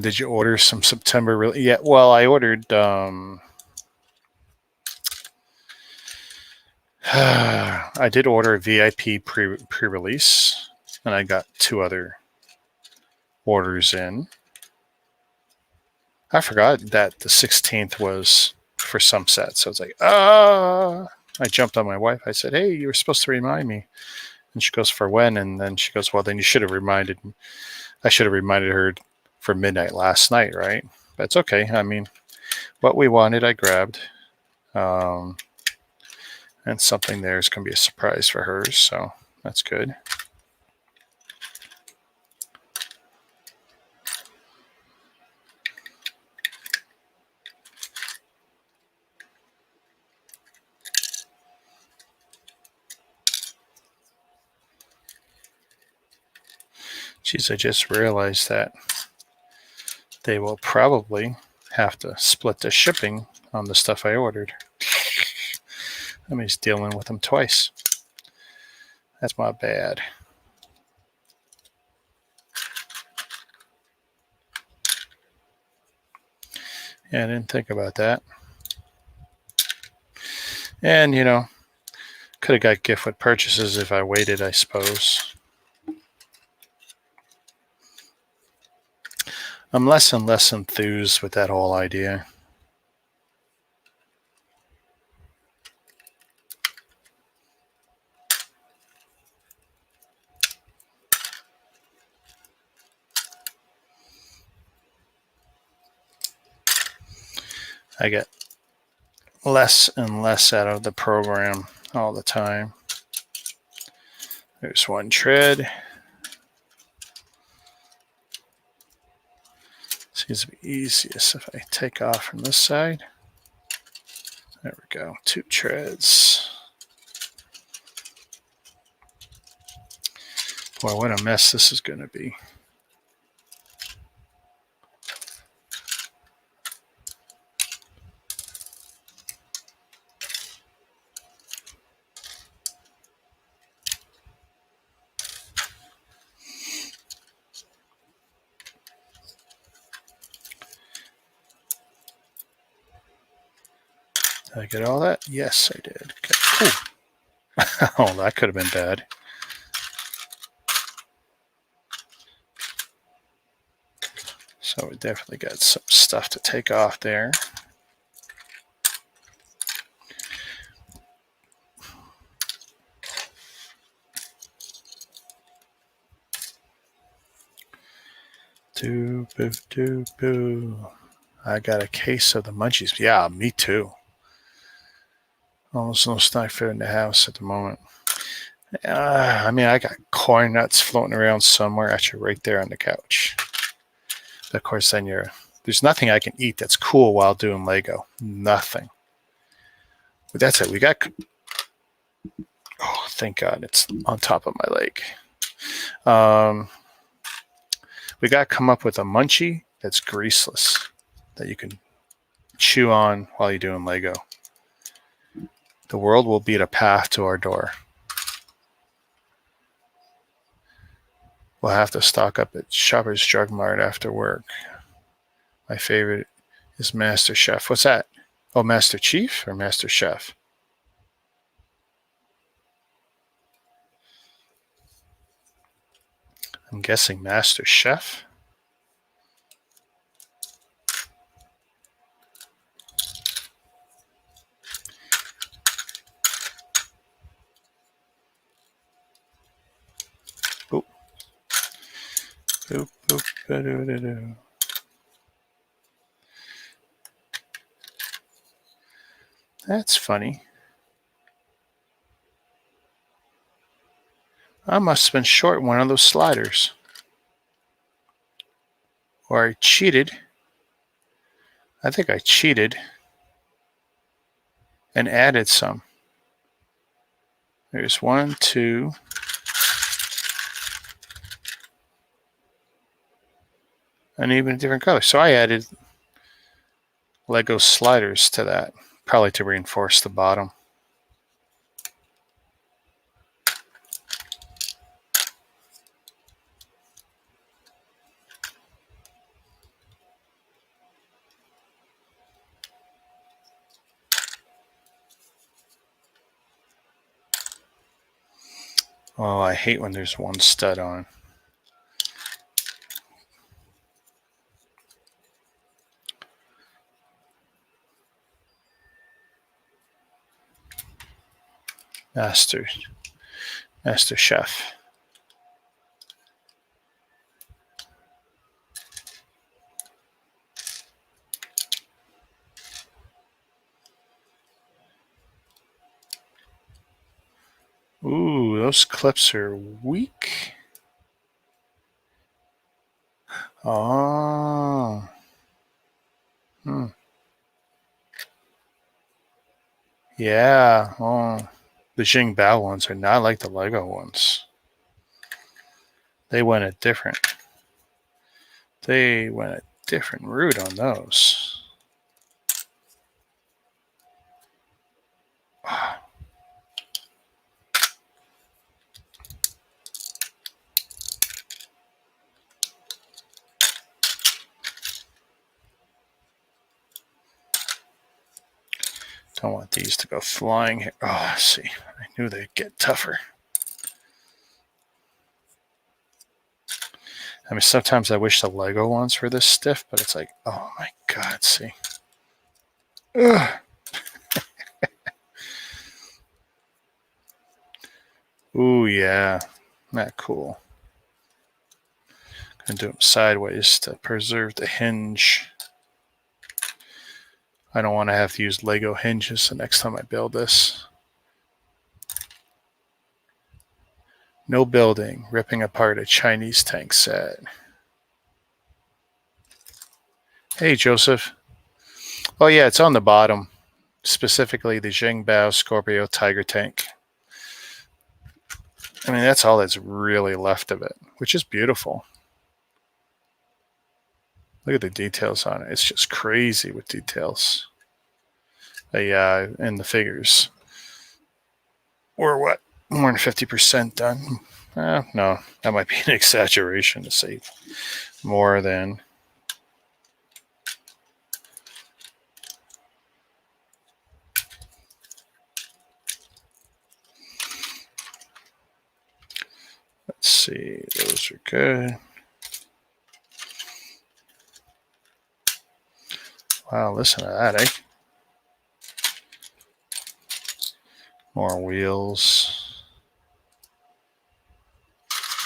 Did you order some September? Yeah, well, I ordered. I did order a VIP pre-release, and I got 2 other orders in. I forgot that the 16th was for some sets. So I was like, I jumped on my wife. I said, hey, you were supposed to remind me. And she goes, for when? And then she goes, well, then you should have reminded me. I should have reminded her for midnight last night, right? But it's okay. I mean, what we wanted, I grabbed. And something there is going to be a surprise for her, so that's good. Geez, I just realized that they will probably have to split the shipping on the stuff I ordered. That means dealing with them twice. That's my bad. Yeah, I didn't think about that. And, could have got gift with purchases if I waited, I suppose. I'm less and less enthused with that whole idea. I get less and less out of the program all the time. There's one tread. Seems to be easiest if I take off from this side. There we go, 2 treads. Boy, what a mess this is going to be. Did I get all that? Yes, I did. Okay. Oh, that could have been bad. So we definitely got some stuff to take off there. Doo boo doo boo. I got a case of the munchies. Yeah, me too. Almost no snack food in the house at the moment. I mean, I got corn nuts floating around somewhere. Actually, right there on the couch. But of course, then there's nothing I can eat that's cool while doing Lego. Nothing. But that's it. We got. Oh, thank God, it's on top of my leg. We got to come up with a munchie that's greaseless that you can chew on while you're doing Lego. The world will be a path to our door. We'll have to stock up at Shoppers Drug Mart after work. My favorite is Master Chef. What's that? Oh, Master Chief or Master Chef? I'm guessing Master Chef. Boop. Boop, boop, ba-doo-doo-doo. That's funny. I must have been short one of those sliders. Or I cheated. I think I cheated and added some. There's 1, 2. And even a different color. So I added Lego sliders to that, probably to reinforce the bottom. Oh, I hate when there's one stud on. Master Chef. Ooh, those clips are weak. Oh. Yeah. Oh. The Xingbao ones are not like the Lego ones. They went a different route on those. Don't want these to go flying here. Oh, see. I knew they'd get tougher. I mean, sometimes I wish the Lego ones were this stiff, but it's like, oh my God, see. Ugh. Ooh, yeah. Not cool. Gonna do them sideways to preserve the hinge. I don't want to have to use Lego hinges the next time I build this. No building. Ripping apart a Chinese tank set. Hey, Joseph. Oh, yeah, it's on the bottom. Specifically, the Xingbao Scorpio Tiger tank. I mean, that's all that's really left of it, which is beautiful. Look at the details on it. It's just crazy with details. And the figures. We're what? More than 50% done. No, that might be an exaggeration to say more than. Let's see, those are good. Wow, listen to that, eh? More wheels.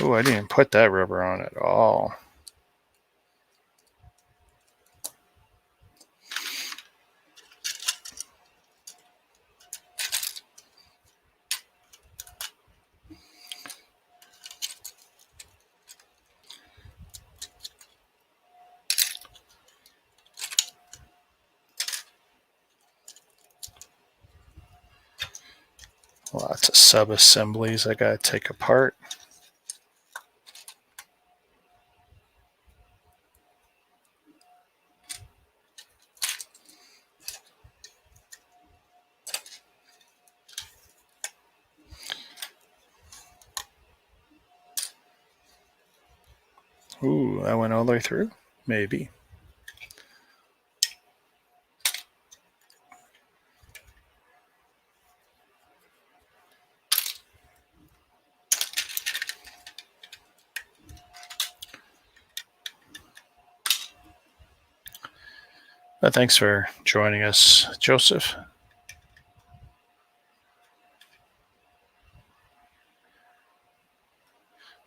Oh, I didn't even put that rubber on at all. Lots of sub-assemblies I gotta take apart. Ooh, I went all the way through? Maybe. Thanks for joining us, Joseph.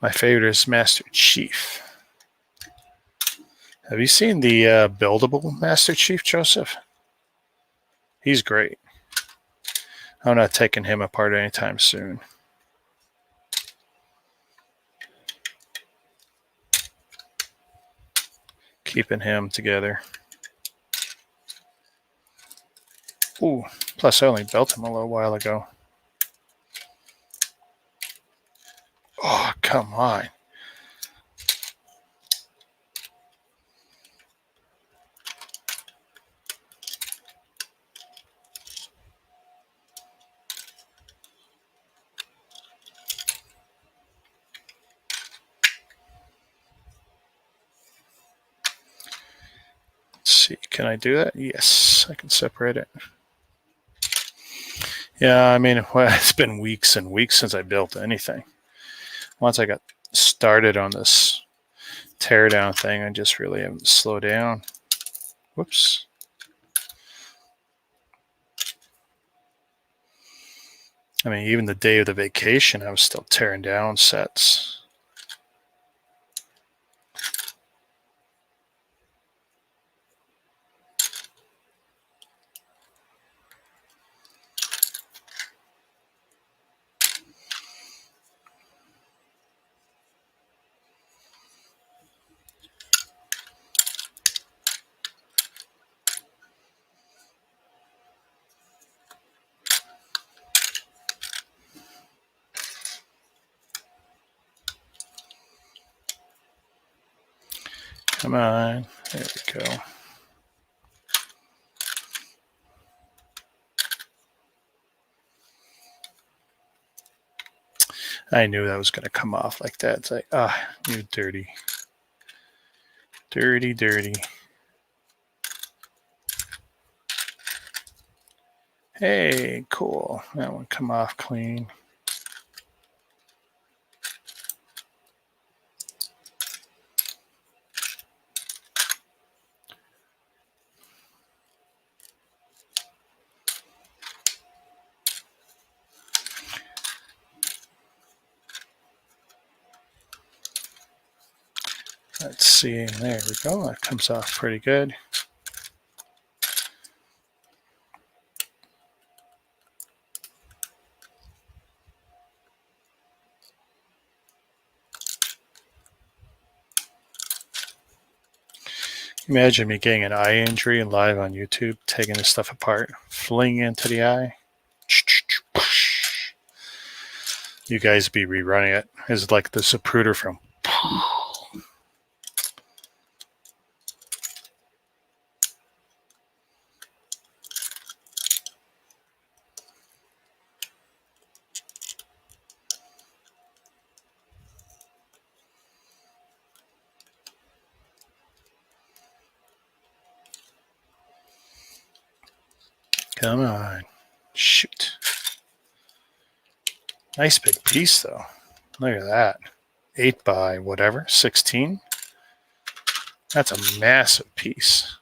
My favorite is Master Chief. Have you seen the buildable Master Chief, Joseph? He's great. I'm not taking him apart anytime soon. Keeping him together. Ooh, plus I only built him a little while ago. Oh, come on. Let's see, can I do that? Yes, I can separate it. Yeah, I mean, well, it's been weeks and weeks since I built anything. Once I got started on this teardown thing, I just really haven't slowed down. Whoops. I mean, even the day of the vacation, I was still tearing down sets. Come on. There we go. I knew that was going to come off like that. It's like, you dirty. Dirty, dirty. Hey, cool. That one come off clean. Let's see. There we go. That comes off pretty good. Imagine me getting an eye injury and live on YouTube, taking this stuff apart, flinging into the eye. You guys be rerunning it. It's like the Zapruder from. Come on. Shoot. Nice big piece, though. Look at that. 8 by whatever, 16. That's a massive piece.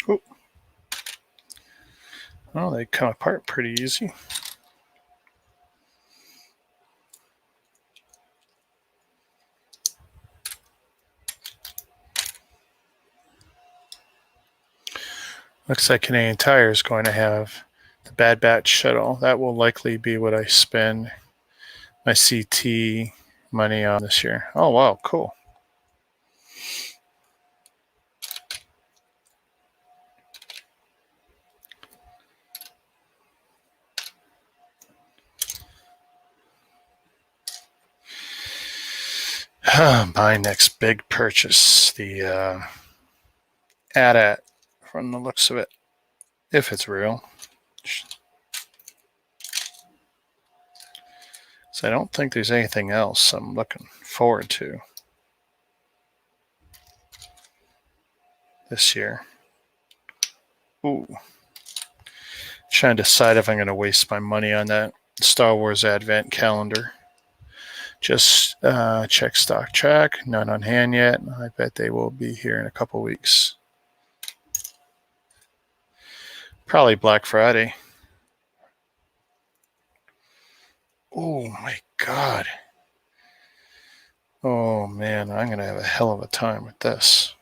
Ooh. Well, they come apart pretty easy. Looks like Canadian Tire is going to have the Bad Batch shuttle. That will likely be what I spend my CT money on this year. Oh, wow, cool. My next big purchase, the AT-AT, from the looks of it, if it's real. So I don't think there's anything else I'm looking forward to this year. Ooh. Trying to decide if I'm going to waste my money on that Star Wars Advent calendar. Just check stock track. None on hand yet. I bet they will be here in a couple weeks. Probably Black Friday. Oh my God. Oh man, I'm going to have a hell of a time with this.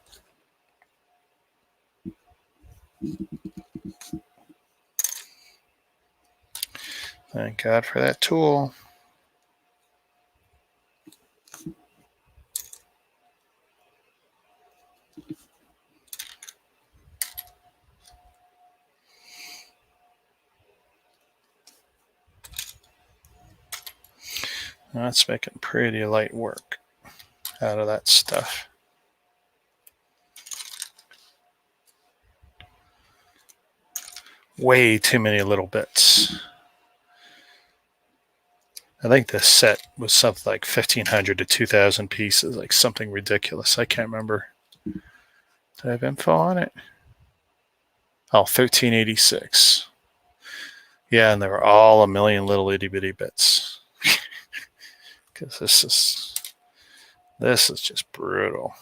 Thank God for that tool. That's making pretty light work out of that stuff. Way too many little bits. I think this set was something like 1,500 to 2,000 pieces, like something ridiculous. I can't remember. Do I have info on it? Oh, 1386. Yeah, and they were all a million little itty bitty bits. Because this is just brutal.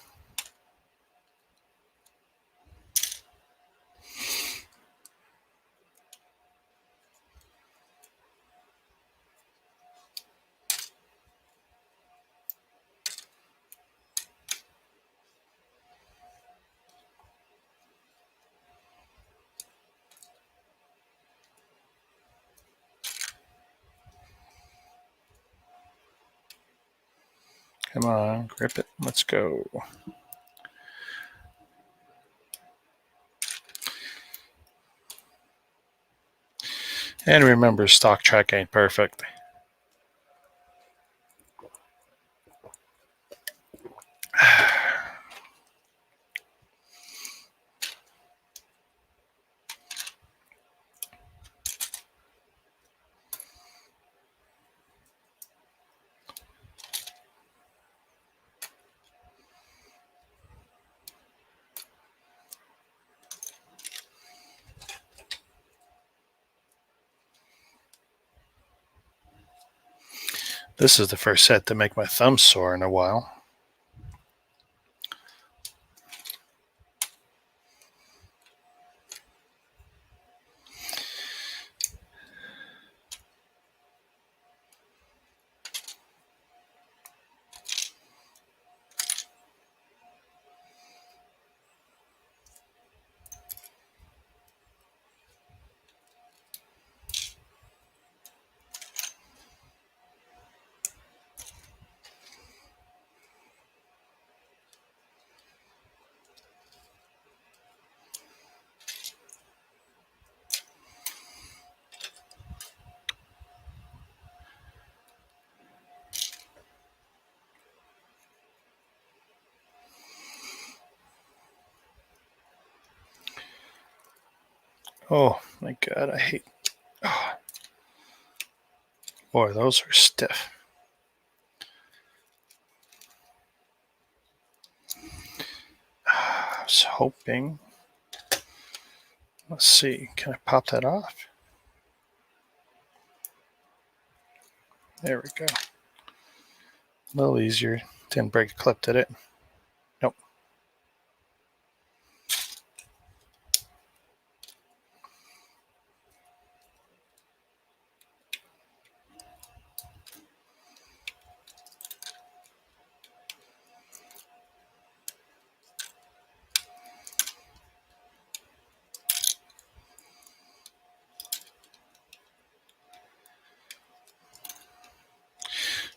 Come on, grip it. Let's go. And remember, stock track ain't perfect. This is the first set to make my thumb sore in a while. Oh my God, I hate. Oh, boy, those are stiff. I was hoping. Let's see, can I pop that off? There we go. A little easier. Didn't break a clip, did it? Nope.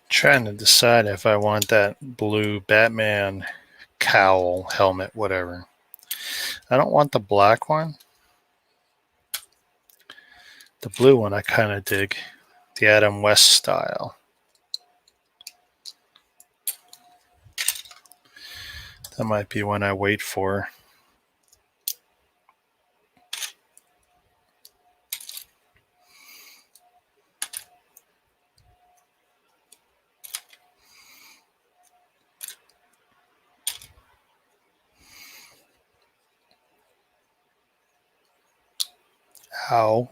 Trying to decide if I want that blue Batman cowl, helmet, whatever. I don't want the black one. The blue one I kind of dig. The Adam West style. That might be one I wait for. Ow.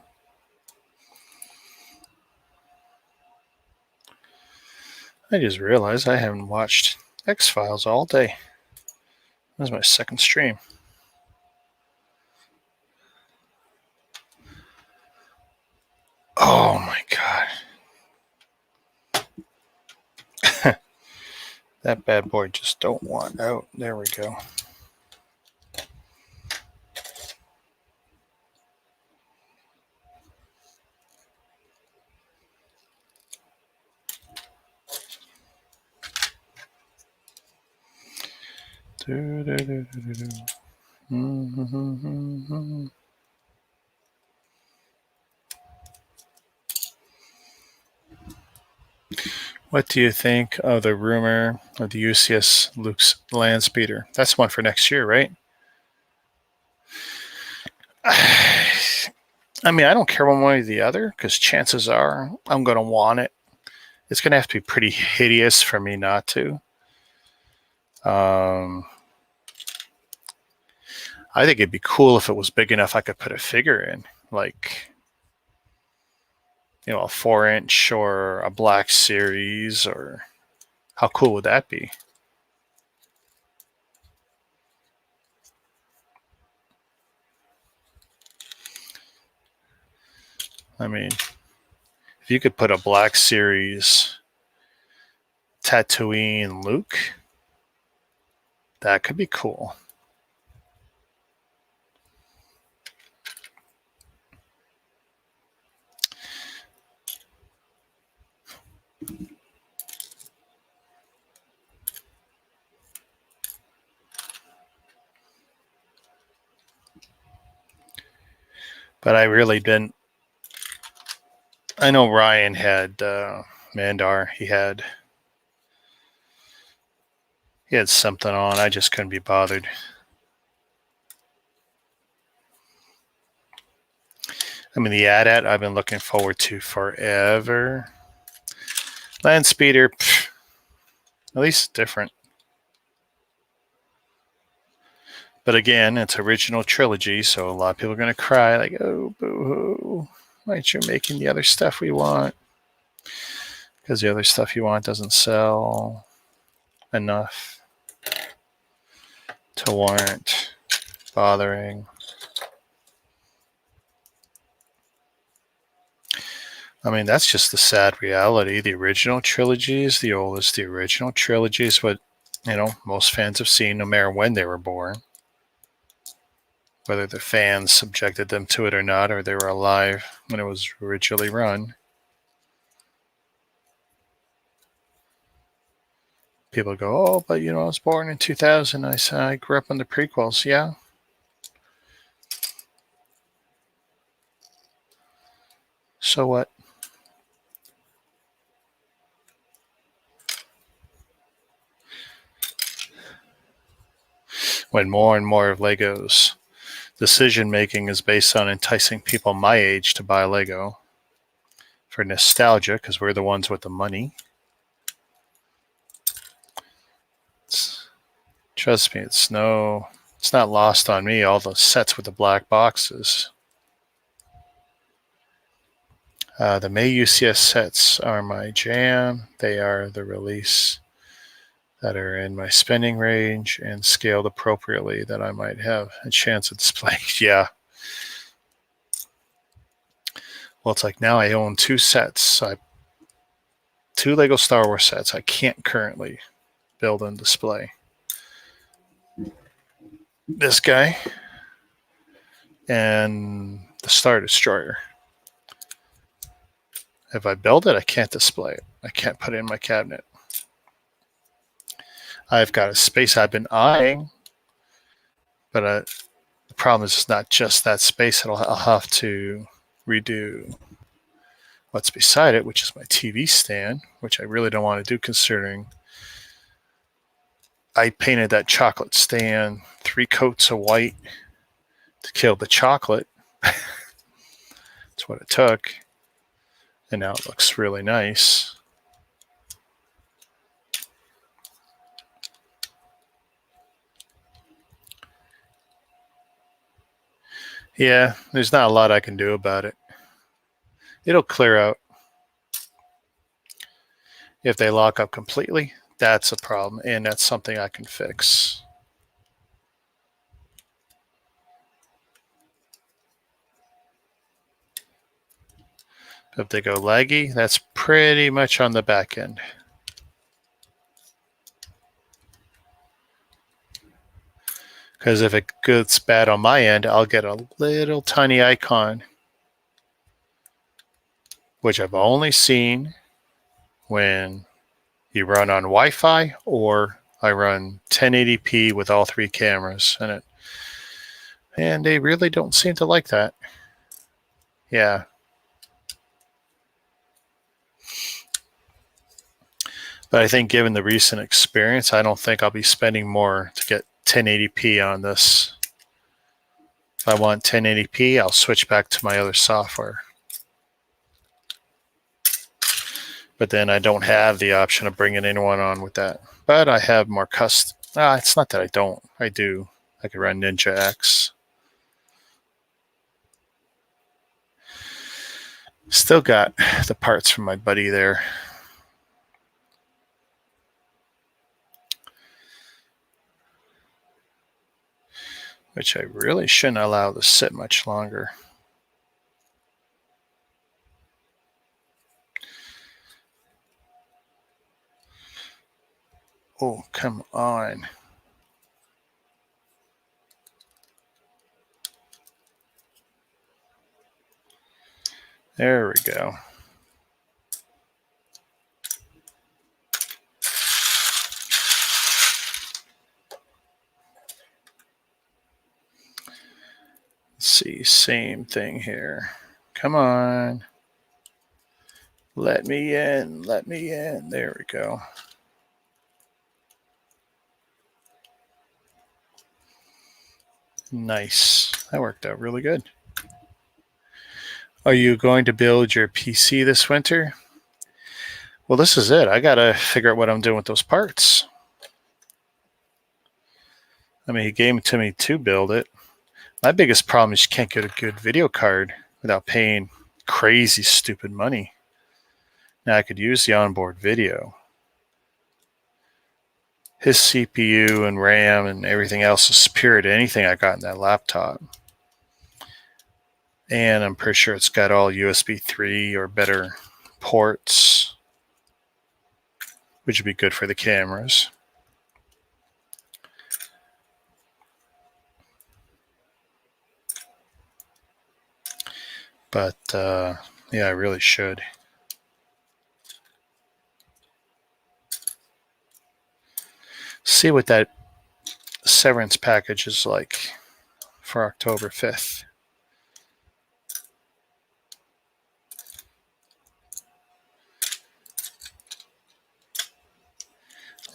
I just realized I haven't watched X-Files all day. This is my second stream. Oh my God. That bad boy just don't want out. There we go. What do you think of the rumor of the UCS Luke's land speeder? That's one for next year, right? I mean, I don't care one way or the other because chances are I'm going to want it. It's going to have to be pretty hideous for me not to. I think it'd be cool if it was big enough I could put a figure in, like, you know, a 4-inch or a Black Series, or how cool would that be? I mean, if you could put a Black Series Tatooine Luke, that could be cool. But I really didn't. I know Ryan had Mandar. He had something on. I just couldn't be bothered. I mean, the AT-AT I've been looking forward to forever. Land speeder, at least different. But again, it's original trilogy, so a lot of people are going to cry like, oh, boo-hoo. Why aren't you making the other stuff we want? Because the other stuff you want doesn't sell enough to warrant bothering. I mean, that's just the sad reality. The original trilogy is the oldest. The original trilogy is what, you know, most fans have seen no matter when they were born. Whether the fans subjected them to it or not, or they were alive when it was originally run. People go, oh, but you know, I was born in 2000. I said, I grew up on the prequels. Yeah. So what? When more and more of Legos decision making is based on enticing people my age to buy Lego for nostalgia, because we're the ones with the money. Trust me, it's not lost on me, all the sets with the black boxes. The May UCS sets are my jam. They are the release that are in my spending range and scaled appropriately that I might have a chance at displaying. Yeah. Well, it's like now I own two sets. Two Lego Star Wars sets I can't currently build and display. This guy and the Star Destroyer. If I build it, I can't display it. I can't put it in my cabinet. I've got a space I've been eyeing, but the problem is it's not just that space. I'll have to redo what's beside it, which is my TV stand, which I really don't want to do considering I painted that chocolate stand 3 coats of white to kill the chocolate. That's what it took. And now it looks really nice. Yeah, there's not a lot I can do about it. It'll clear out. If they lock up completely, that's a problem, and that's something I can fix. If they go laggy, that's pretty much on the back end. Because if it gets bad on my end, I'll get a little tiny icon, which I've only seen when you run on Wi-Fi or I run 1080p with all 3 cameras in it. And they really don't seem to like that. Yeah. But I think given the recent experience, I don't think I'll be spending more to get 1080p on this. If I want 1080p, I'll switch back to my other software. But then I don't have the option of bringing anyone on with that. But I have more custom. It's not that I don't. I do. I could run Ninja X. Still got the parts from my buddy there. Which I really shouldn't allow to sit much longer. Oh, come on. There we go. Let's see, same thing here. Come on. Let me in, let me in. There we go. Nice. That worked out really good. Are you going to build your PC this winter? Well, this is it. I got to figure out what I'm doing with those parts. I mean, he gave it to me to build it. My biggest problem is you can't get a good video card without paying crazy, stupid money. Now, I could use the onboard video. His CPU and RAM and everything else is superior to anything I got in that laptop. And I'm pretty sure it's got all USB 3 or better ports, which would be good for the cameras. But yeah, I really should. See what that severance package is like for October 5th.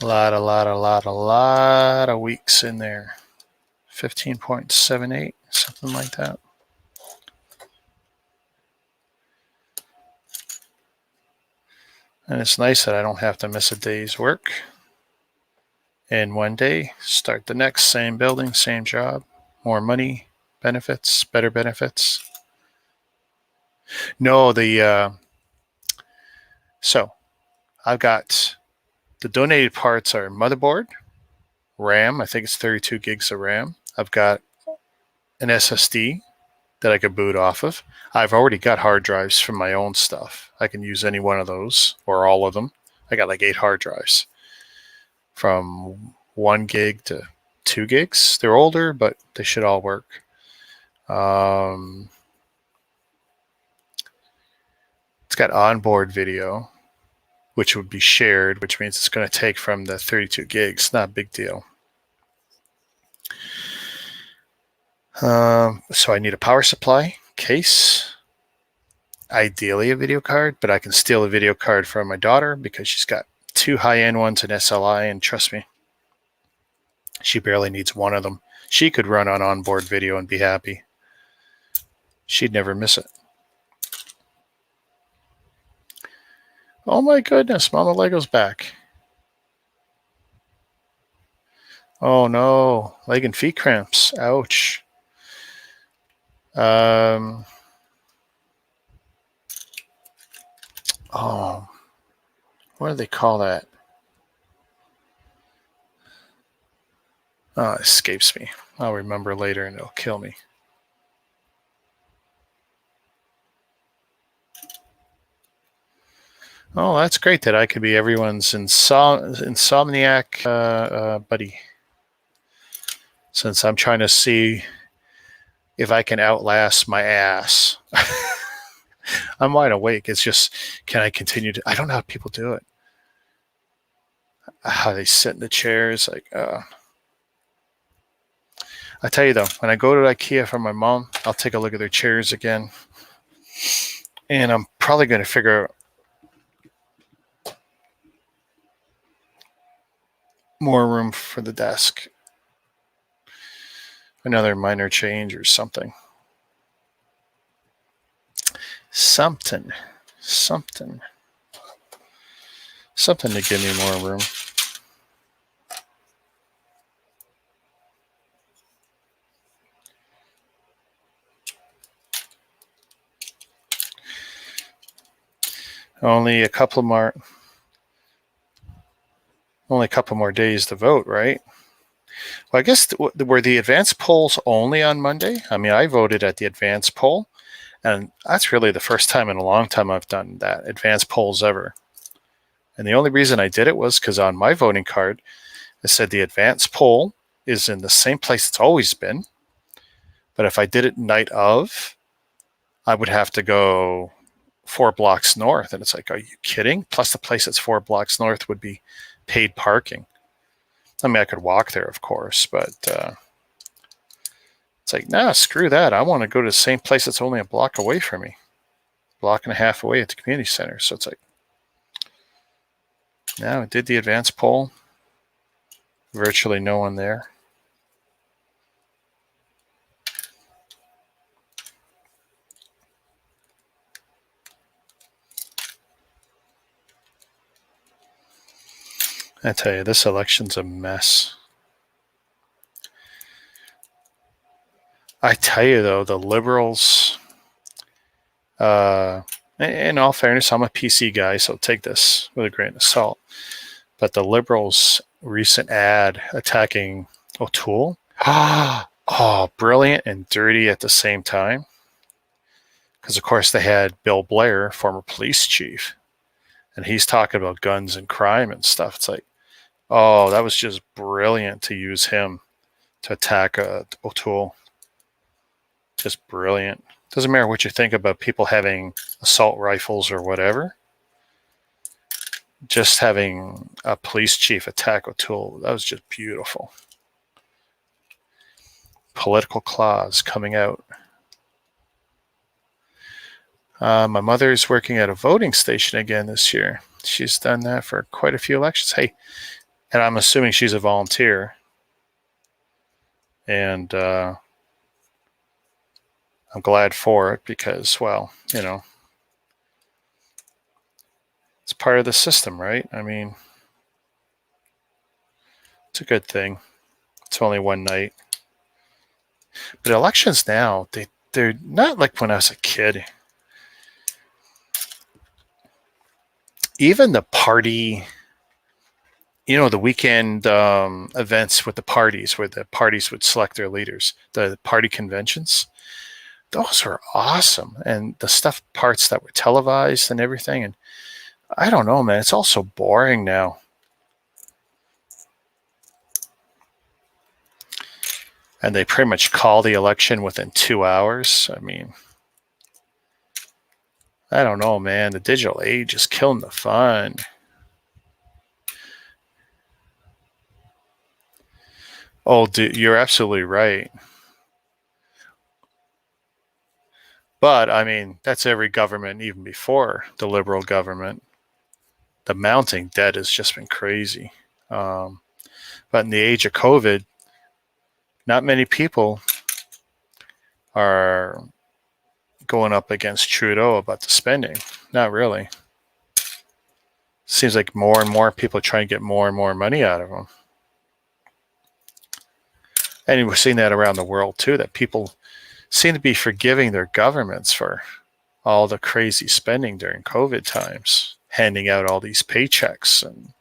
A lot of weeks in there. 15.78, something like that. And it's nice that I don't have to miss a day's work. And one day, start the next, same building, same job, more money, benefits, better benefits. No, so I've got the donated parts are motherboard, RAM, I think it's 32 gigs of RAM. I've got an SSD that I could boot off of. I've already got hard drives from my own stuff. I can use any one of those or all of them. I got like 8 hard drives from 1 gig to 2 gigs. They're older, but they should all work. It's got onboard video, which would be shared, which means it's going to take from the 32 gigs. Not a big deal. So I need a power supply, case, ideally a video card, but I can steal a video card from my daughter because she's got 2 high-end ones in SLI, and trust me, she barely needs one of them. She could run on onboard video and be happy. She'd never miss it. Oh my goodness, Mama Lego's back. Oh no, leg and feet cramps. Ouch. Oh, what do they call that? Oh, it escapes me. I'll remember later and it'll kill me. Oh, that's great that I could be everyone's insomniac buddy. Since I'm trying to see if I can outlast my ass. I'm wide awake. It's just, can I continue to, I don't know how people do it. How they sit in the chairs, like, I tell you though, when I go to IKEA for my mom, I'll take a look at their chairs again. And I'm probably going to figure out more room for the desk. Another minor change or something. Something to give me more room. Only a couple more days to vote, right? Well, I guess were the advance polls only on Monday? I mean, I voted at the advance poll, and that's really the first time in a long time I've done that, advance polls ever. And the only reason I did it was because on my voting card, it said the advance poll is in the same place it's always been. But if I did it night of, I would have to go 4 blocks north. And it's like, are you kidding? Plus the place that's 4 blocks north would be paid parking. I mean, I could walk there, of course, but it's like, nah, screw that. I want to go to the same place that's only a block away from me. Block and a half away at the community center. So it's like, now I did the advance poll. Virtually no one there. I tell you, this election's a mess. I tell you, though, the Liberals, in all fairness, I'm a PC guy, so take this with a grain of salt. But the Liberals' recent ad attacking O'Toole, oh, brilliant and dirty at the same time. Because, of course, they had Bill Blair, former police chief, and he's talking about guns and crime and stuff. It's like, oh, that was just brilliant to use him to attack O'Toole. Just brilliant. Doesn't matter what you think about people having assault rifles or whatever. Just having a police chief attack O'Toole, that was just beautiful. Political clause coming out. My mother's working at a voting station again this year. She's done that for quite a few elections. Hey, and I'm assuming she's a volunteer. And I'm glad for it because, well, it's part of the system, right? I mean, it's a good thing. It's only one night. But elections now, they're not like when I was a kid. Even the party, the weekend events with the parties where the parties would select their leaders, the party conventions, those were awesome. And the parts that were televised and everything. And I don't know, man, it's all so boring now. And they pretty much call the election within 2 hours. I mean, I don't know, man. The digital age is killing the fun. Oh, dude, you're absolutely right. But, I mean, that's every government, even before the liberal government. The mounting debt has just been crazy. But in the age of COVID, not many people are going up against Trudeau about the spending. Not really. Seems like more and more people are trying to get more and more money out of him. And we're seeing that around the world too, that people seem to be forgiving their governments for all the crazy spending during COVID times, handing out all these paychecks. And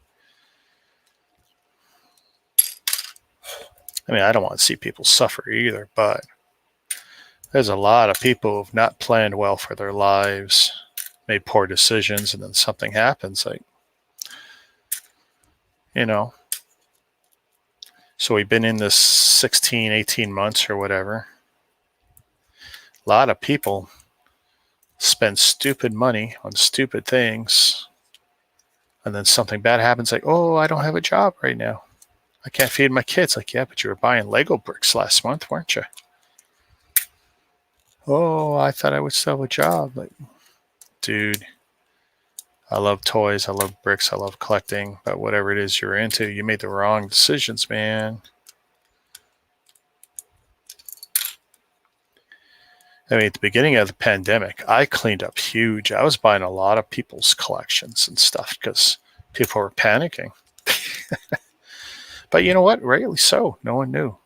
I mean, I don't want to see people suffer either, but there's a lot of people who've not planned well for their lives, made poor decisions, and then something happens. So we've been in this 16, 18 months or whatever. A lot of people spend stupid money on stupid things. And then something bad happens, like, oh, I don't have a job right now. I can't feed my kids. Like, yeah, but you were buying Lego bricks last month, weren't you? Oh, I thought I would still have a job. Like, dude, I love toys. I love bricks. I love collecting. But whatever it is you're into, you made the wrong decisions, man. I mean, at the beginning of the pandemic, I cleaned up huge. I was buying a lot of people's collections and stuff because people were panicking. But you know what? Rightly so. No one knew.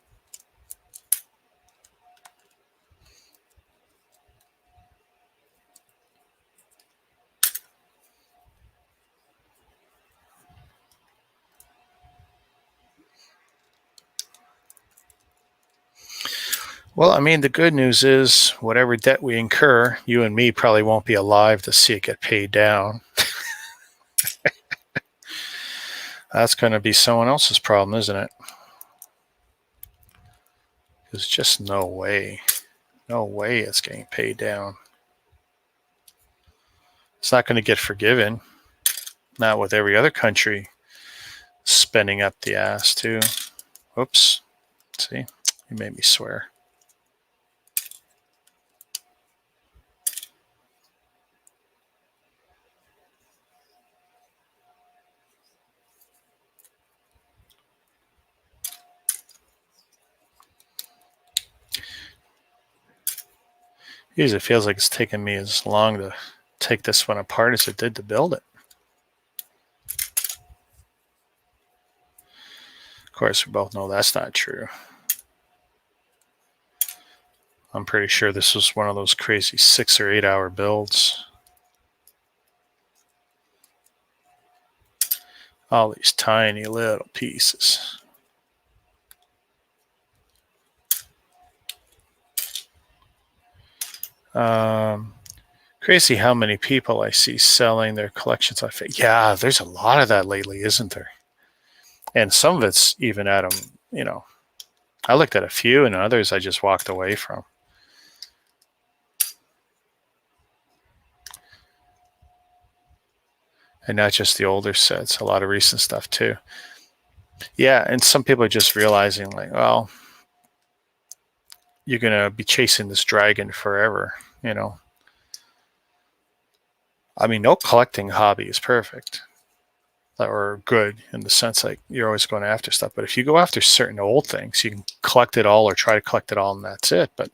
Well, I mean, the good news is whatever debt we incur, you and me probably won't be alive to see it get paid down. That's going to be someone else's problem, isn't it? There's just no way it's getting paid down. It's not going to get forgiven. Not with every other country spending up the ass, too. Oops. See? You made me swear. Usually it feels like it's taken me as long to take this one apart as it did to build it. Of course, we both know that's not true. I'm pretty sure this was one of those crazy 6 or 8 hour builds. All these tiny little pieces. Crazy how many people I see selling their collections on Facebook. Yeah, there's a lot of that lately, isn't there? And some of it's even at them, I looked at a few and others I just walked away from. And not just the older sets, a lot of recent stuff too. Yeah, and some people are just realizing like, well, you're going to be chasing this dragon forever, I mean, no collecting hobby is perfect. or good in the sense like you're always going after stuff. But if you go after certain old things, you can collect it all or try to collect it all and that's it. But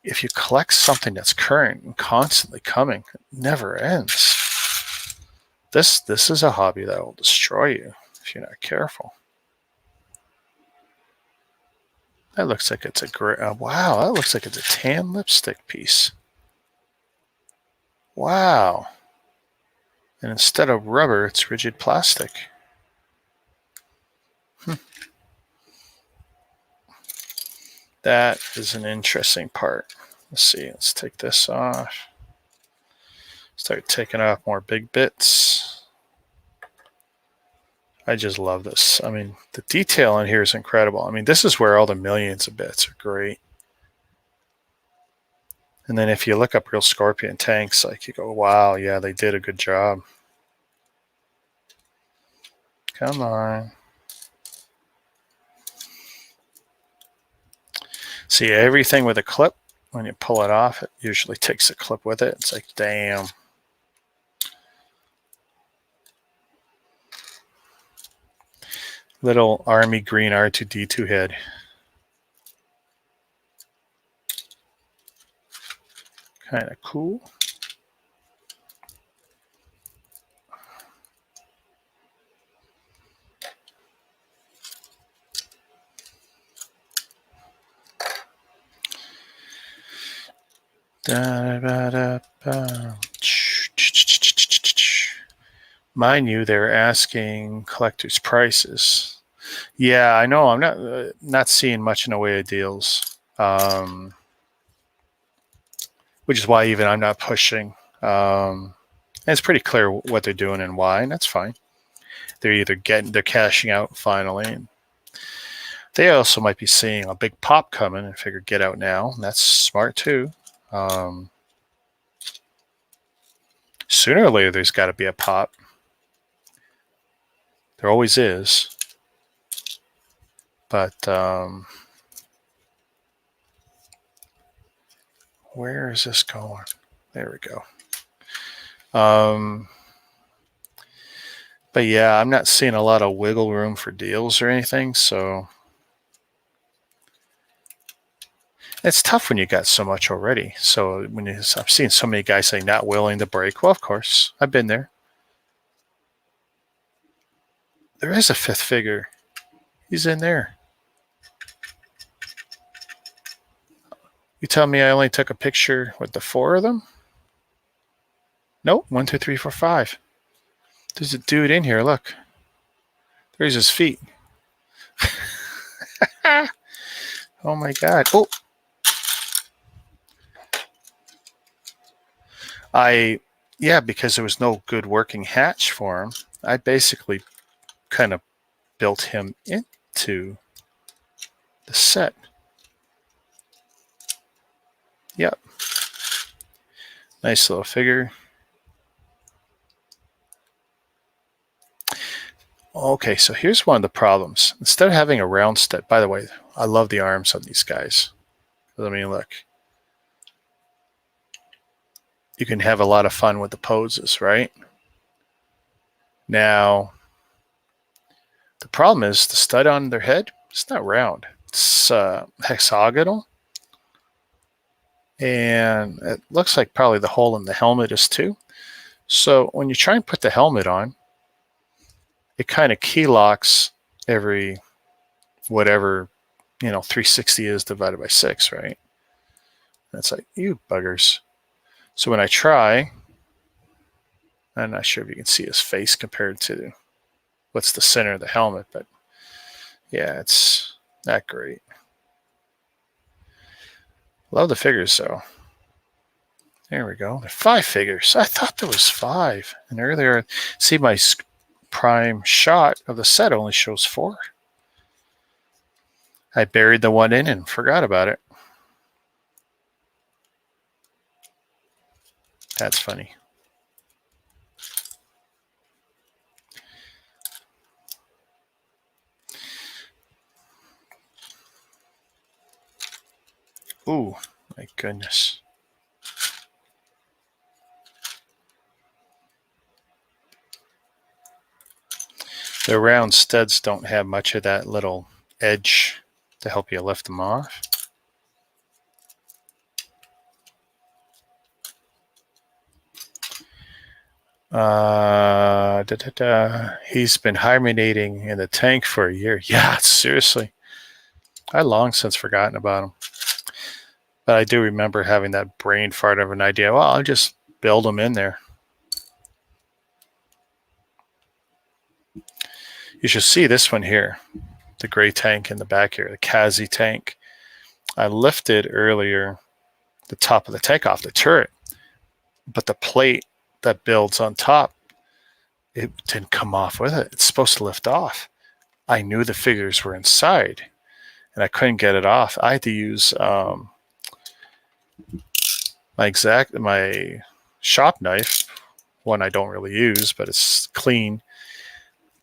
if you collect something that's current and constantly coming, it never ends. This is a hobby that will destroy you if you're not careful. That looks like it's a great, wow, that looks like it's a tan lipstick piece. Wow. And instead of rubber, it's rigid plastic. That is an interesting part. Let's see, let's take this off. Start taking off more big bits. I just love this. I mean, the detail in here is incredible. I mean, this is where all the millions of bits are great. And then if you look up real Scorpion tanks, like you go, wow, yeah, they did a good job. Come on. See, everything with a clip, when you pull it off, it usually takes a clip with it. It's like, damn. Little army green R2-D2 head. Kind of cool. Mind you, they're asking collectors' prices. Yeah, I know. I'm not seeing much in the way of deals, which is why even I'm not pushing. And it's pretty clear what they're doing and why, and that's fine. They're either they're cashing out finally. And they also might be seeing a big pop coming and figure get out now. And that's smart too. Sooner or later, there's got to be a pop. There always is. But where is this going? There we go. But yeah, I'm not seeing a lot of wiggle room for deals or anything, so it's tough when you got so much already. So when I've seen so many guys say not willing to break. Well, of course, I've been there. There is a fifth figure. He's in there. You tell me I only took a picture with the 4 of them? Nope, 1, 2, 3, 4, 5. There's a dude in here, look. There's his feet. Oh my god. Oh. Yeah, because there was no good working hatch for him, I basically kind of built him into the set. Yep. Nice little figure. Okay, so here's one of the problems. Instead of having a round step, by the way, I love the arms on these guys. I mean, look. You can have a lot of fun with the poses, right? Now, the problem is the stud on their head, it's not round. It's hexagonal. And it looks like probably the hole in the helmet is too. So when you try and put the helmet on, it kind of key locks every whatever 360 is divided by 6, right? And it's like, you buggers. So when I try, I'm not sure if you can see his face compared to what's the center of the helmet, but yeah, it's not great. Love the figures though. There we go. 5 figures. I thought there was 5. And earlier, see, my prime shot of the set only shows 4. I buried the one in and forgot about it. That's funny. Ooh, my goodness. The round studs don't have much of that little edge to help you lift them off. He's been hibernating in the tank for a year. Yeah, seriously. I long since forgotten about him. But I do remember having that brain fart of an idea. Well, I'll just build him in there. You should see this one here. The gray tank in the back here, the Kazi tank. I lifted earlier the top of the tank off the turret, but the plate that builds on top, it didn't come off with it. It's supposed to lift off. I knew the figures were inside, and I couldn't get it off. I had to use my shop knife, one I don't really use, but it's clean.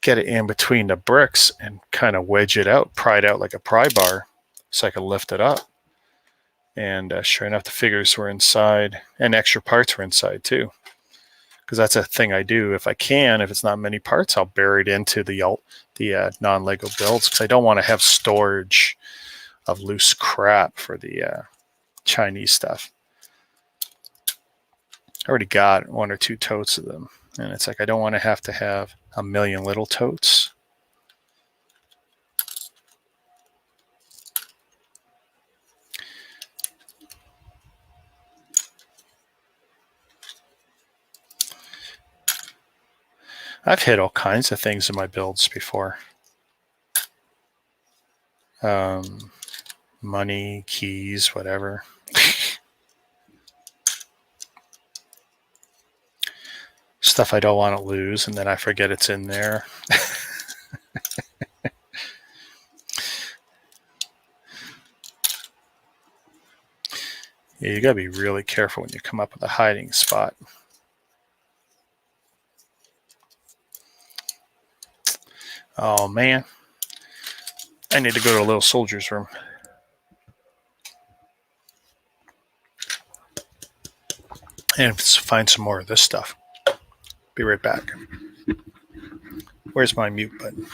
Get it in between the bricks and kind of wedge it out, pry it out like a pry bar, so I could lift it up. And sure enough, the figures were inside, and extra parts were inside too. Because that's a thing I do. If I can, if it's not many parts, I'll bury it into the non-Lego builds, because I don't want to have storage of loose crap for the Chinese stuff. I already got 1 or 2 totes of them, and it's like I don't want to have a million little totes. I've hit all kinds of things in my builds before. Money, keys, whatever. Stuff I don't want to lose, and then I forget it's in there. Yeah, you gotta be really careful when you come up with a hiding spot. Oh man, I need to go to a little soldier's room. And find some more of this stuff. Be right back. Where's my mute button?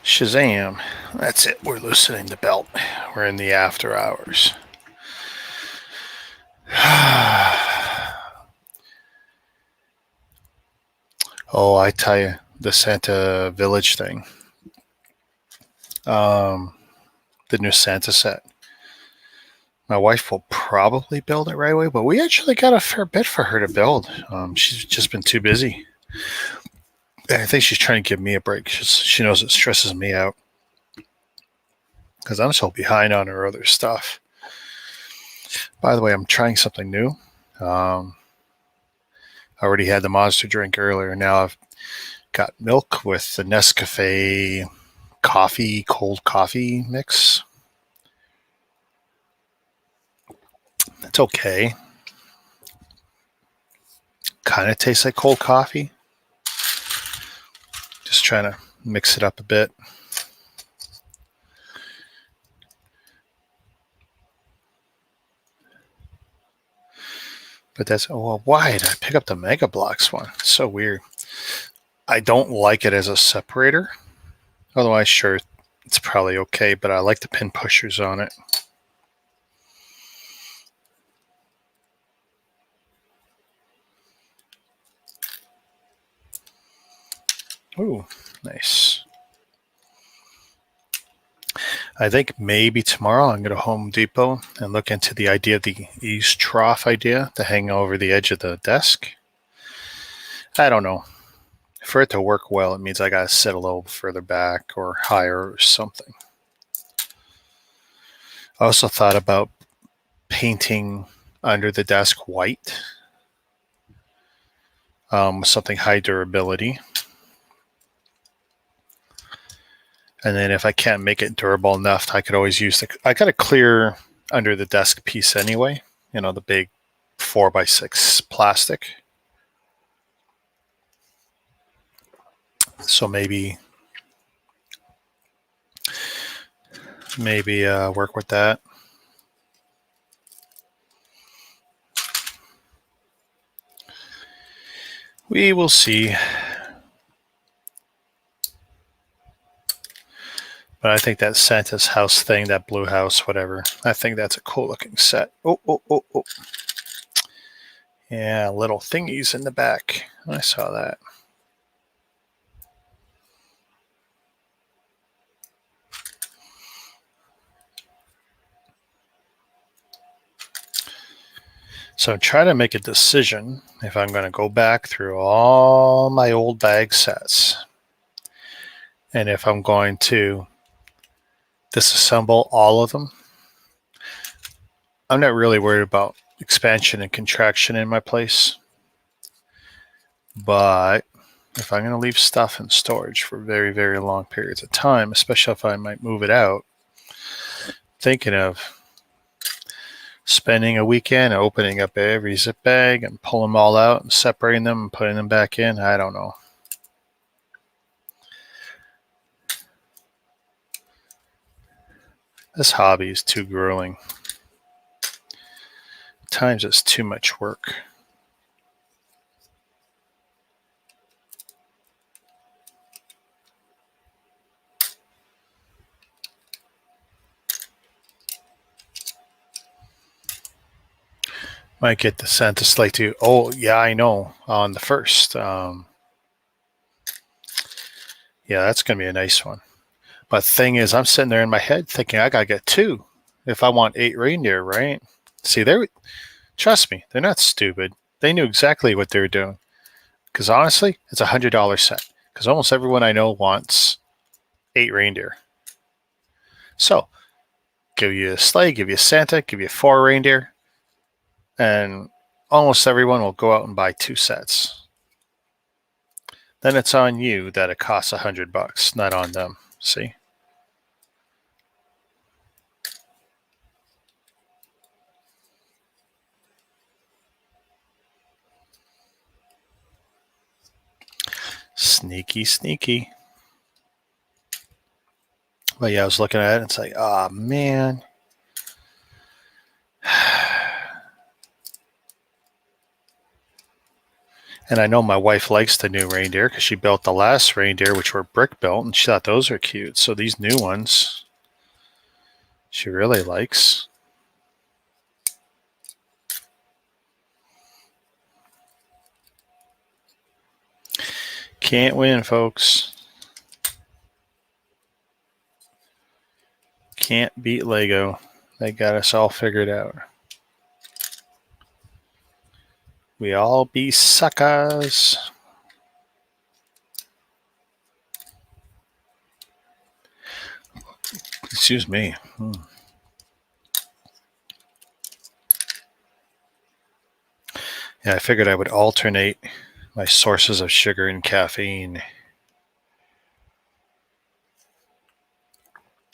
Shazam. That's it. We're loosening the belt. We're in the after hours. Oh, I tell you, the Santa Village thing. The new Santa set. My wife will probably build it right away, but we actually got a fair bit for her to build. She's just been too busy. And I think she's trying to give me a break. She knows it stresses me out because I'm so behind on her other stuff. By the way, I'm trying something new. I already had the monster drink earlier. Now I've got milk with the Nescafe coffee, cold coffee mix. It's okay. Kind of tastes like cold coffee. Just trying to mix it up a bit. But that's, oh, well, why did I pick up the Mega Blocks one? It's so weird. I don't like it as a separator. Otherwise, sure, it's probably okay, but I like the pin pushers on it. Ooh, nice. I think maybe tomorrow I'm going to Home Depot and look into the idea of the ease trough idea to hang over the edge of the desk. I don't know. For it to work well, it means I got to sit a little further back or higher or something. I also thought about painting under the desk white, something high durability. And then if I can't make it durable enough, I could always use I got a clear under the desk piece anyway, the big 4x6 plastic. So maybe work with that. We will see. But I think that Santa's house thing, that blue house, whatever, I think that's a cool looking set. Oh. Yeah, little thingies in the back. I saw that. So I'm trying to make a decision if I'm going to go back through all my old bag sets and if I'm going to disassemble all of them. I'm not really worried about expansion and contraction in my place, but if I'm going to leave stuff in storage for very, very long periods of time, especially if I might move it out, thinking of spending a weekend opening up every zip bag and pulling them all out and separating them and putting them back in, I don't know. This hobby is too grueling. At times it's too much work. Might get the Santa sleigh too. Oh, yeah, I know. On the first. Yeah, that's going to be a nice one. But the thing is, I'm sitting there in my head thinking I got to get 2 if I want 8 reindeer, right? See, trust me, they're not stupid. They knew exactly what they were doing. Because honestly, it's a $100 set. Because almost everyone I know wants 8 reindeer. So, give you a sleigh, give you a Santa, give you 4 reindeer, and almost everyone will go out and buy 2 sets. Then it's on you that it costs $100, not on them. See? Sneaky, sneaky. But yeah, I was looking at it and it's like, oh man. And I know my wife likes the new reindeer because she built the last reindeer, which were brick built, and she thought those are cute. So these new ones, she really likes. Can't win, folks. Can't beat Lego. They got us all figured out. We all be suckers. Excuse me. Yeah, I figured I would alternate my sources of sugar and caffeine.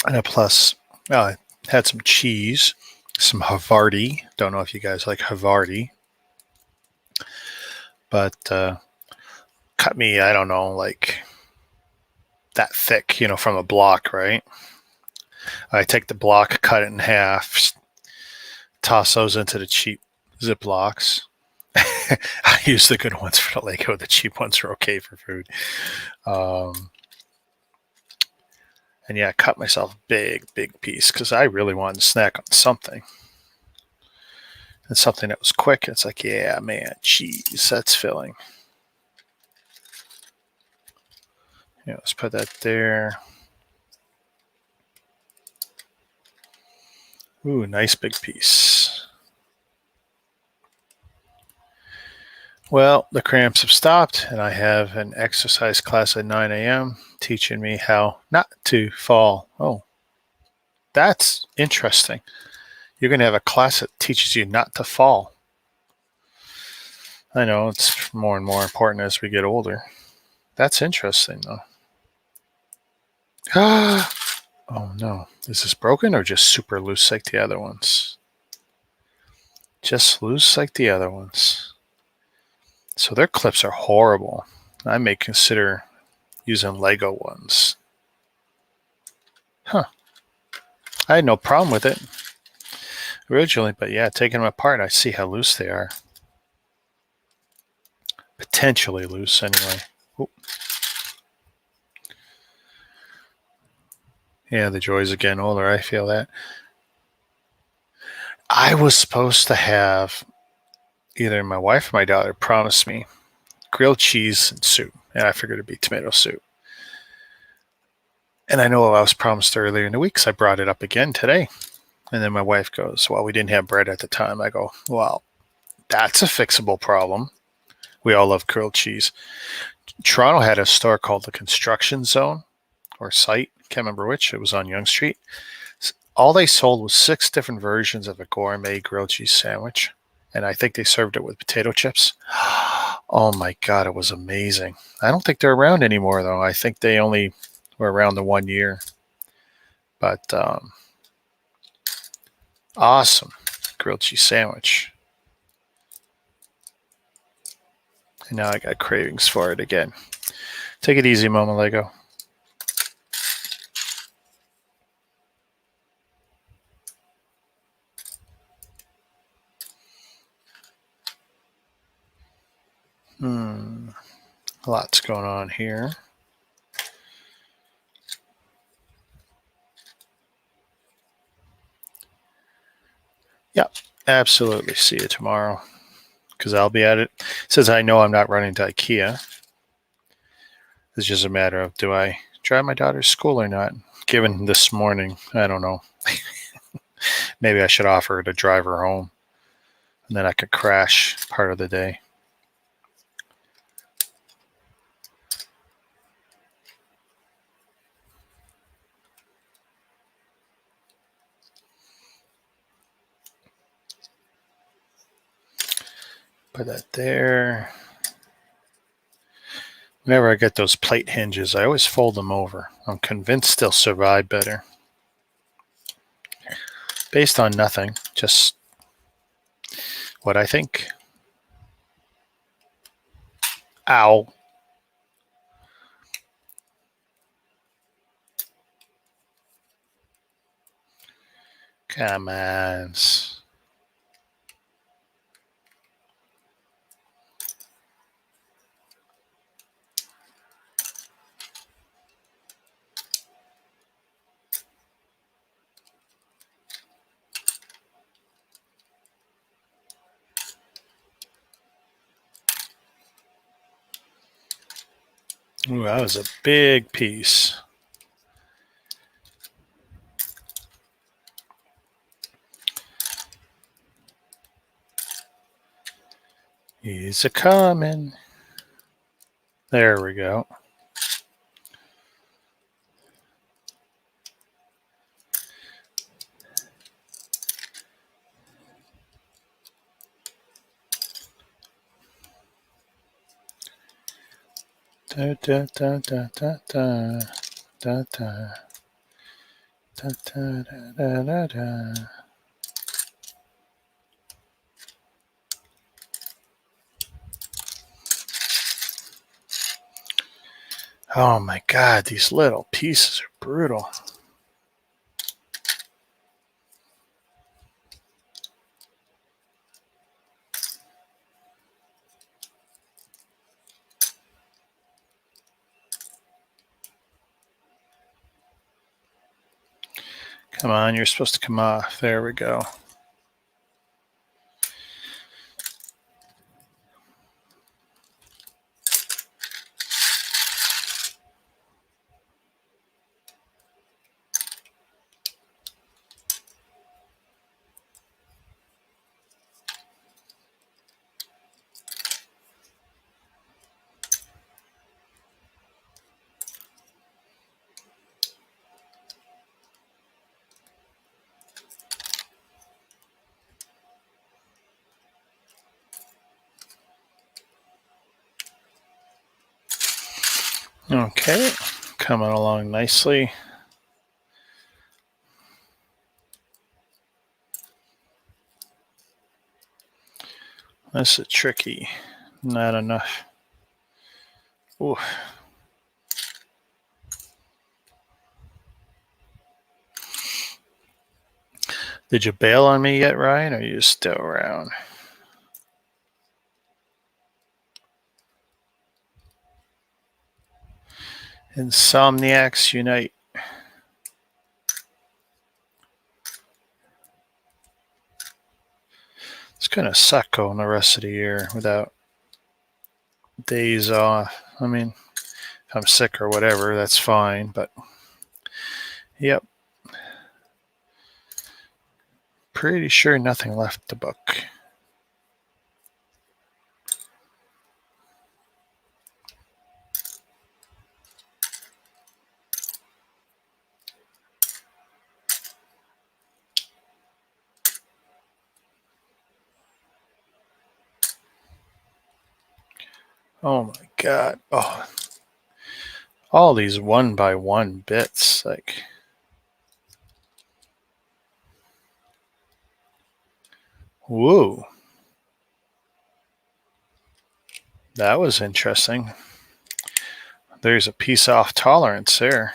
And plus, I had some cheese, some Havarti. Don't know if you guys like Havarti. But cut me, I don't know, like that thick, from a block, right? I take the block, cut it in half, toss those into the cheap Ziplocs. I use the good ones for the Lego. The cheap ones are okay for food. And yeah, I cut myself a big piece because I really wanted to snack on something. And something that was quick. It's like, yeah, man, cheese, that's filling. Yeah, let's put that there. Ooh, nice big piece. Well, the cramps have stopped, and I have an exercise class at 9 a.m. teaching me how not to fall. Oh, that's interesting. You're going to have a class that teaches you not to fall. I know it's more and more important as we get older. That's interesting, though. Oh, no. Is this broken or just super loose like the other ones? Just loose like the other ones. So their clips are horrible. I may consider using Lego ones. Huh. I had no problem with it originally, but yeah, taking them apart, I see how loose they are. Potentially loose, anyway. Ooh. Yeah, the joys of getting older, I feel that. I was supposed to have either my wife or my daughter promised me grilled cheese and soup, and I figured it'd be tomato soup. And I know I was promised earlier in the week, so I brought it up again today. And then my wife goes, well, we didn't have bread at the time. I go, well, that's a fixable problem. We all love grilled cheese. Toronto had a store called the Construction Zone or Site. Can't remember which. It was on Yonge Street. All they sold was 6 different versions of a gourmet grilled cheese sandwich. And I think they served it with potato chips. Oh my God, it was amazing. I don't think they're around anymore, though. I think they only were around the 1 year. But awesome grilled cheese sandwich. And now I got cravings for it again. Take it easy, Mama Lego. Lots going on here. Yep, absolutely. See you tomorrow because I'll be at it. It says I know I'm not running to IKEA. It's just a matter of do I drive my daughter to school or not? Given this morning, I don't know. Maybe I should offer her to drive her home and then I could crash part of the day. Put that there. Whenever I get those plate hinges, I always fold them over. I'm convinced they'll survive better. Based on nothing, just what I think. Ow. Come on. Ooh, that was a big piece. He's a coming. There we go. Da da da da da da da da da da da da da. Oh my God, these little pieces are brutal. Come on, you're supposed to come off. There we go. Okay, coming along nicely. This is tricky. Not enough. Ooh. Did you bail on me yet, Ryan, or are you still around? Insomniacs unite. It's gonna suck going the rest of the year without days off. I mean, if I'm sick or whatever, that's fine, but yep. Pretty sure nothing left to book. Oh my God. Oh, all these 1x1 bits. Like, whoa. That was interesting. There's a piece off tolerance there.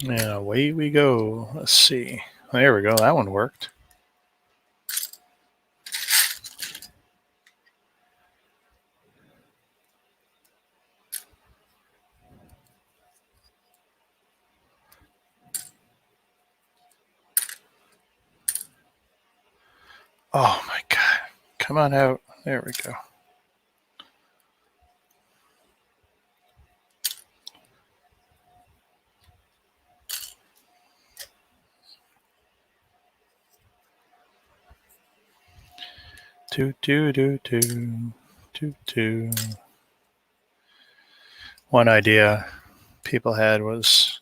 And away we go. Let's see. There we go. That one worked. Oh my God. Come on out. There we go. Do, do, do, do. Do, do. One idea people had was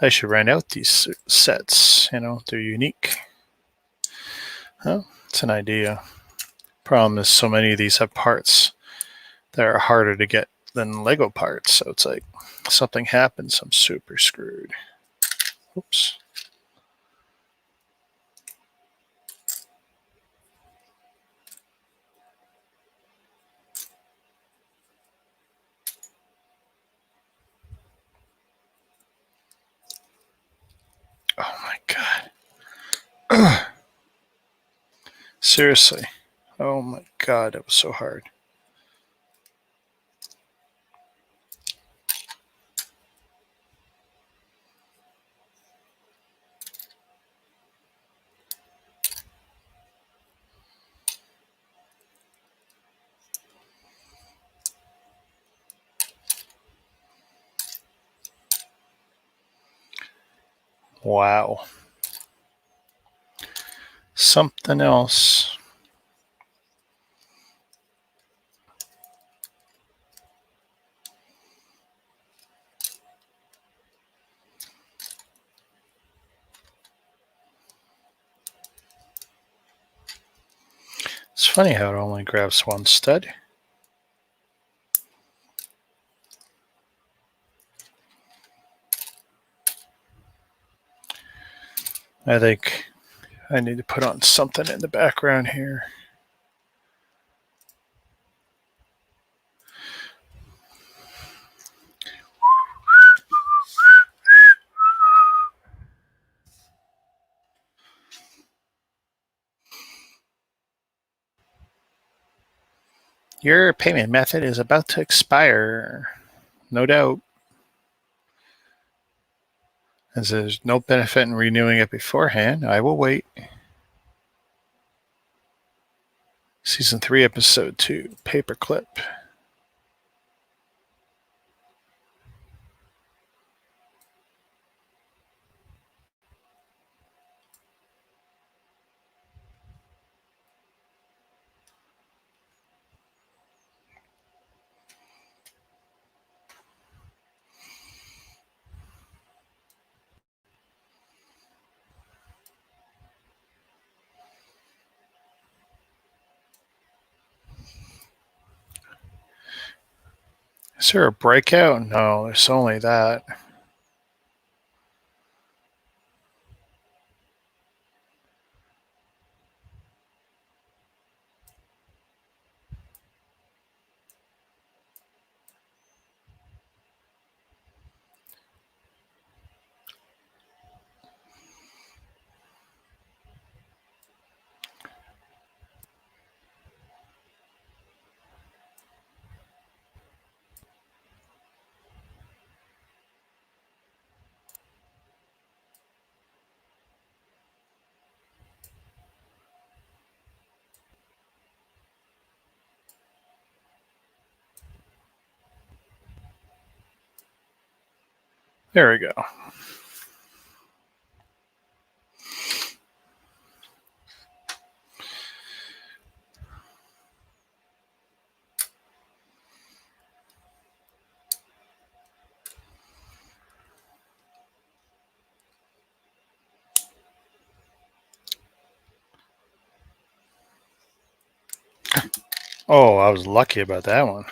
I should rent out these sets. You know, they're unique. Huh? It's an idea. Problem is, so many of these have parts that are harder to get than Lego parts. So it's like something happens, I'm super screwed. Oops. Oh my god. Ugh. Seriously. Oh my god, that was so hard. Wow. Something else. It's funny how it only grabs one stud. I think I need to put on something in the background here. Your payment method is about to expire. No doubt. As there's no benefit in renewing it beforehand, I will wait. Season 3, Episode 2, Paperclip. Is there a breakout? No, there's only that. There we go. Oh, I was lucky about that one.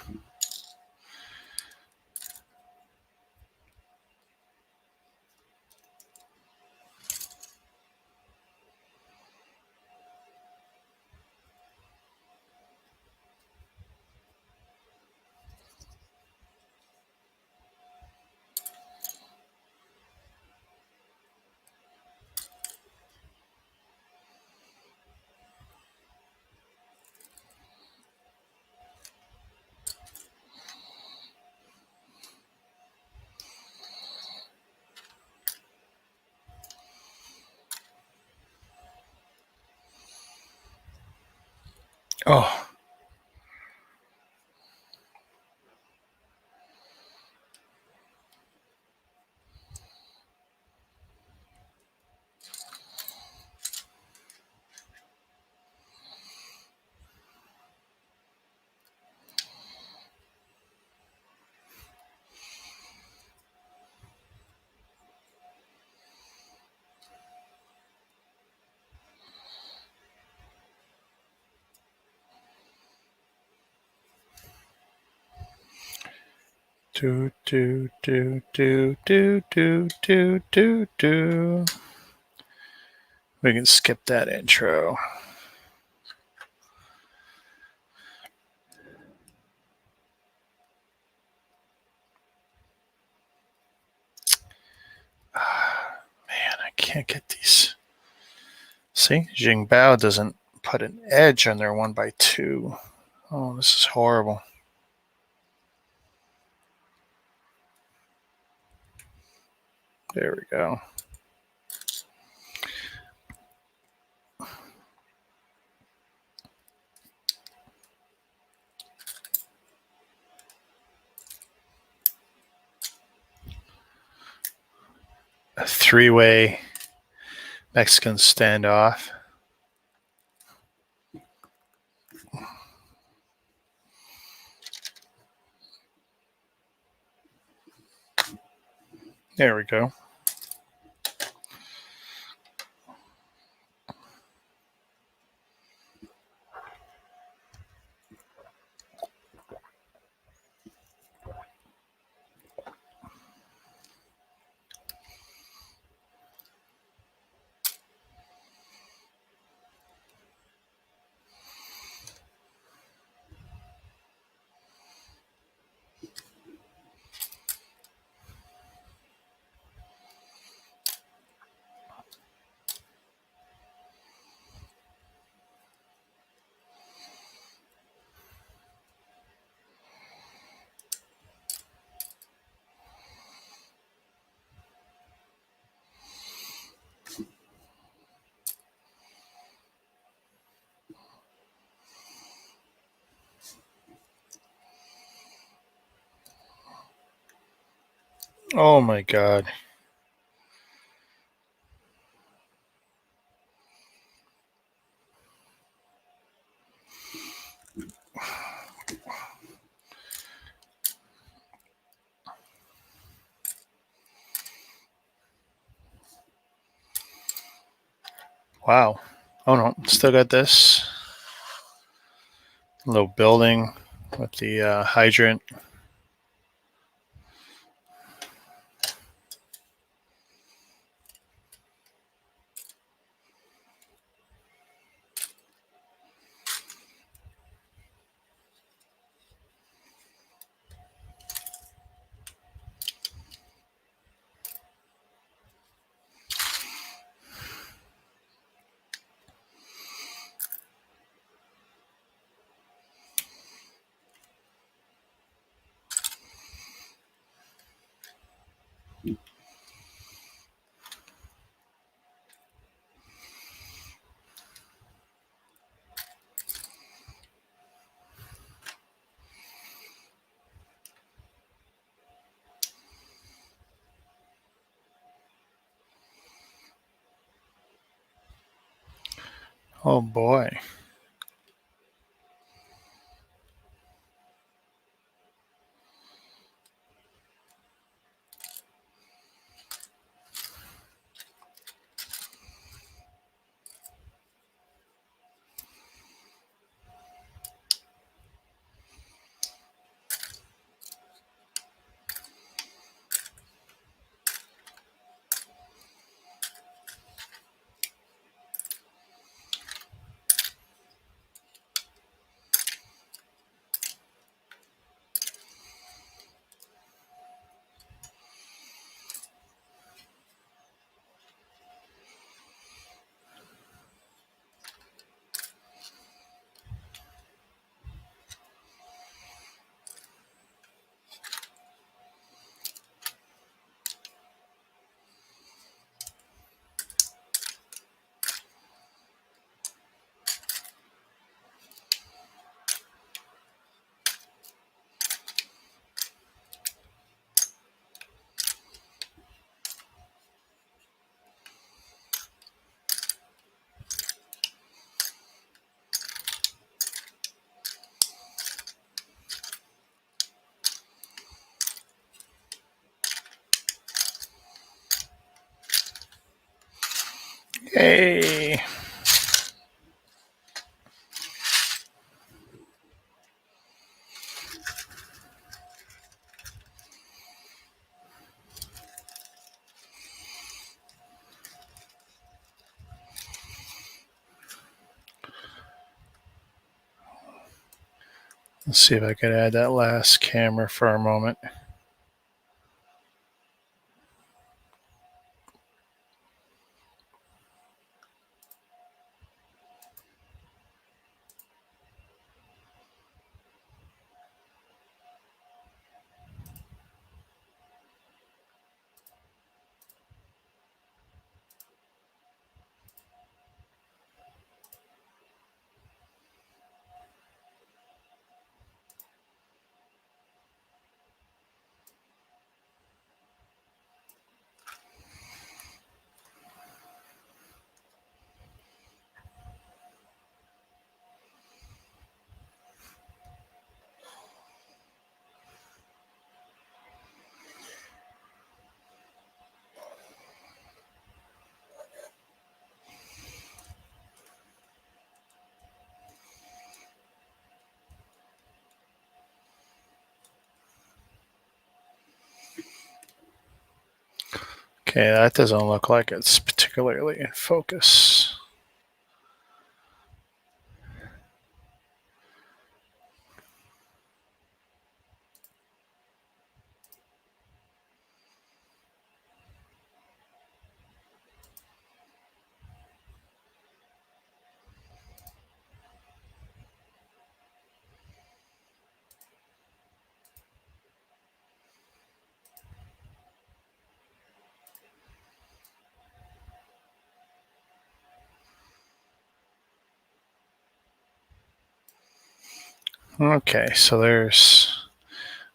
Oh. Do, do, do, do, do, do, do, do, do. We can skip that intro. Man, I can't. can't get these. See, Xingbao doesn't put an edge on their 1x2. Oh, this is horrible. There we go. A three-way Mexican standoff. There we go. Oh my God. Wow. Oh no, still got this little building with the hydrant. Oh boy. Yay. Let's see if I could add that last camera for a moment. Okay, that doesn't look like it's particularly in focus. Okay, so there's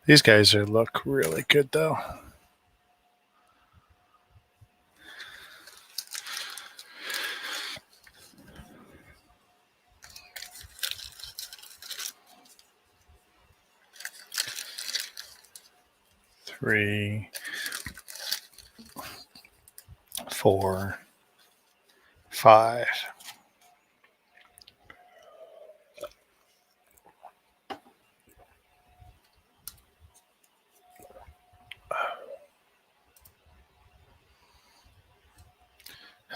these guys look really good though. Three, 4, 5.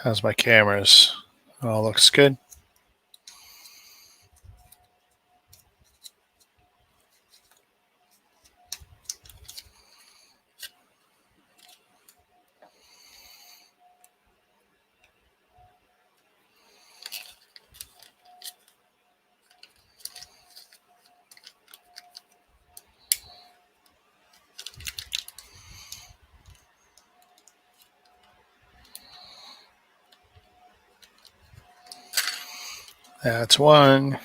How's my cameras? All looks good. That's one.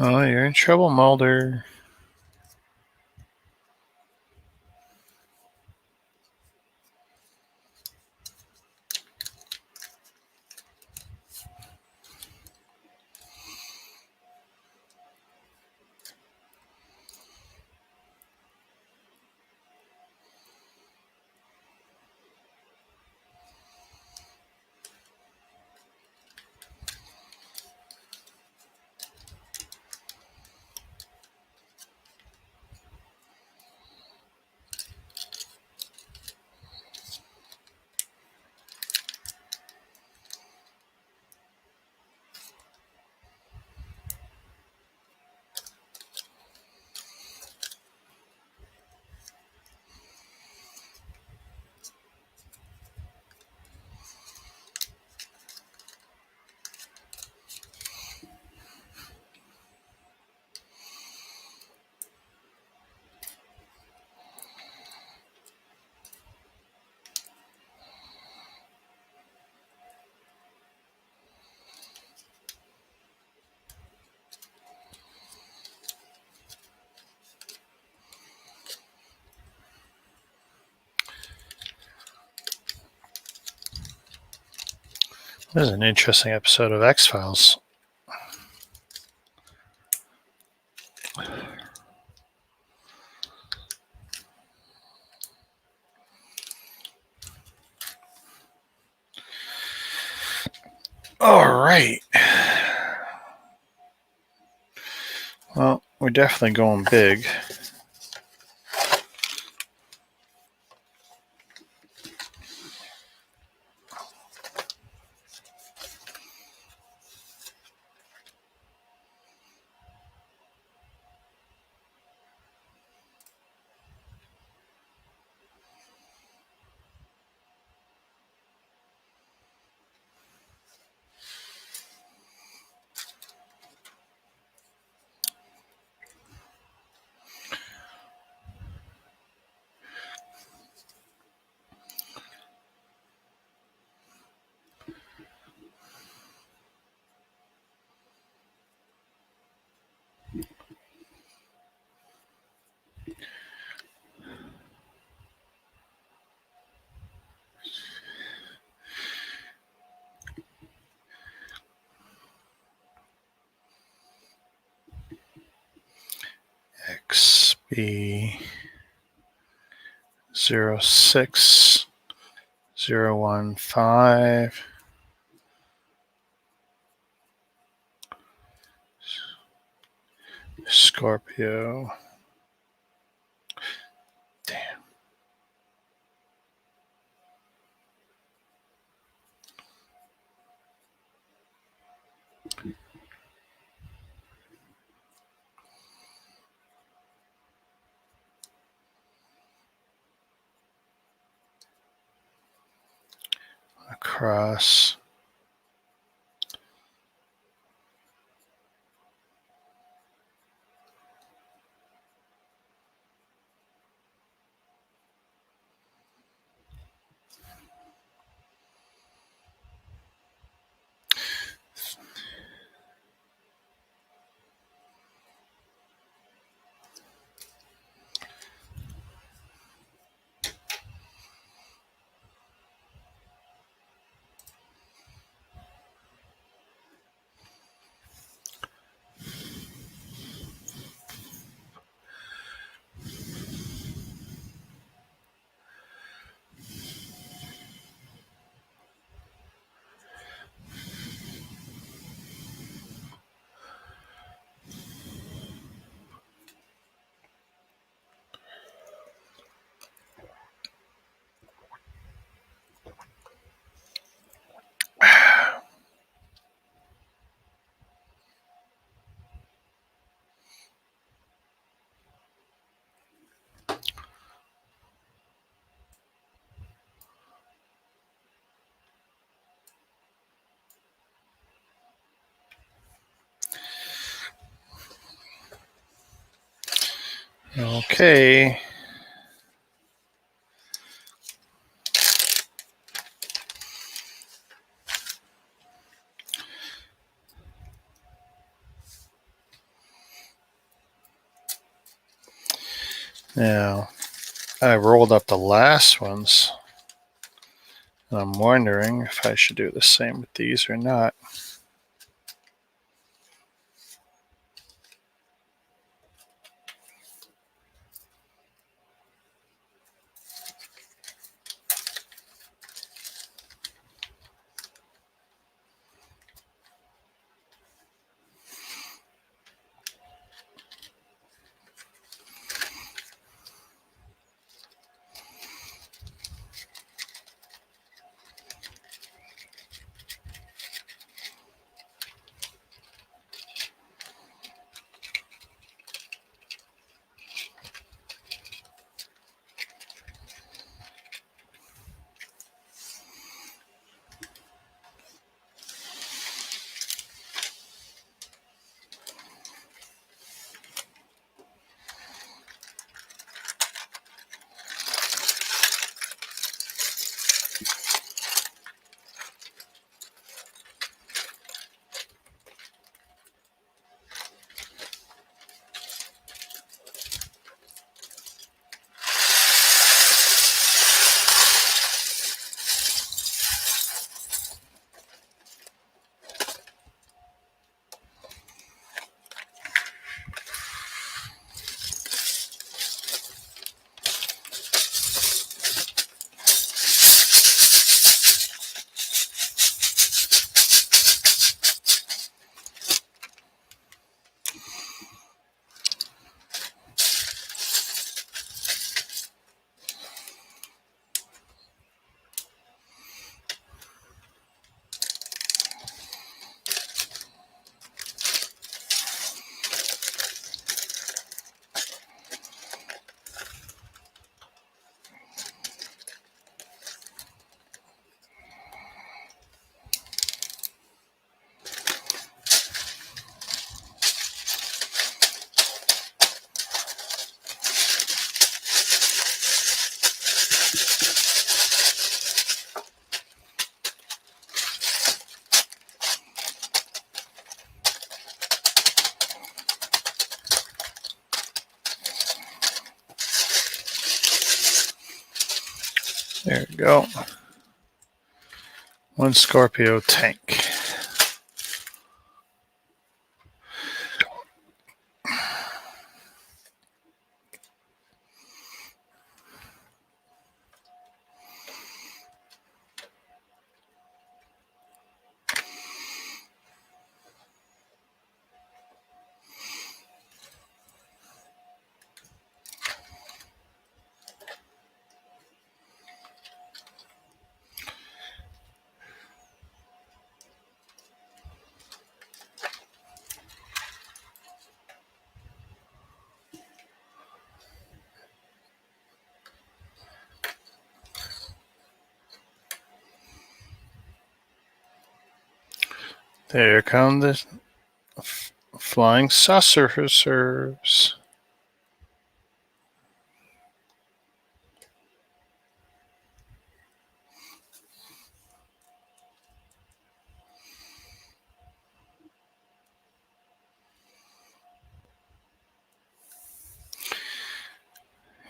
Oh, you're in trouble, Mulder. This is an interesting episode of X-Files. All right. Well, we're definitely going big. XB 06015 Scorpio. Damn. Across. Okay. Now, I rolled up the last ones. And I'm wondering if I should do the same with these or not. There we go. One Scorpio tank. There come the flying saucers. You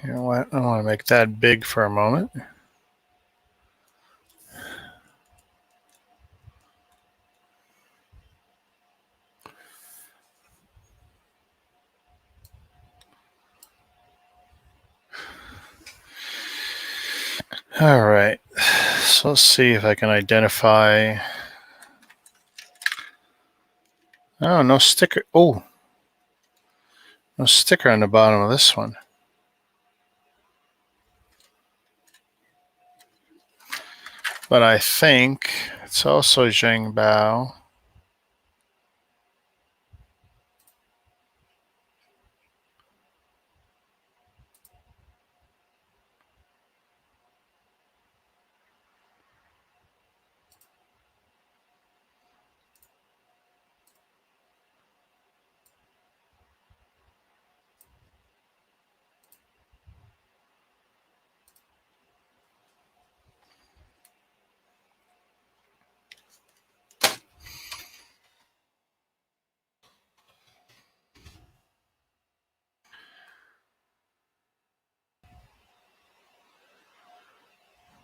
know what? I want to make that big for a moment. All right. So let's see if I can identify. Oh, no sticker. Oh, no sticker on the bottom of this one. But I think it's also Xingbao.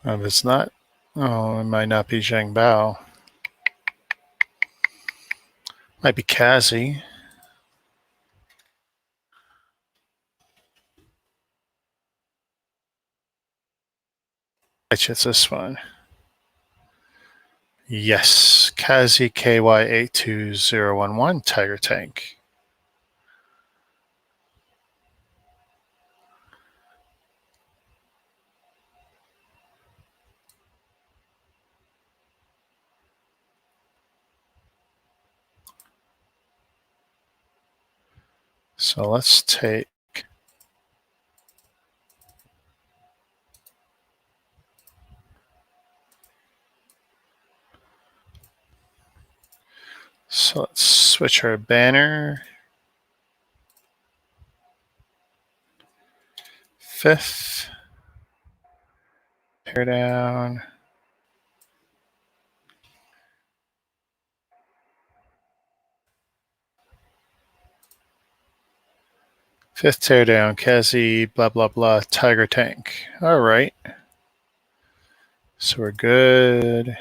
If it's not, oh, it might not be Xingbao. Might be Kazi. It's this one. Yes, Kazi KY82011 Tiger Tank. So let's take so let's switch our banner. 5th. Tear down. 5th teardown, Kazi, blah, blah, blah, Tiger Tank. All right. So we're good.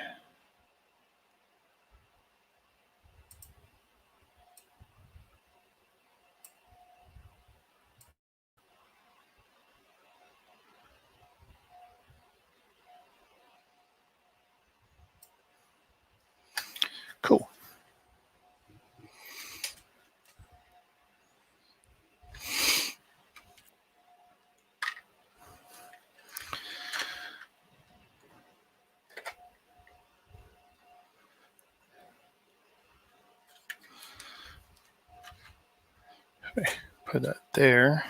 Cool. Okay, put that there.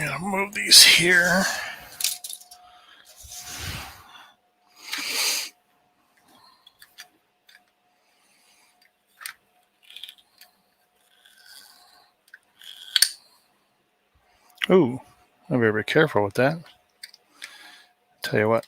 I'll move these here. Ooh, I'll be very careful with that. Tell you what.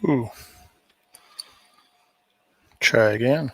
Ooh. Try again.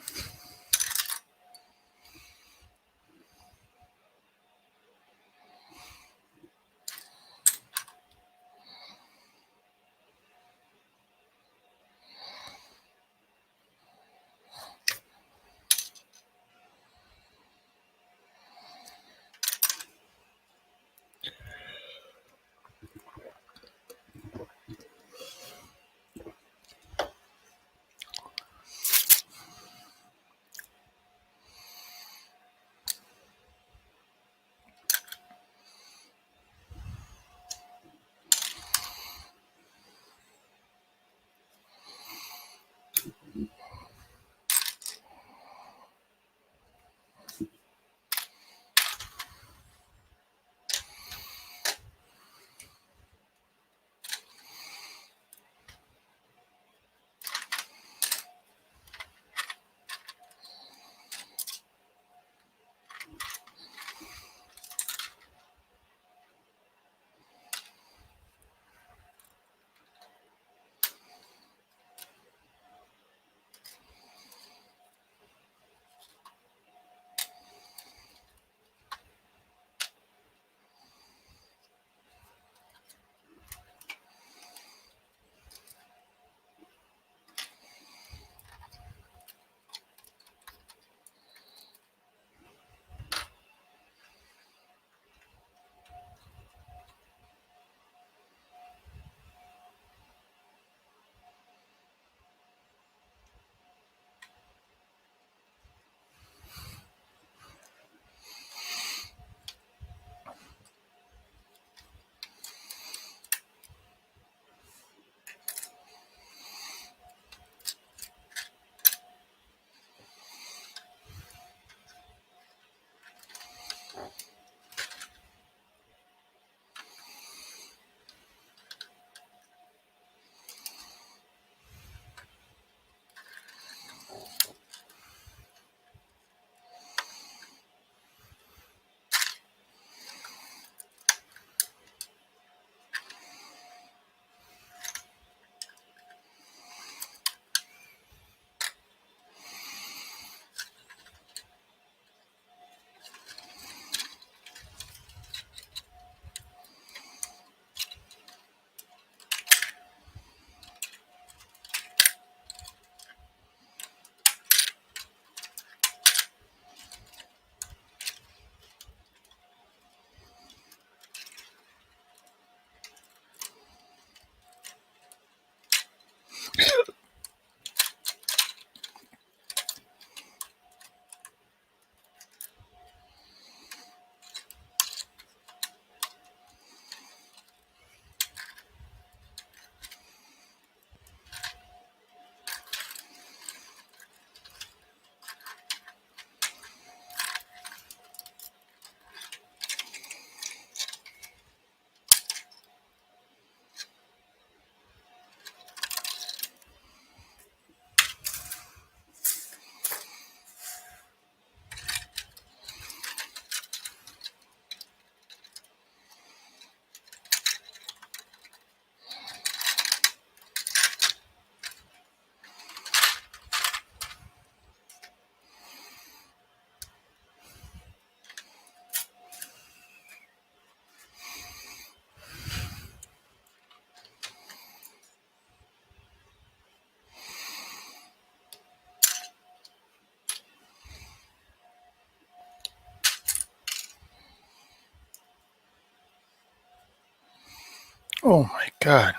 Oh my God.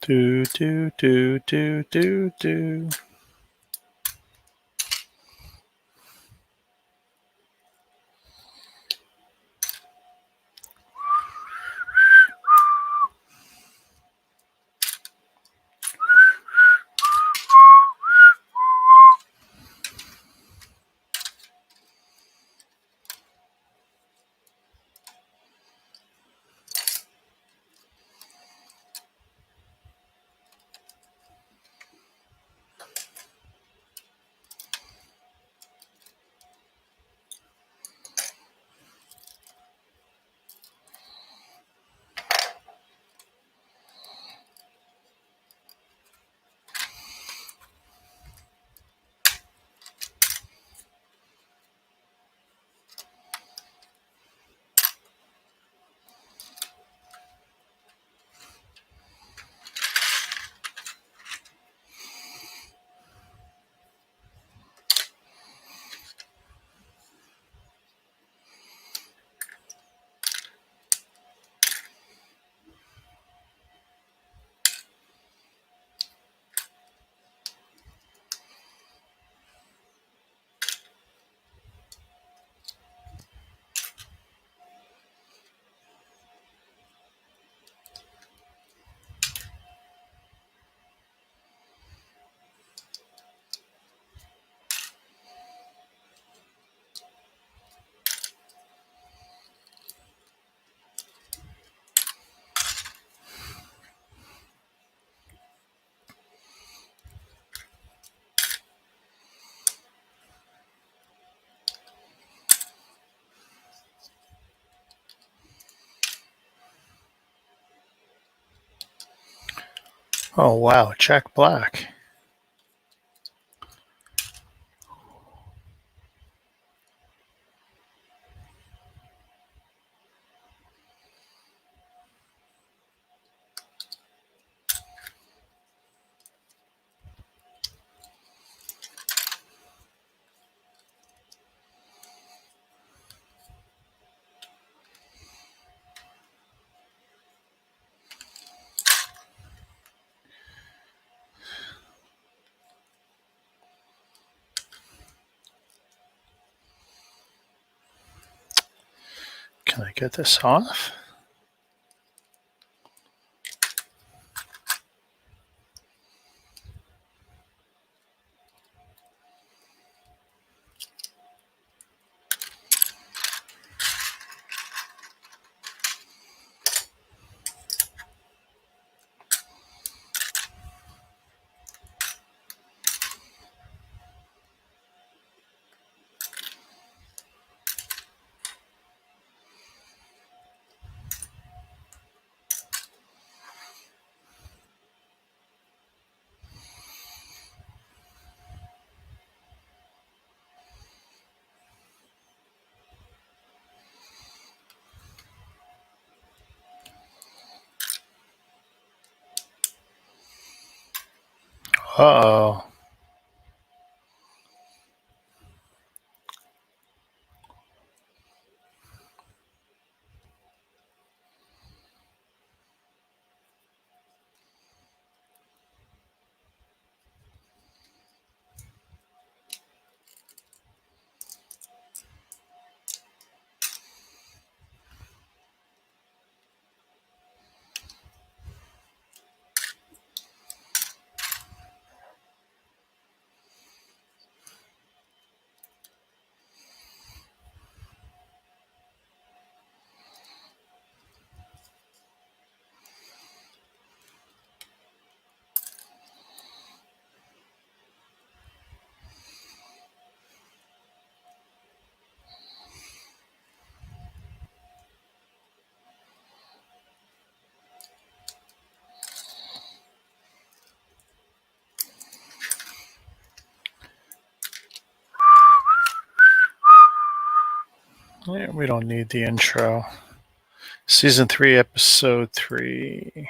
Do, do, do, do, do, do. Oh, wow. Jack Black. Can I get this off? Uh-oh. Yeah, we don't need the intro. Season 3, Episode 3.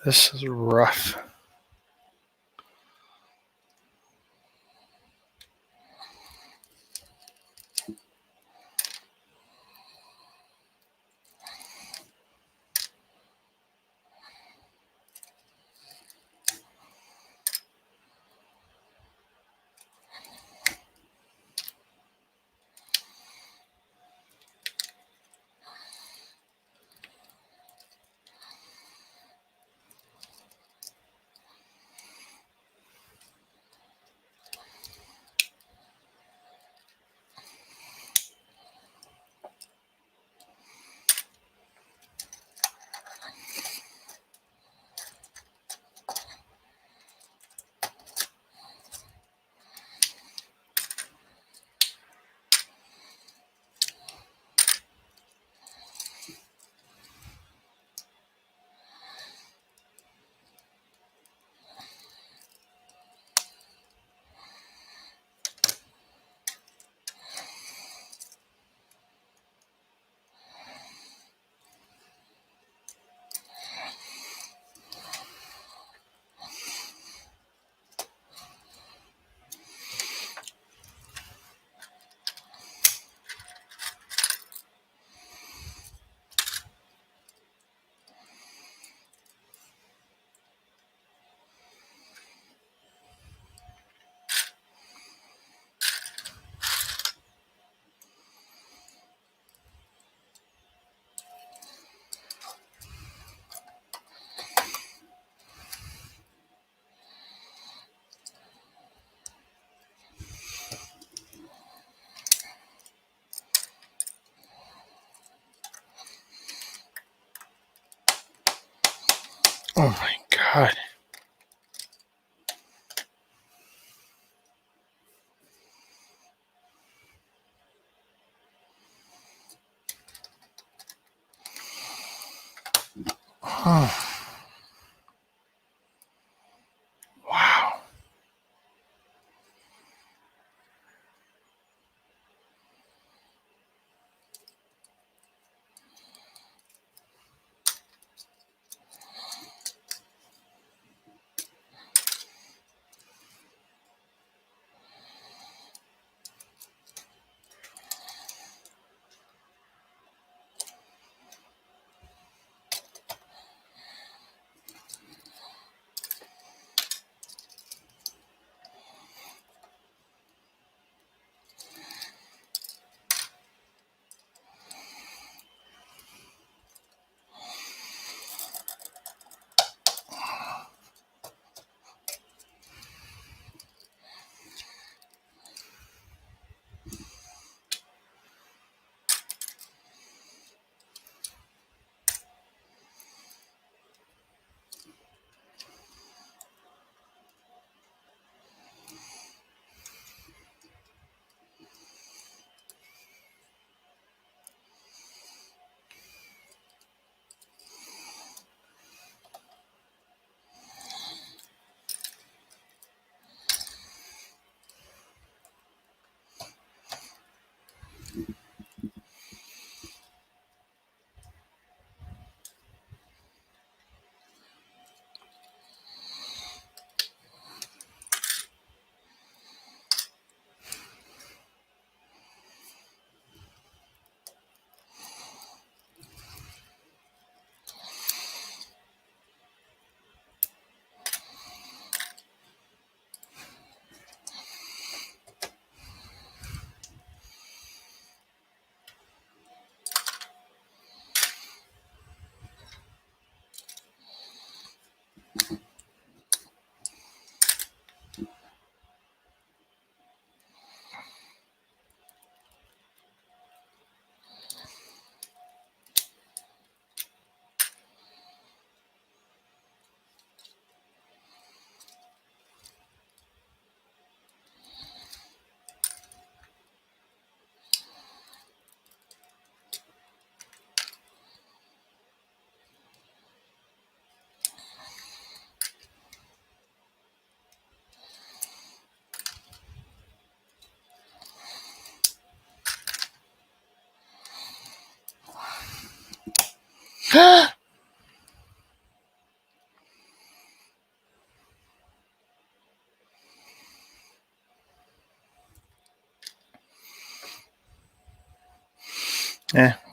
This is rough. Oh my God. Oh. Wow.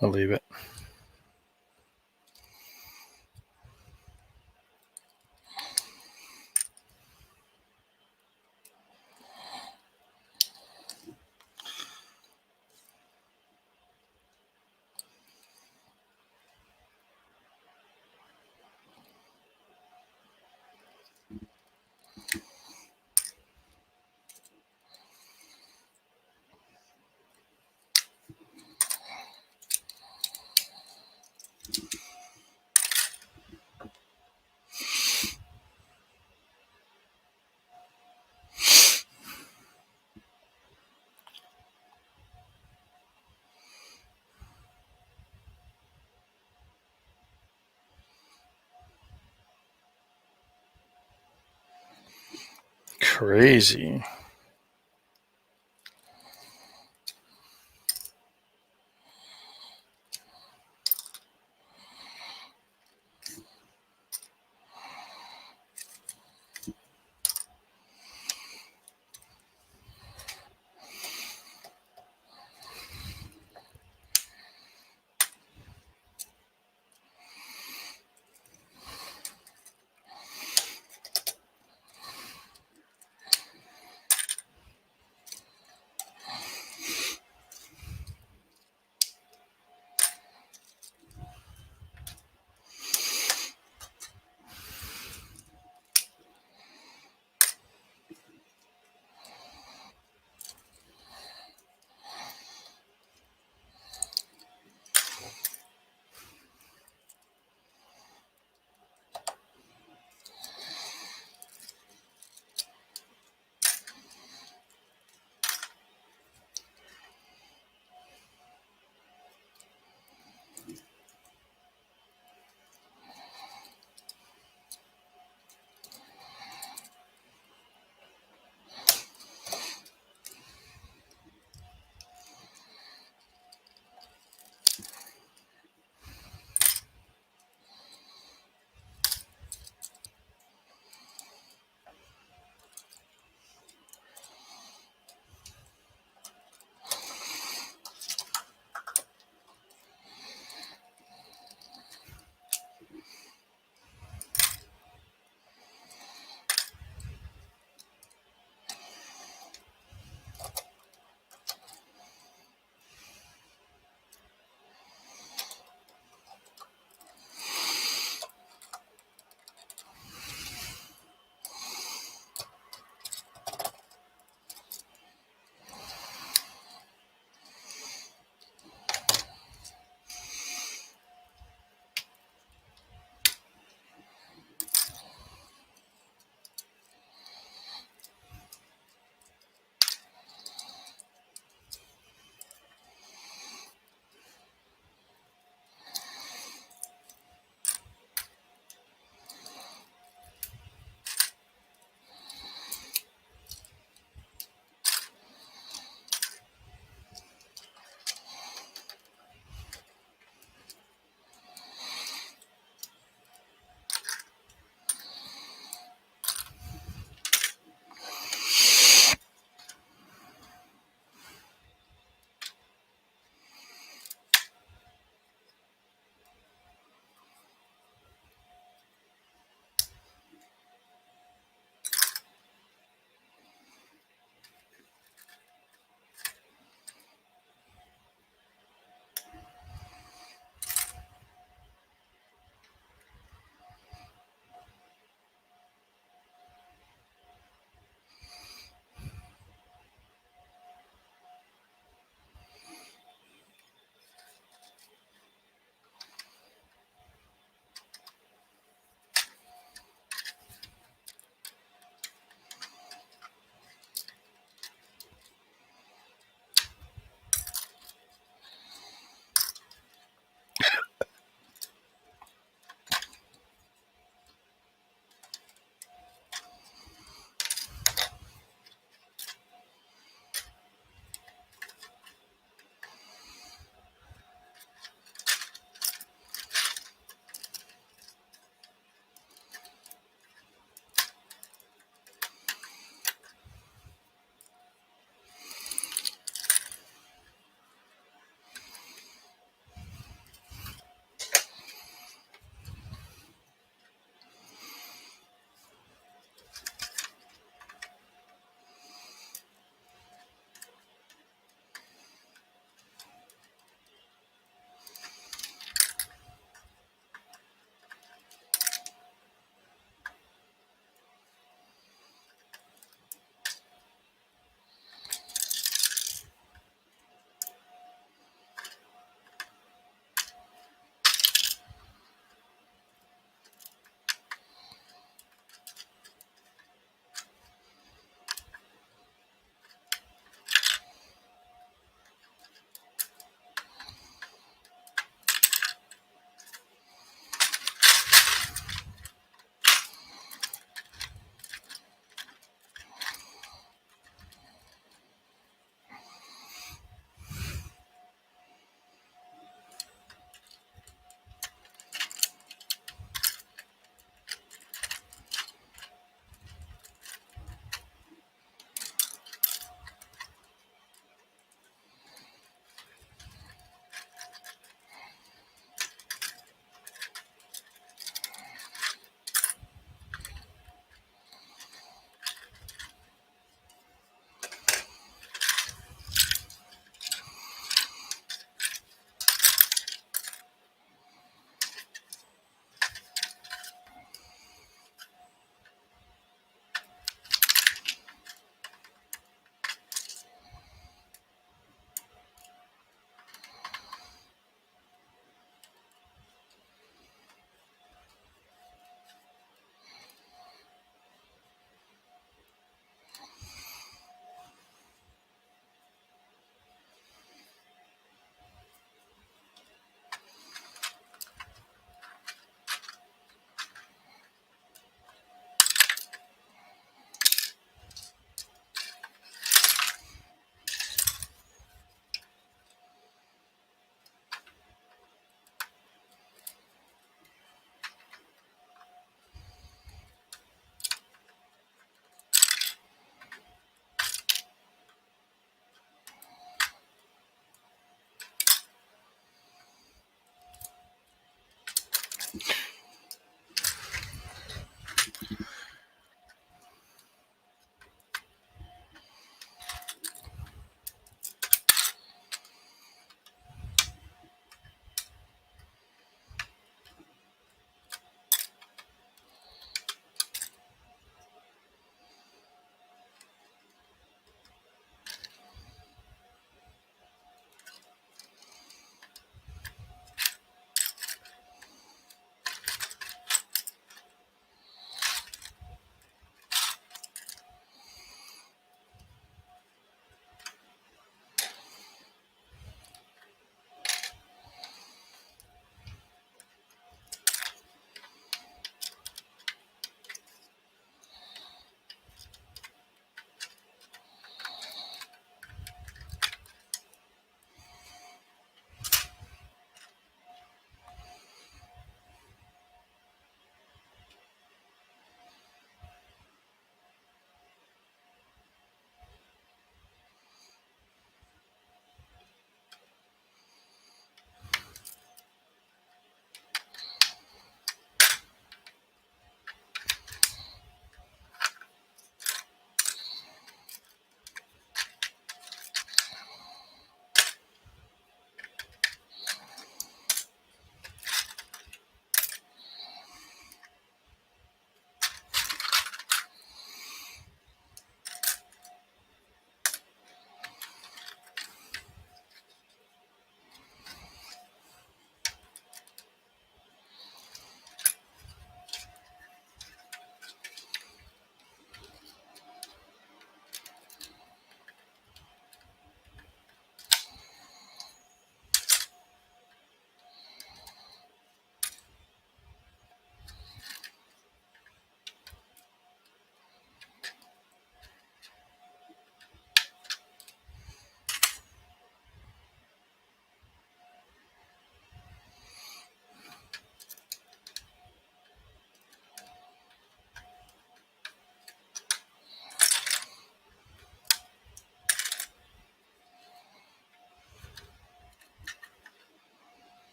I'll leave it. Crazy.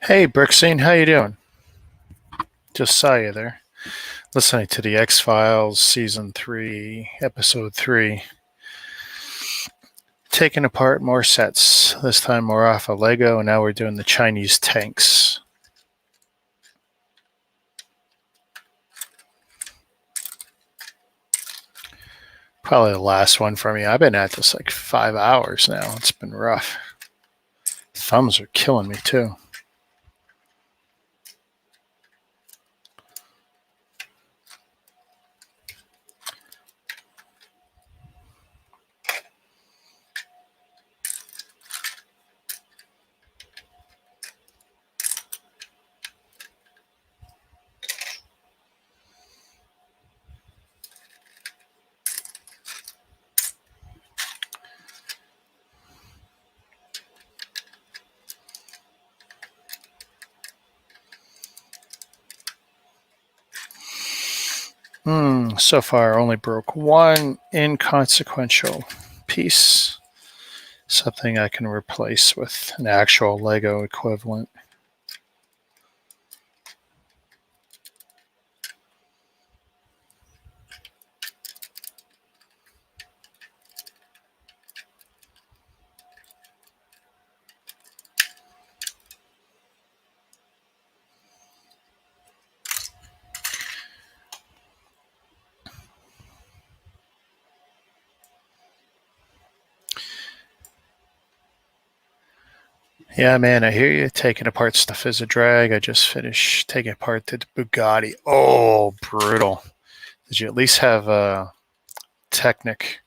Hey, Brixine, how you doing? Just saw you there. Listening to the X-Files Season 3, Episode 3. Taking apart more sets. This time more off of Lego, and now we're doing the Chinese tanks. Probably the last one for me. I've been at this like 5 hours now. It's been rough. Thumbs are killing me too. So far, only broke one inconsequential piece. Something I can replace with an actual Lego equivalent. Yeah, man, I hear you. Taking apart stuff is a drag. I just finished taking apart the Bugatti. Oh, brutal. Did you at least have a Technic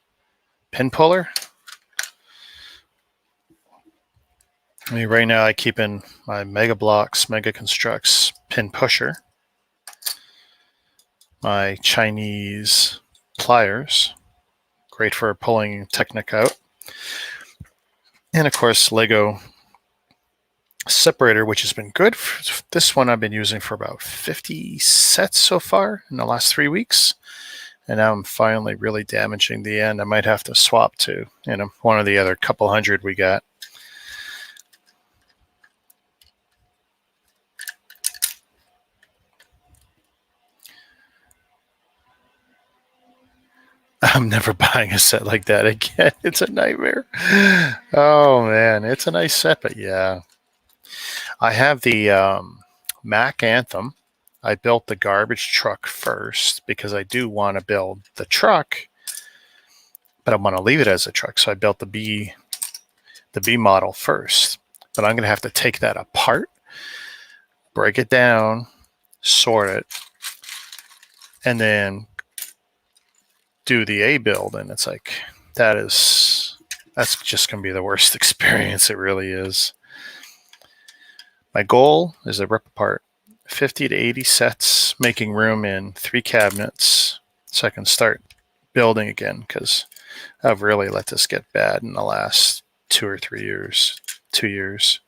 pin puller? I mean, right now I keep in my Mega Blocks, Mega Constructs pin pusher, my Chinese pliers, great for pulling Technic out, and of course Lego separator, which has been good. This one I've been using for about 50 sets so far in the last 3 weeks. And now I'm finally really damaging the end. I might have to swap to, one of the other couple hundred we got. I'm never buying a set like that again. It's a nightmare. Oh man, it's a nice set, but yeah. I have the Mac Anthem. I built the garbage truck first because I do want to build the truck, but I want to leave it as a truck. So I built the B model first. But I'm going to have to take that apart, break it down, sort it, and then do the A build. And it's like, that's just going to be the worst experience. It really is. My goal is to rip apart 50 to 80 sets, making room in 3 cabinets so I can start building again, because I've really let this get bad in the last 2 or 3 years. 2 years.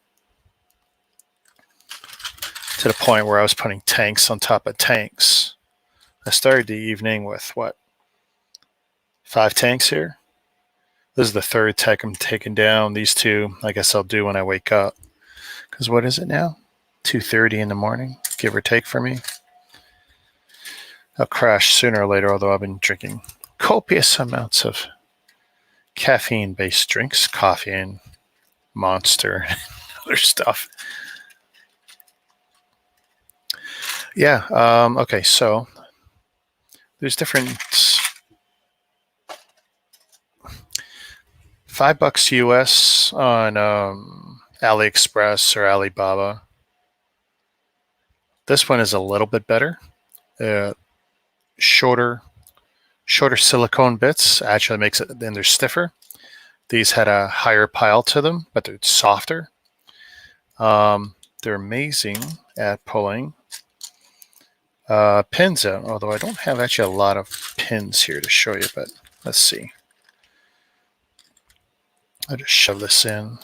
To the point where I was putting tanks on top of tanks. I started the evening with 5 tanks here. This is the 3rd tank I'm taking down. These 2, I guess I'll do when I wake up. Because what is it now? 2:30 in the morning, give or take for me. I'll crash sooner or later, although I've been drinking copious amounts of caffeine-based drinks, coffee and Monster and other stuff. Yeah, okay, so there's different $5 US on AliExpress or Alibaba. This one is a little bit better. Shorter silicone bits actually makes it, then they're stiffer. These had a higher pile to them, but they're softer. They're amazing at pulling pins out, although I don't have actually a lot of pins here to show you, but let's see. I'll just shove this in.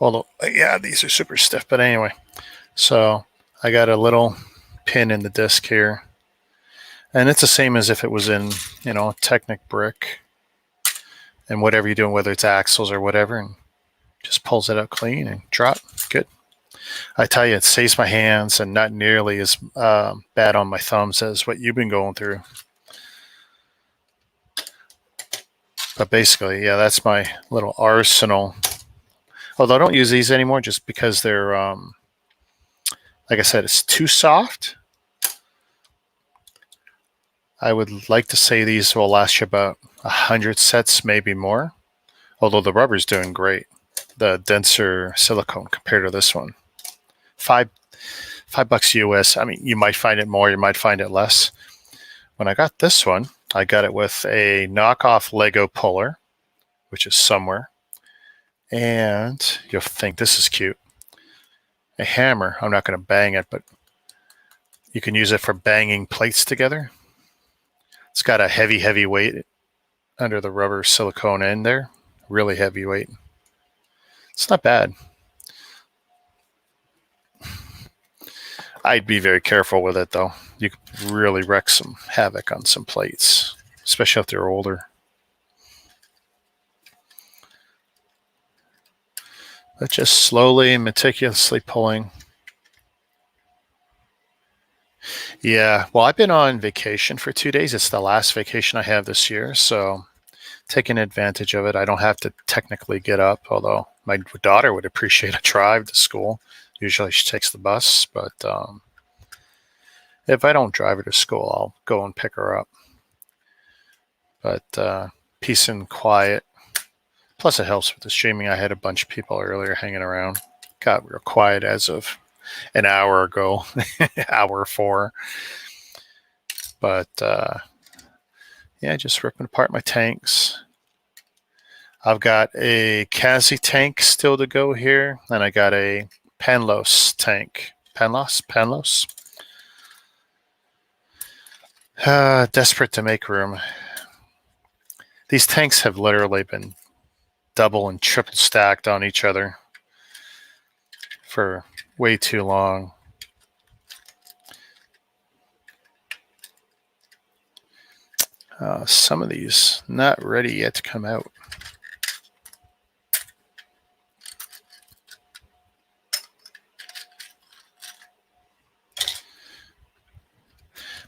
Although, yeah, these are super stiff, but anyway. So I got a little pin in the disc here. And it's the same as if it was in, Technic brick and whatever you're doing, whether it's axles or whatever. And Just pulls it out clean and drop. Good. I tell you, it saves my hands and not nearly as bad on my thumbs as what you've been going through. But basically, yeah, that's my little arsenal. Although I don't use these anymore just because they're, like I said, it's too soft. I would like to say these will last you about 100 sets, maybe more. Although the rubber's doing great. The denser silicone compared to this one. $5 US. I mean, you might find it more, you might find it less. When I got this one, I got it with a knockoff Lego puller, which is somewhere. And you'll think this is cute. A hammer. I'm not going to bang it, but you can use it for banging plates together. It's got a heavy weight under the rubber silicone end there. Really heavy weight. It's not bad. I'd be very careful with it, though. You could really wreak some havoc on some plates, especially if they're older. But just slowly and meticulously pulling. Yeah, well, I've been on vacation for 2 days. It's the last vacation I have this year, so taking advantage of it. I don't have to technically get up, although my daughter would appreciate a drive to school. Usually she takes the bus, but if I don't drive her to school, I'll go and pick her up. But peace and quiet. Plus it helps with the streaming. I had a bunch of people earlier hanging around. Got real quiet as of an hour ago, hour 4. But yeah, just ripping apart my tanks. I've got a Kazi tank still to go here, and I got a Panlos tank. Panlos? Desperate to make room. These tanks have literally been double and triple stacked on each other for way too long. Some of these not ready yet to come out.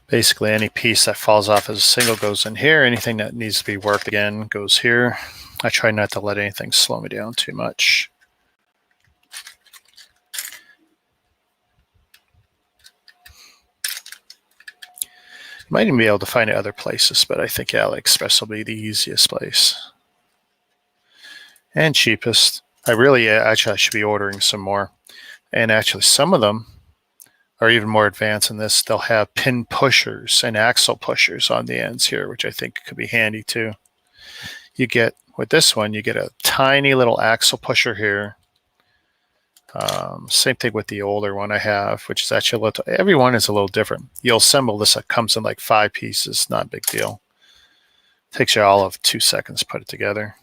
Basically, any piece that falls off as a single goes in here. Anything that needs to be worked again goes here. I try not to let anything slow me down too much. You might even be able to find it other places, but I think AliExpress will be the easiest place. And cheapest. Actually, I should be ordering some more. And actually, some of them are even more advanced than this. They'll have pin pushers and axle pushers on the ends here, which I think could be handy too. You get, with this one, you get a tiny little axle pusher here. Same thing with the older one I have, which is actually a little, every one is a little different. You'll assemble this, it comes in like 5 pieces, not a big deal. Takes you all of 2 seconds to put it together.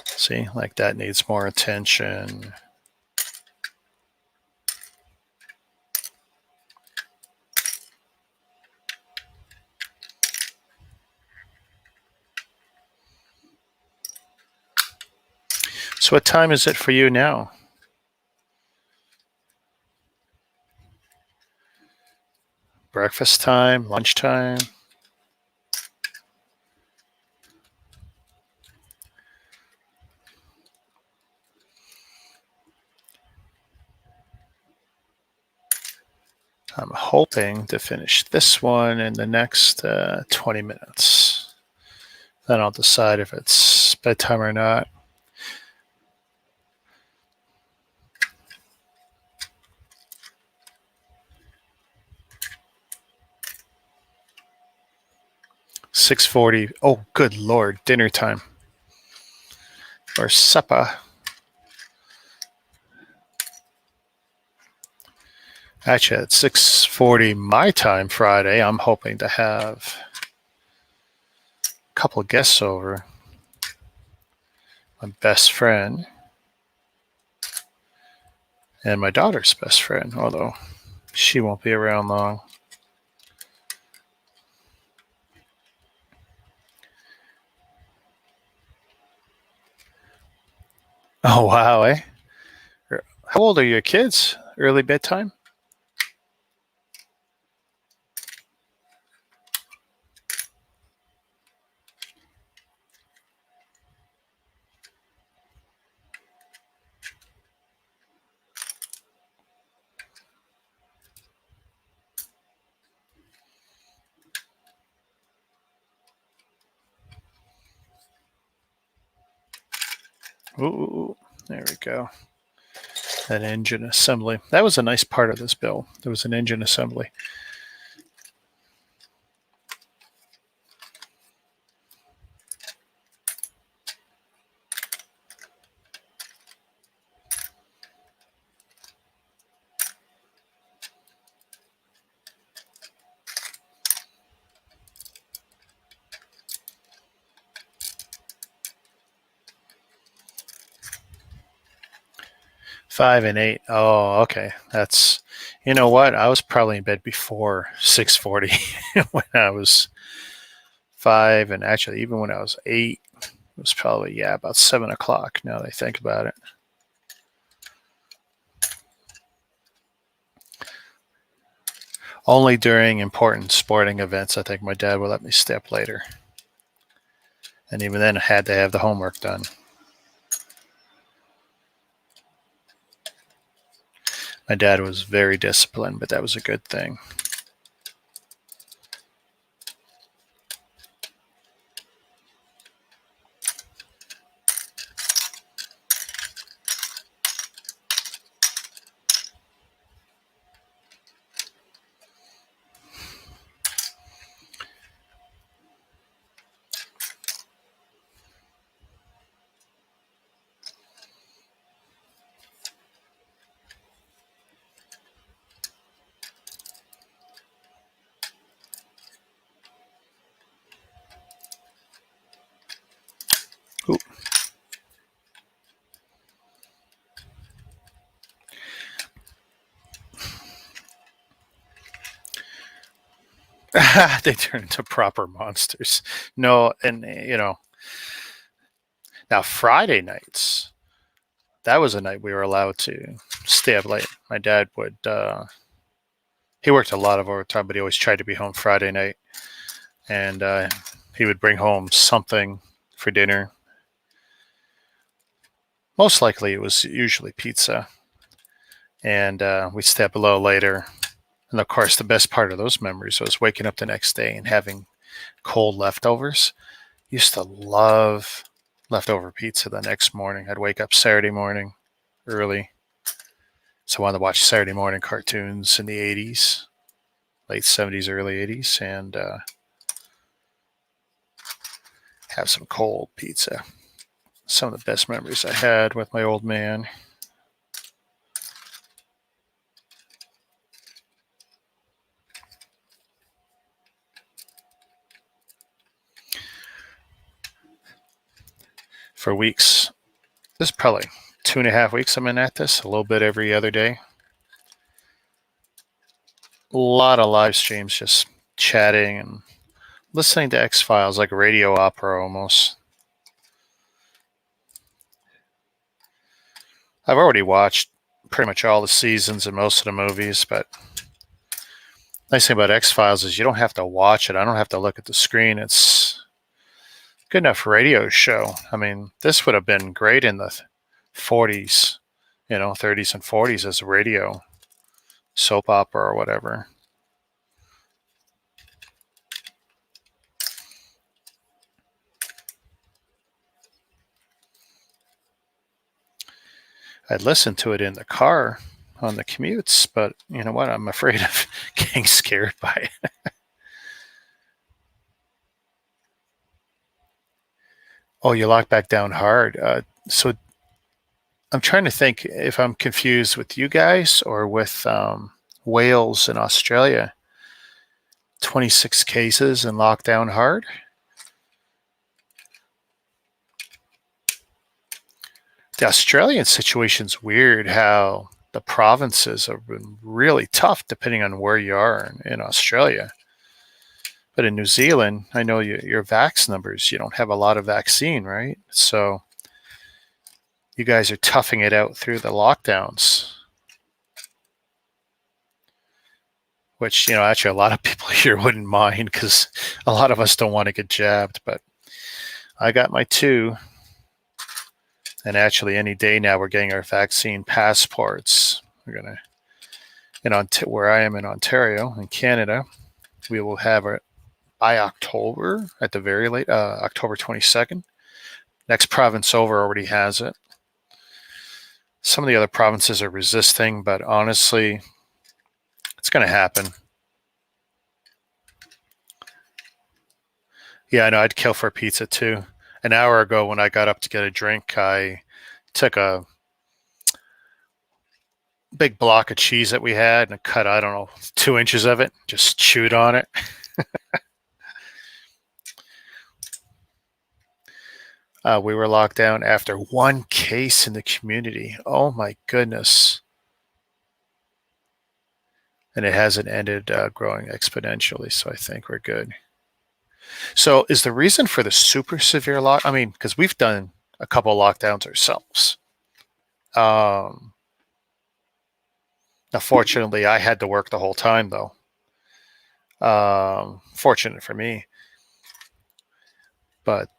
See, like that needs more attention. So what time is it for you now? Breakfast time, lunchtime? I'm hoping to finish this one in the next 20 minutes. Then I'll decide if it's bedtime or not. $6:40. Oh, good Lord, dinner time. Or supper. Actually, at 6:40 my time Friday, I'm hoping to have a couple of guests over. My best friend and my daughter's best friend, although She won't be around long. Oh, wow, eh? How old are your kids? Early bedtime? Ooh, there we go. That engine assembly. That was a nice part of this bill. There was an engine assembly. Five and eight. Oh, okay. That's, you know what? I was probably in bed before 6:40 when I was five, and actually even when I was eight, it was probably about 7 o'clock. Now that I think about it. Only during important sporting events, I think my dad would let me stay up later, and even then, I had to have the homework done. My dad was very disciplined, but that was a good thing. Ooh. They turn into proper monsters. No, and now Friday nights, that was a night we were allowed to stay up late. My dad would, he worked a lot of overtime, but he always tried to be home Friday night. And he would bring home something for dinner. Most likely it was usually pizza. And we'd stay up a little later. And of course, the best part of those memories was waking up the next day and having cold leftovers. Used to love leftover pizza the next morning. I'd wake up Saturday morning early. So I wanted to watch Saturday morning cartoons in the 80s, late 70s, early 80s, and have some cold pizza. Some of the best memories I had with my old man. For weeks, this is probably 2.5 weeks I'm in at this, a little bit every other day. A lot of live streams, just chatting and listening to X-Files, like radio opera almost. I've already watched pretty much all the seasons and most of the movies, but nice thing about X-Files is you don't have to watch it. I don't have to look at the screen. It's good enough radio show. I mean, this would have been great in the 40s, 30s and 40s as a radio soap opera or whatever. I'd listen to it in the car on the commutes, but you know what? I'm afraid of getting scared by it. Oh, you lock back down hard. So I'm trying to think if I'm confused with you guys or with Wales and Australia. 26 cases and lockdown hard. The Australian situation's weird how the provinces have been really tough depending on where you are in Australia. But in New Zealand, I know your vax numbers, you don't have a lot of vaccine, right? So you guys are toughing it out through the lockdowns, which, actually a lot of people here wouldn't mind because a lot of us don't want to get jabbed. But I got my 2. And actually, any day now, we're getting our vaccine passports. We're going to, where I am in Ontario, in Canada, we will have it by October, at the very late, October 22nd. Next province over already has it. Some of the other provinces are resisting, but honestly, it's going to happen. Yeah, I know, I'd kill for pizza too. An hour ago when I got up to get a drink, I took a big block of cheese that we had and cut, I don't know, 2 inches of it, just chewed on it. We were locked down after 1 case in the community. Oh my goodness. And it hasn't ended growing exponentially, so I think we're good. So is the reason for the super severe I mean, because we've done a couple of lockdowns ourselves. Now, fortunately, I had to work the whole time, though. Fortunate for me. But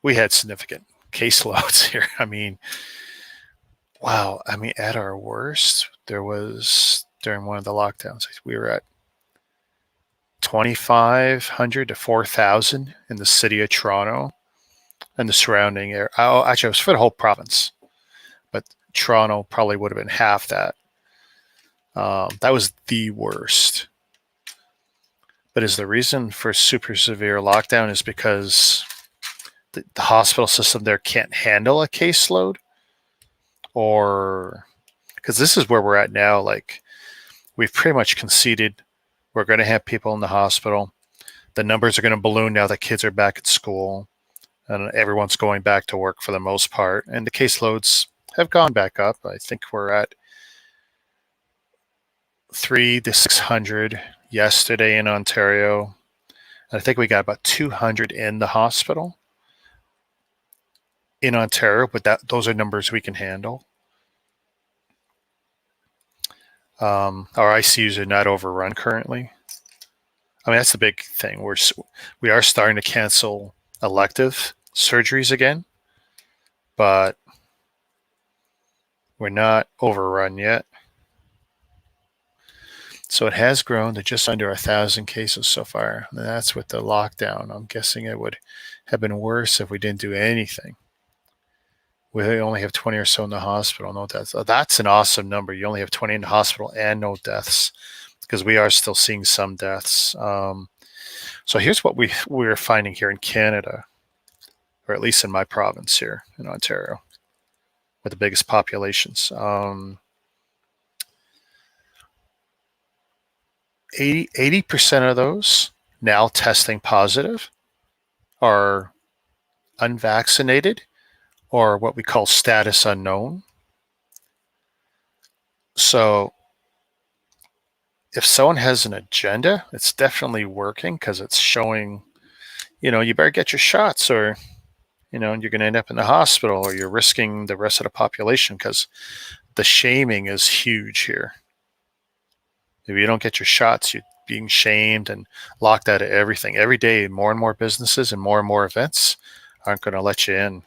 we had significant caseloads here. I mean, wow. I mean, at our worst, there was, during one of the lockdowns, we were at 2,500 to 4,000 in the city of Toronto and the surrounding area. Oh, actually, it was for the whole province, but Toronto probably would have been half that. That was the worst. But is the reason for super severe lockdown is because the hospital system there can't handle a caseload? Or because this is where we're at now, like we've pretty much conceded we're going to have people in the hospital. The numbers are going to balloon now that kids are back at school and everyone's going back to work for the most part. And the caseloads have gone back up. I think we're at 300 to 600 yesterday in Ontario. And I think we got about 200 in the hospital in Ontario, but those are numbers we can handle. Our ICUs are not overrun currently. I mean, that's the big thing. We are starting to cancel elective surgeries again, but we're not overrun yet. So it has grown to just under 1,000 cases so far. And that's with the lockdown. I'm guessing it would have been worse if we didn't do anything. We only have 20 or so in the hospital, no deaths. That's an awesome number. You only have 20 in the hospital and no deaths, because we are still seeing some deaths. So here's what we're finding here in Canada, or at least in my province here in Ontario, with the biggest populations. 80% of those now testing positive are unvaccinated, or what we call status unknown. So if someone has an agenda, it's definitely working, because it's showing, you better get your shots, or, you're going to end up in the hospital, or you're risking the rest of the population, because the shaming is huge here. If you don't get your shots, you're being shamed and locked out of everything. Every day, more and more businesses and more events aren't going to let you in.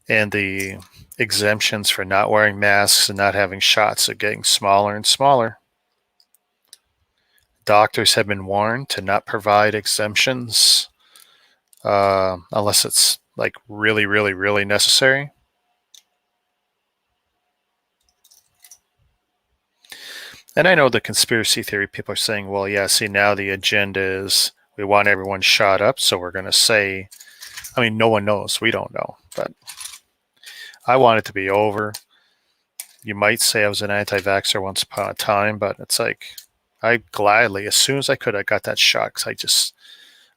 And the exemptions for not wearing masks and not having shots are getting smaller and smaller. Doctors have been warned to not provide exemptions unless it's like really, really, really necessary. And I know the conspiracy theory people are saying, well, yeah, see, now the agenda is we want everyone shot up, so we're going to say, I mean, no one knows. We don't know. But I want it to be over. You might say I was an anti-vaxxer once upon a time, but it's like, I gladly, as soon as I could, I got that shot, because I just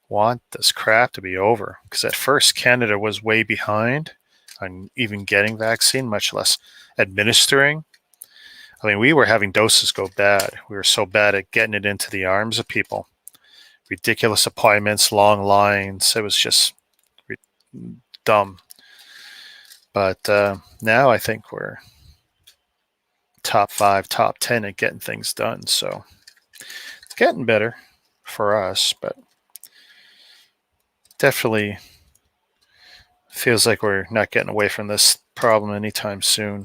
want this crap to be over. Because at first, Canada was way behind. on even getting vaccine, much less administering. I mean, we were having doses go bad. We were so bad at getting it into the arms of people. Ridiculous appointments, long lines. It was just dumb. But now I think we're top 5, top 10 at getting things done. So it's getting better for us, but definitely feels like we're not getting away from this problem anytime soon.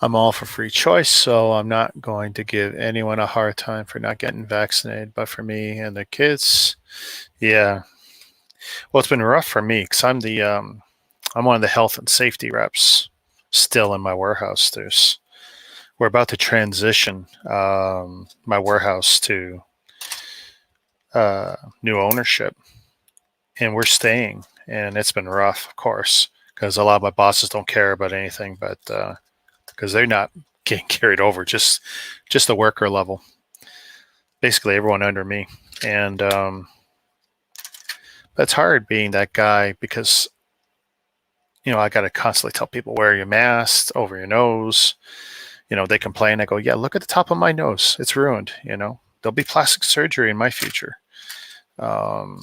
I'm all for free choice, so I'm not going to give anyone a hard time for not getting vaccinated. But for me and the kids, yeah. Well, it's been rough for me because I'm one of the health and safety reps still in my warehouse. We're about to transition my warehouse to new ownership, and we're staying. And it's been rough, of course, because a lot of my bosses don't care about anything, but because they're not getting carried over, just the worker level. Basically, everyone under me, and that's hard being that guy because I got to constantly tell people wear your mask over your nose. They complain. I go, yeah, look at the top of my nose. It's ruined. There'll be plastic surgery in my future. But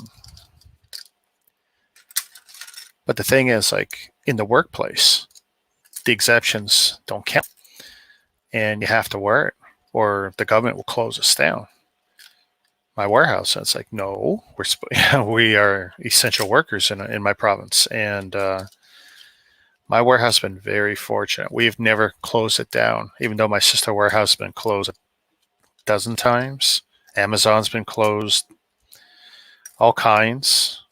the thing is, like in the workplace, the exceptions don't count, and you have to wear it, or the government will close us down. My warehouse, and it's like, no, we are essential workers in my province, and my warehouse has been very fortunate. We've never closed it down, even though my sister warehouse has been closed a dozen times. Amazon's been closed, all kinds.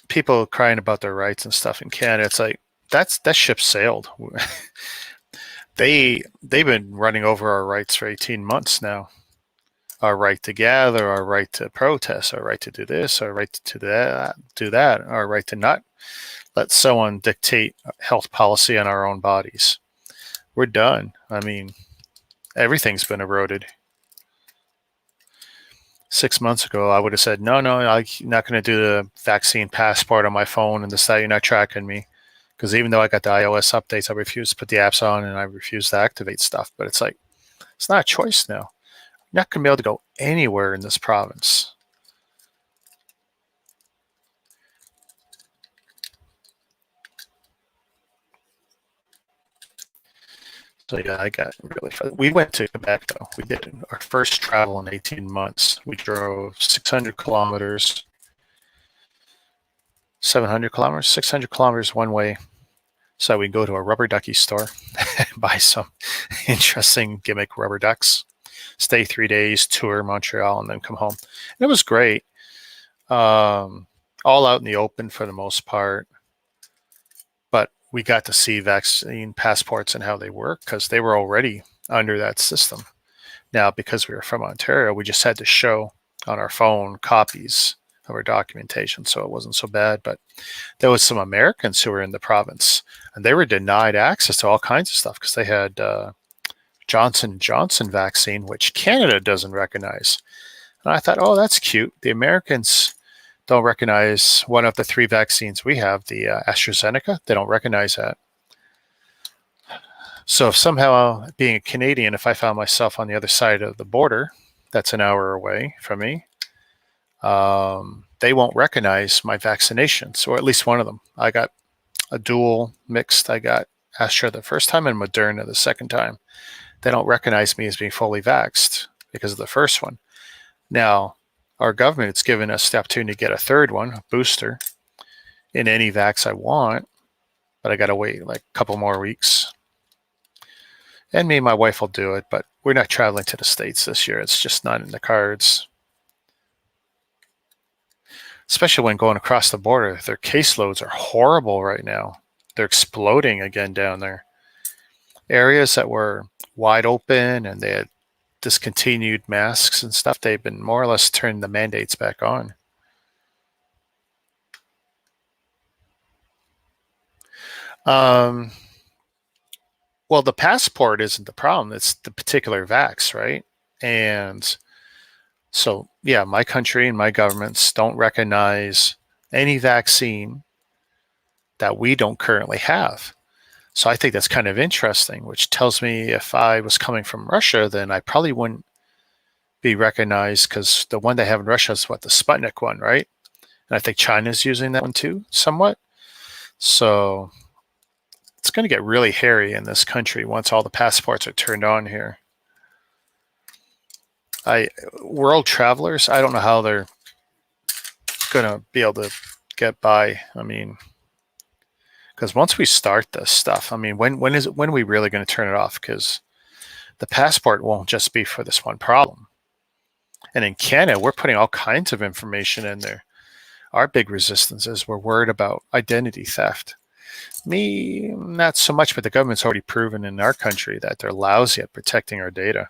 People crying about their rights and stuff in Canada. It's like that ship sailed. They've been running over our rights for 18 months now. Our right to gather, our right to protest, our right to do this, our right to do that, our right to not let someone dictate health policy on our own bodies. We're done. I mean, everything's been eroded. 6 months ago, I would have said, no, I'm not going to do the vaccine passport on my phone and this, that, you're not tracking me. Because even though I got the iOS updates, I refuse to put the apps on and I refuse to activate stuff. But it's like, it's not a choice now. You're not going to be able to go anywhere in this province. So yeah, I got really fun. We went to Quebec though. We did our first travel in 18 months. We drove 600 kilometers, 700 kilometers, 600 kilometers one way. So we go to a rubber ducky store, buy some interesting gimmick rubber ducks, stay 3 days, tour Montreal, and then come home. And it was great. All out in the open for the most part. But we got to see vaccine passports and how they work because they were already under that system. Now, because we were from Ontario, we just had to show on our phone copies of our documentation, so it wasn't so bad. But there was some Americans who were in the province, and they were denied access to all kinds of stuff because they had Johnson & Johnson vaccine, which Canada doesn't recognize. And I thought, oh, that's cute. The Americans don't recognize one of the 3 vaccines we have, the AstraZeneca. They don't recognize that. So if somehow, being a Canadian, if I found myself on the other side of the border, that's an hour away from me, they won't recognize my vaccinations, or at least one of them. I got a dual mixed. I got Astra the first time and Moderna the second time. They don't recognize me as being fully vaxxed because of the first one. Now, our government's given us the opportunity to get a third one, a booster, in any vax I want, but I got to wait like a couple more weeks. And me and my wife will do it, but we're not traveling to the States this year. It's just not in the cards. Especially when going across the border. Their caseloads are horrible right now. They're exploding again down there. areas that were wide open and they had discontinued masks and stuff, they've been more or less turning the mandates back on. Um, well, the passport isn't the problem. It's the particular vax, right? And so, yeah, my country and my governments don't recognize any vaccine that we don't currently have. So I think that's kind of interesting, which tells me if I was coming from Russia, then I probably wouldn't be recognized because the one they have in Russia is what, the Sputnik one, right? And I think China's using that one too, somewhat. So it's going to get really hairy in this country once all the passports are turned on here. World travelers, I don't know how they're going to be able to get by. I mean, because once we start this stuff, I mean, when are we really going to turn it off? Because the passport won't just be for this one problem. And in Canada, we're putting all kinds of information in there. Our big resistance is we're worried about identity theft. Me, not so much, but the government's already proven in our country that they're lousy at protecting our data.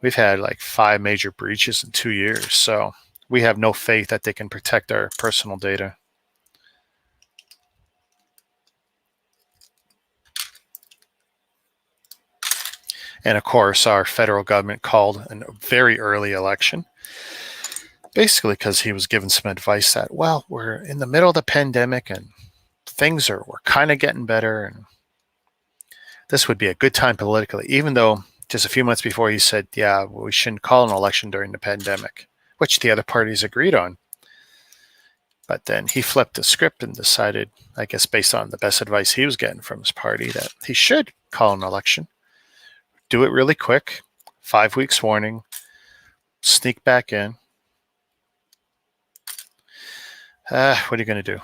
We've had like 5 major breaches in 2 years, so we have no faith that they can protect our personal data. And of course, our federal government called a very early election, basically because he was given some advice that, well, we're in the middle of the pandemic and we're kind of getting better, and this would be a good time politically, even though just a few months before he said, yeah, well, we shouldn't call an election during the pandemic, which the other parties agreed on. But then he flipped the script and decided, I guess based on the best advice he was getting from his party, that he should call an election, do it really quick, 5 weeks warning, sneak back in. What are you going to do?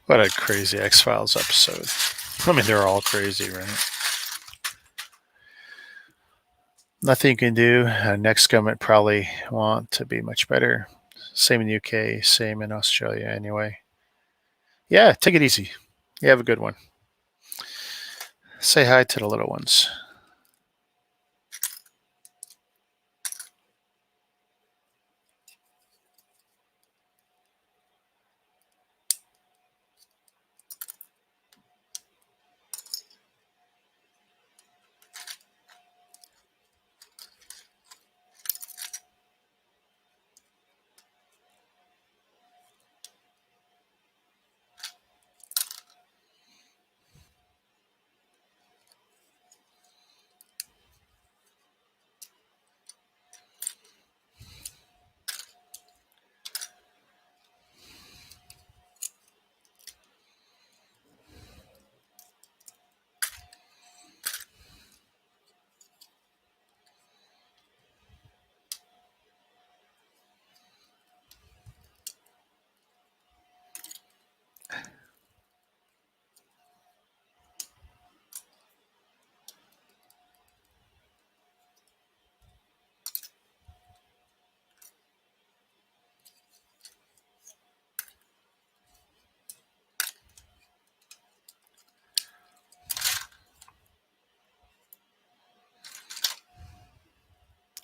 What a crazy X-Files episode. I mean, they're all crazy, right? Nothing you can do. Next government probably want to be much better. Same in the UK, same in Australia anyway. Yeah, take it easy. You have a good one. Say hi to the little ones.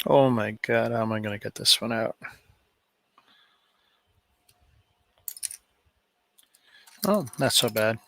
Oh my god, how am I going to get this one out? Oh, not so bad.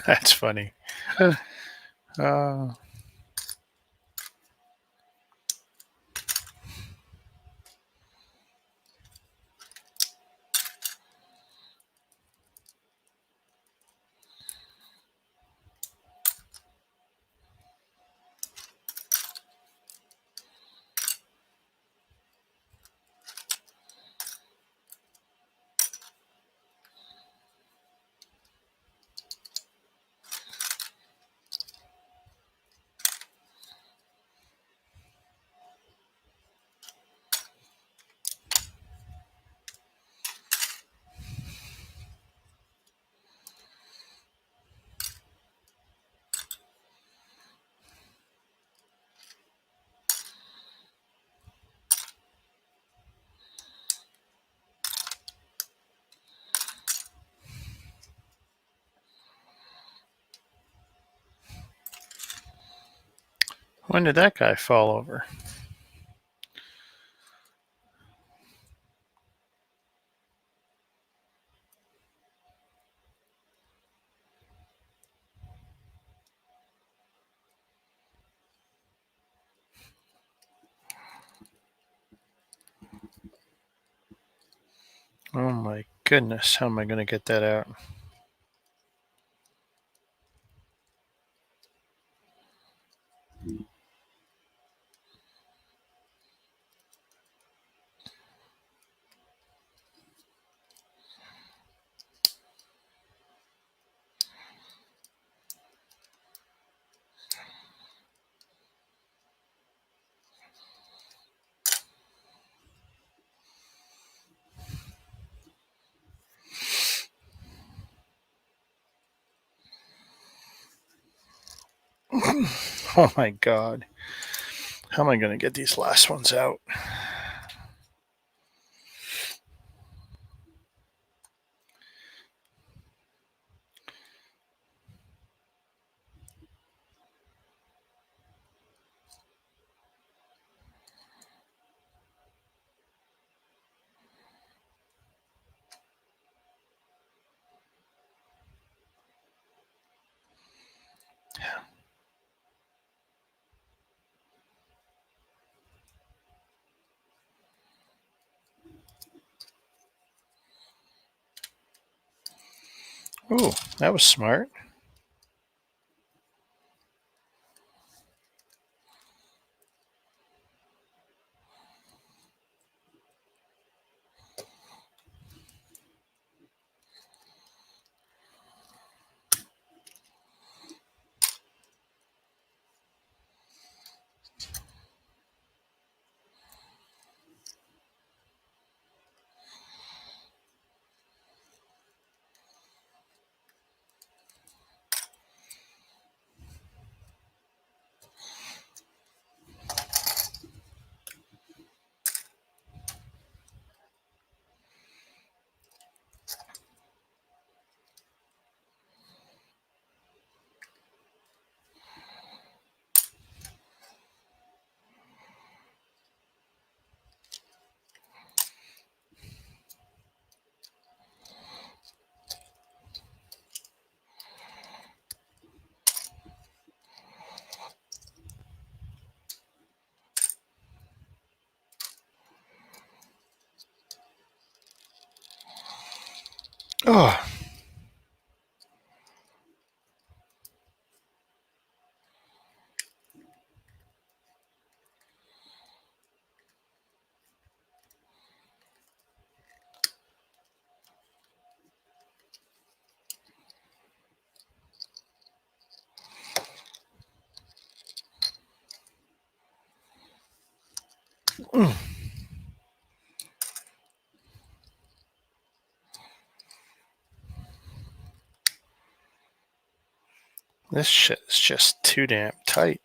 That's funny. Uh, when did that guy fall over? Oh my goodness, how am I going to get that out? Oh my god. How am I going to get these last ones out? Ooh, that was smart. Oh. This shit is just too damn tight.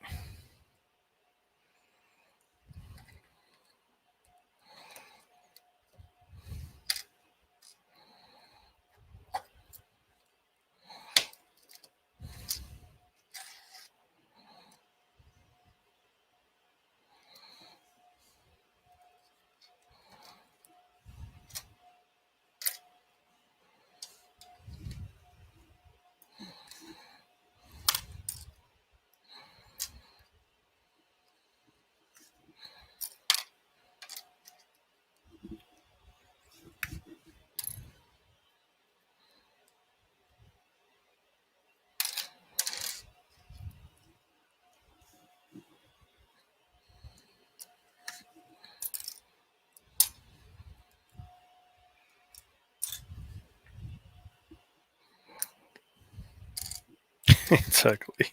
It's ugly.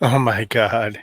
Oh my god.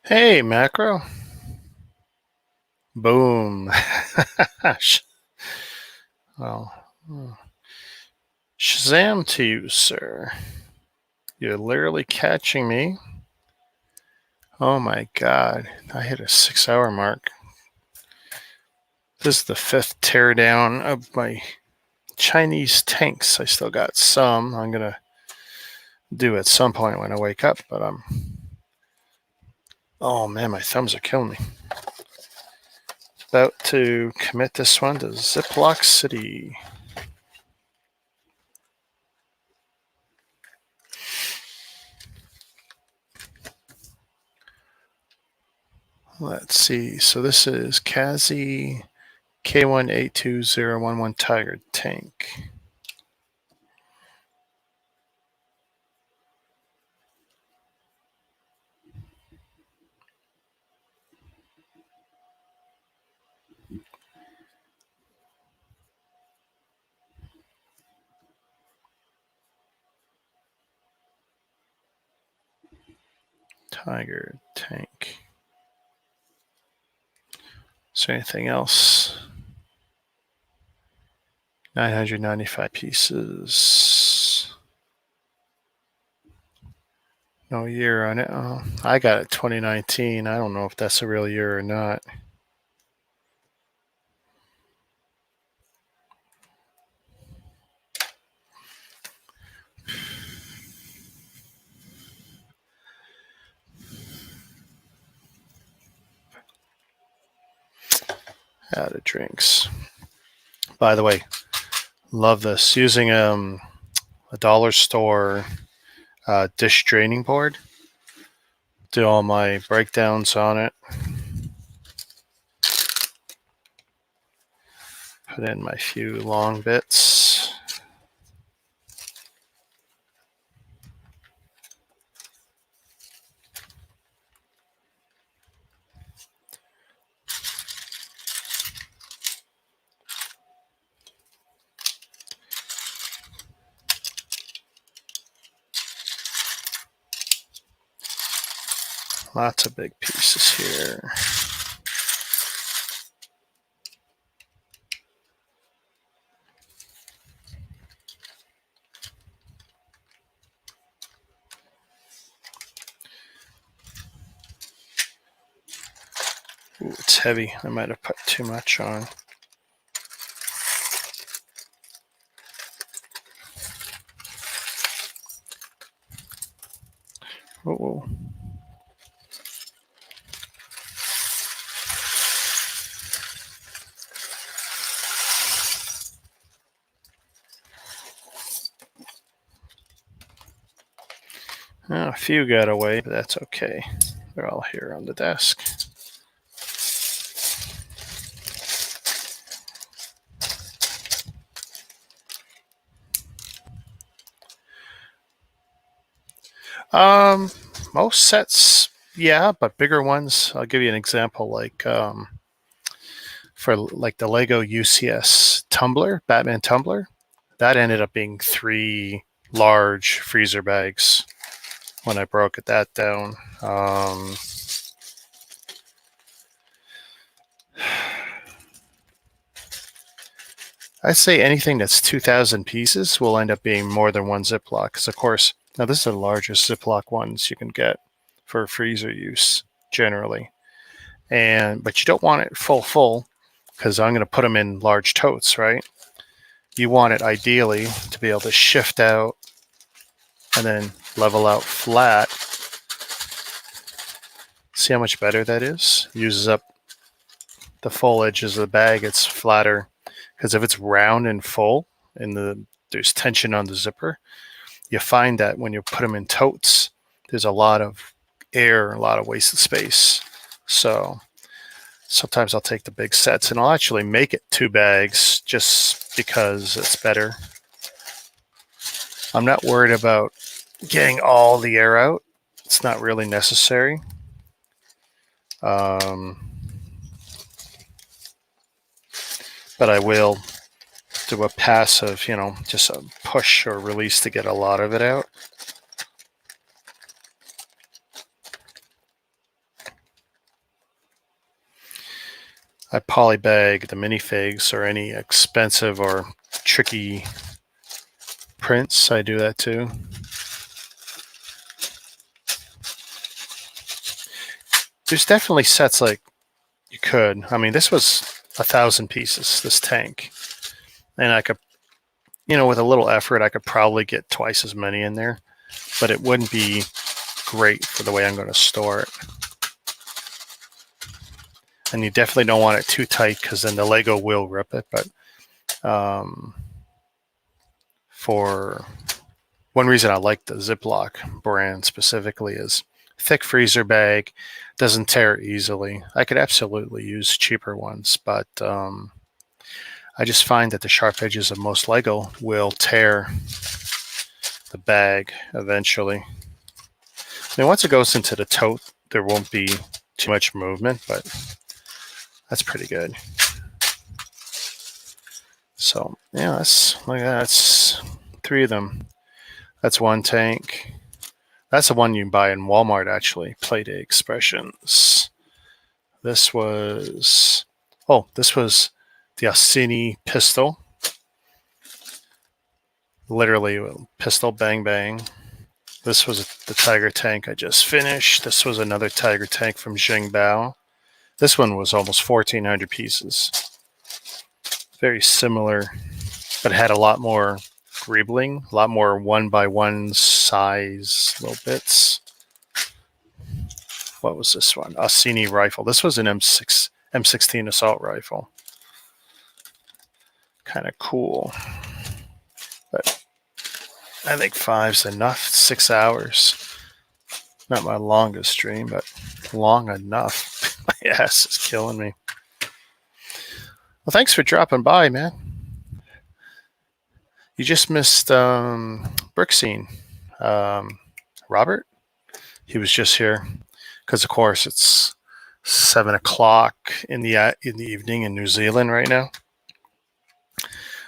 Hey, macro. Boom. Well, Shazam to you, sir. You're literally catching me. Oh my god. I hit a 6-hour mark. This is the 5th teardown of my Chinese tanks. I still got some. I'm going to do at some point when I wake up, but I'm. Oh man, my thumbs are killing me. About to commit this one to Ziploc City. Let's see. So this is Kazi K182011 Tiger tank. Tiger tank. Is there anything else? 995 pieces. No year on it. Oh, I got it 2019. I don't know if that's a real year or not. Out of drinks. By the way, love this. Using a dollar store dish draining board. Do all my breakdowns on it. Put in my few long bits. Lots of big pieces here. Ooh, it's heavy. I might have put too much on. Oh. A few got away, but that's okay. They're all here on the desk. Most sets, yeah, but bigger ones. I'll give you an example, like for like the Lego UCS tumbler, Batman tumbler, that ended up being 3 large freezer bags when I broke that down. I'd say anything that's 2,000 pieces will end up being more than one Ziploc. Because of course, now this is the largest Ziploc ones you can get for freezer use generally, but you don't want it full because I'm going to put them in large totes, right? You want it ideally to be able to shift out and then level out flat. See how much better that is? Uses up the full edges of the bag. It's flatter because if it's round and full and there's tension on the zipper, you find that when you put them in totes, there's a lot of air, a lot of wasted space. So sometimes I'll take the big sets and I'll actually make it 2 bags just because it's better. I'm not worried about getting all the air out. It's not really necessary. But I will do a passive, just a push or release to get a lot of it out. I polybag the minifigs or any expensive or tricky prints. I do that too. There's definitely sets like you could. I mean, this was 1,000 pieces, this tank. And I could, with a little effort, I could probably get twice as many in there. But it wouldn't be great for the way I'm going to store it. And you definitely don't want it too tight because then the Lego will rip it. But for one reason I like the Ziploc brand specifically is thick freezer bag, doesn't tear easily. I could absolutely use cheaper ones, but I just find that the sharp edges of most Lego will tear the bag eventually. I mean, once it goes into the tote, there won't be too much movement, but that's pretty good. So yeah, that's 3 of them. That's one tank. That's the one you can buy in Walmart, actually. Playday Expressions. This was the Ausini pistol. Literally, pistol bang bang. This was the Tiger tank I just finished. This was another Tiger tank from Xingbao. This one was almost 1,400 pieces. Very similar, but had a lot more greebling, a lot more 1x1 size little bits. What was this one? Ausini rifle. This was an M16 assault rifle. Kind of cool. But I think 5's enough. 6 hours. Not my longest stream, but long enough. My ass is killing me. Well, thanks for dropping by, man. You just missed Brick Scene. Robert? He was just here. Because, of course, it's 7 o'clock in the evening in New Zealand right now.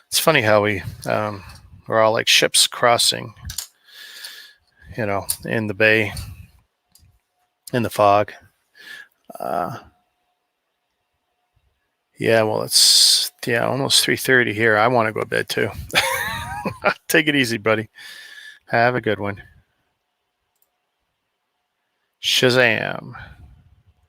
It's funny how we're all like ships crossing, in the bay. in the fog. Yeah, well, it's almost 3:30 here. I want to go to bed too. Take it easy, buddy. Have a good one. Shazam.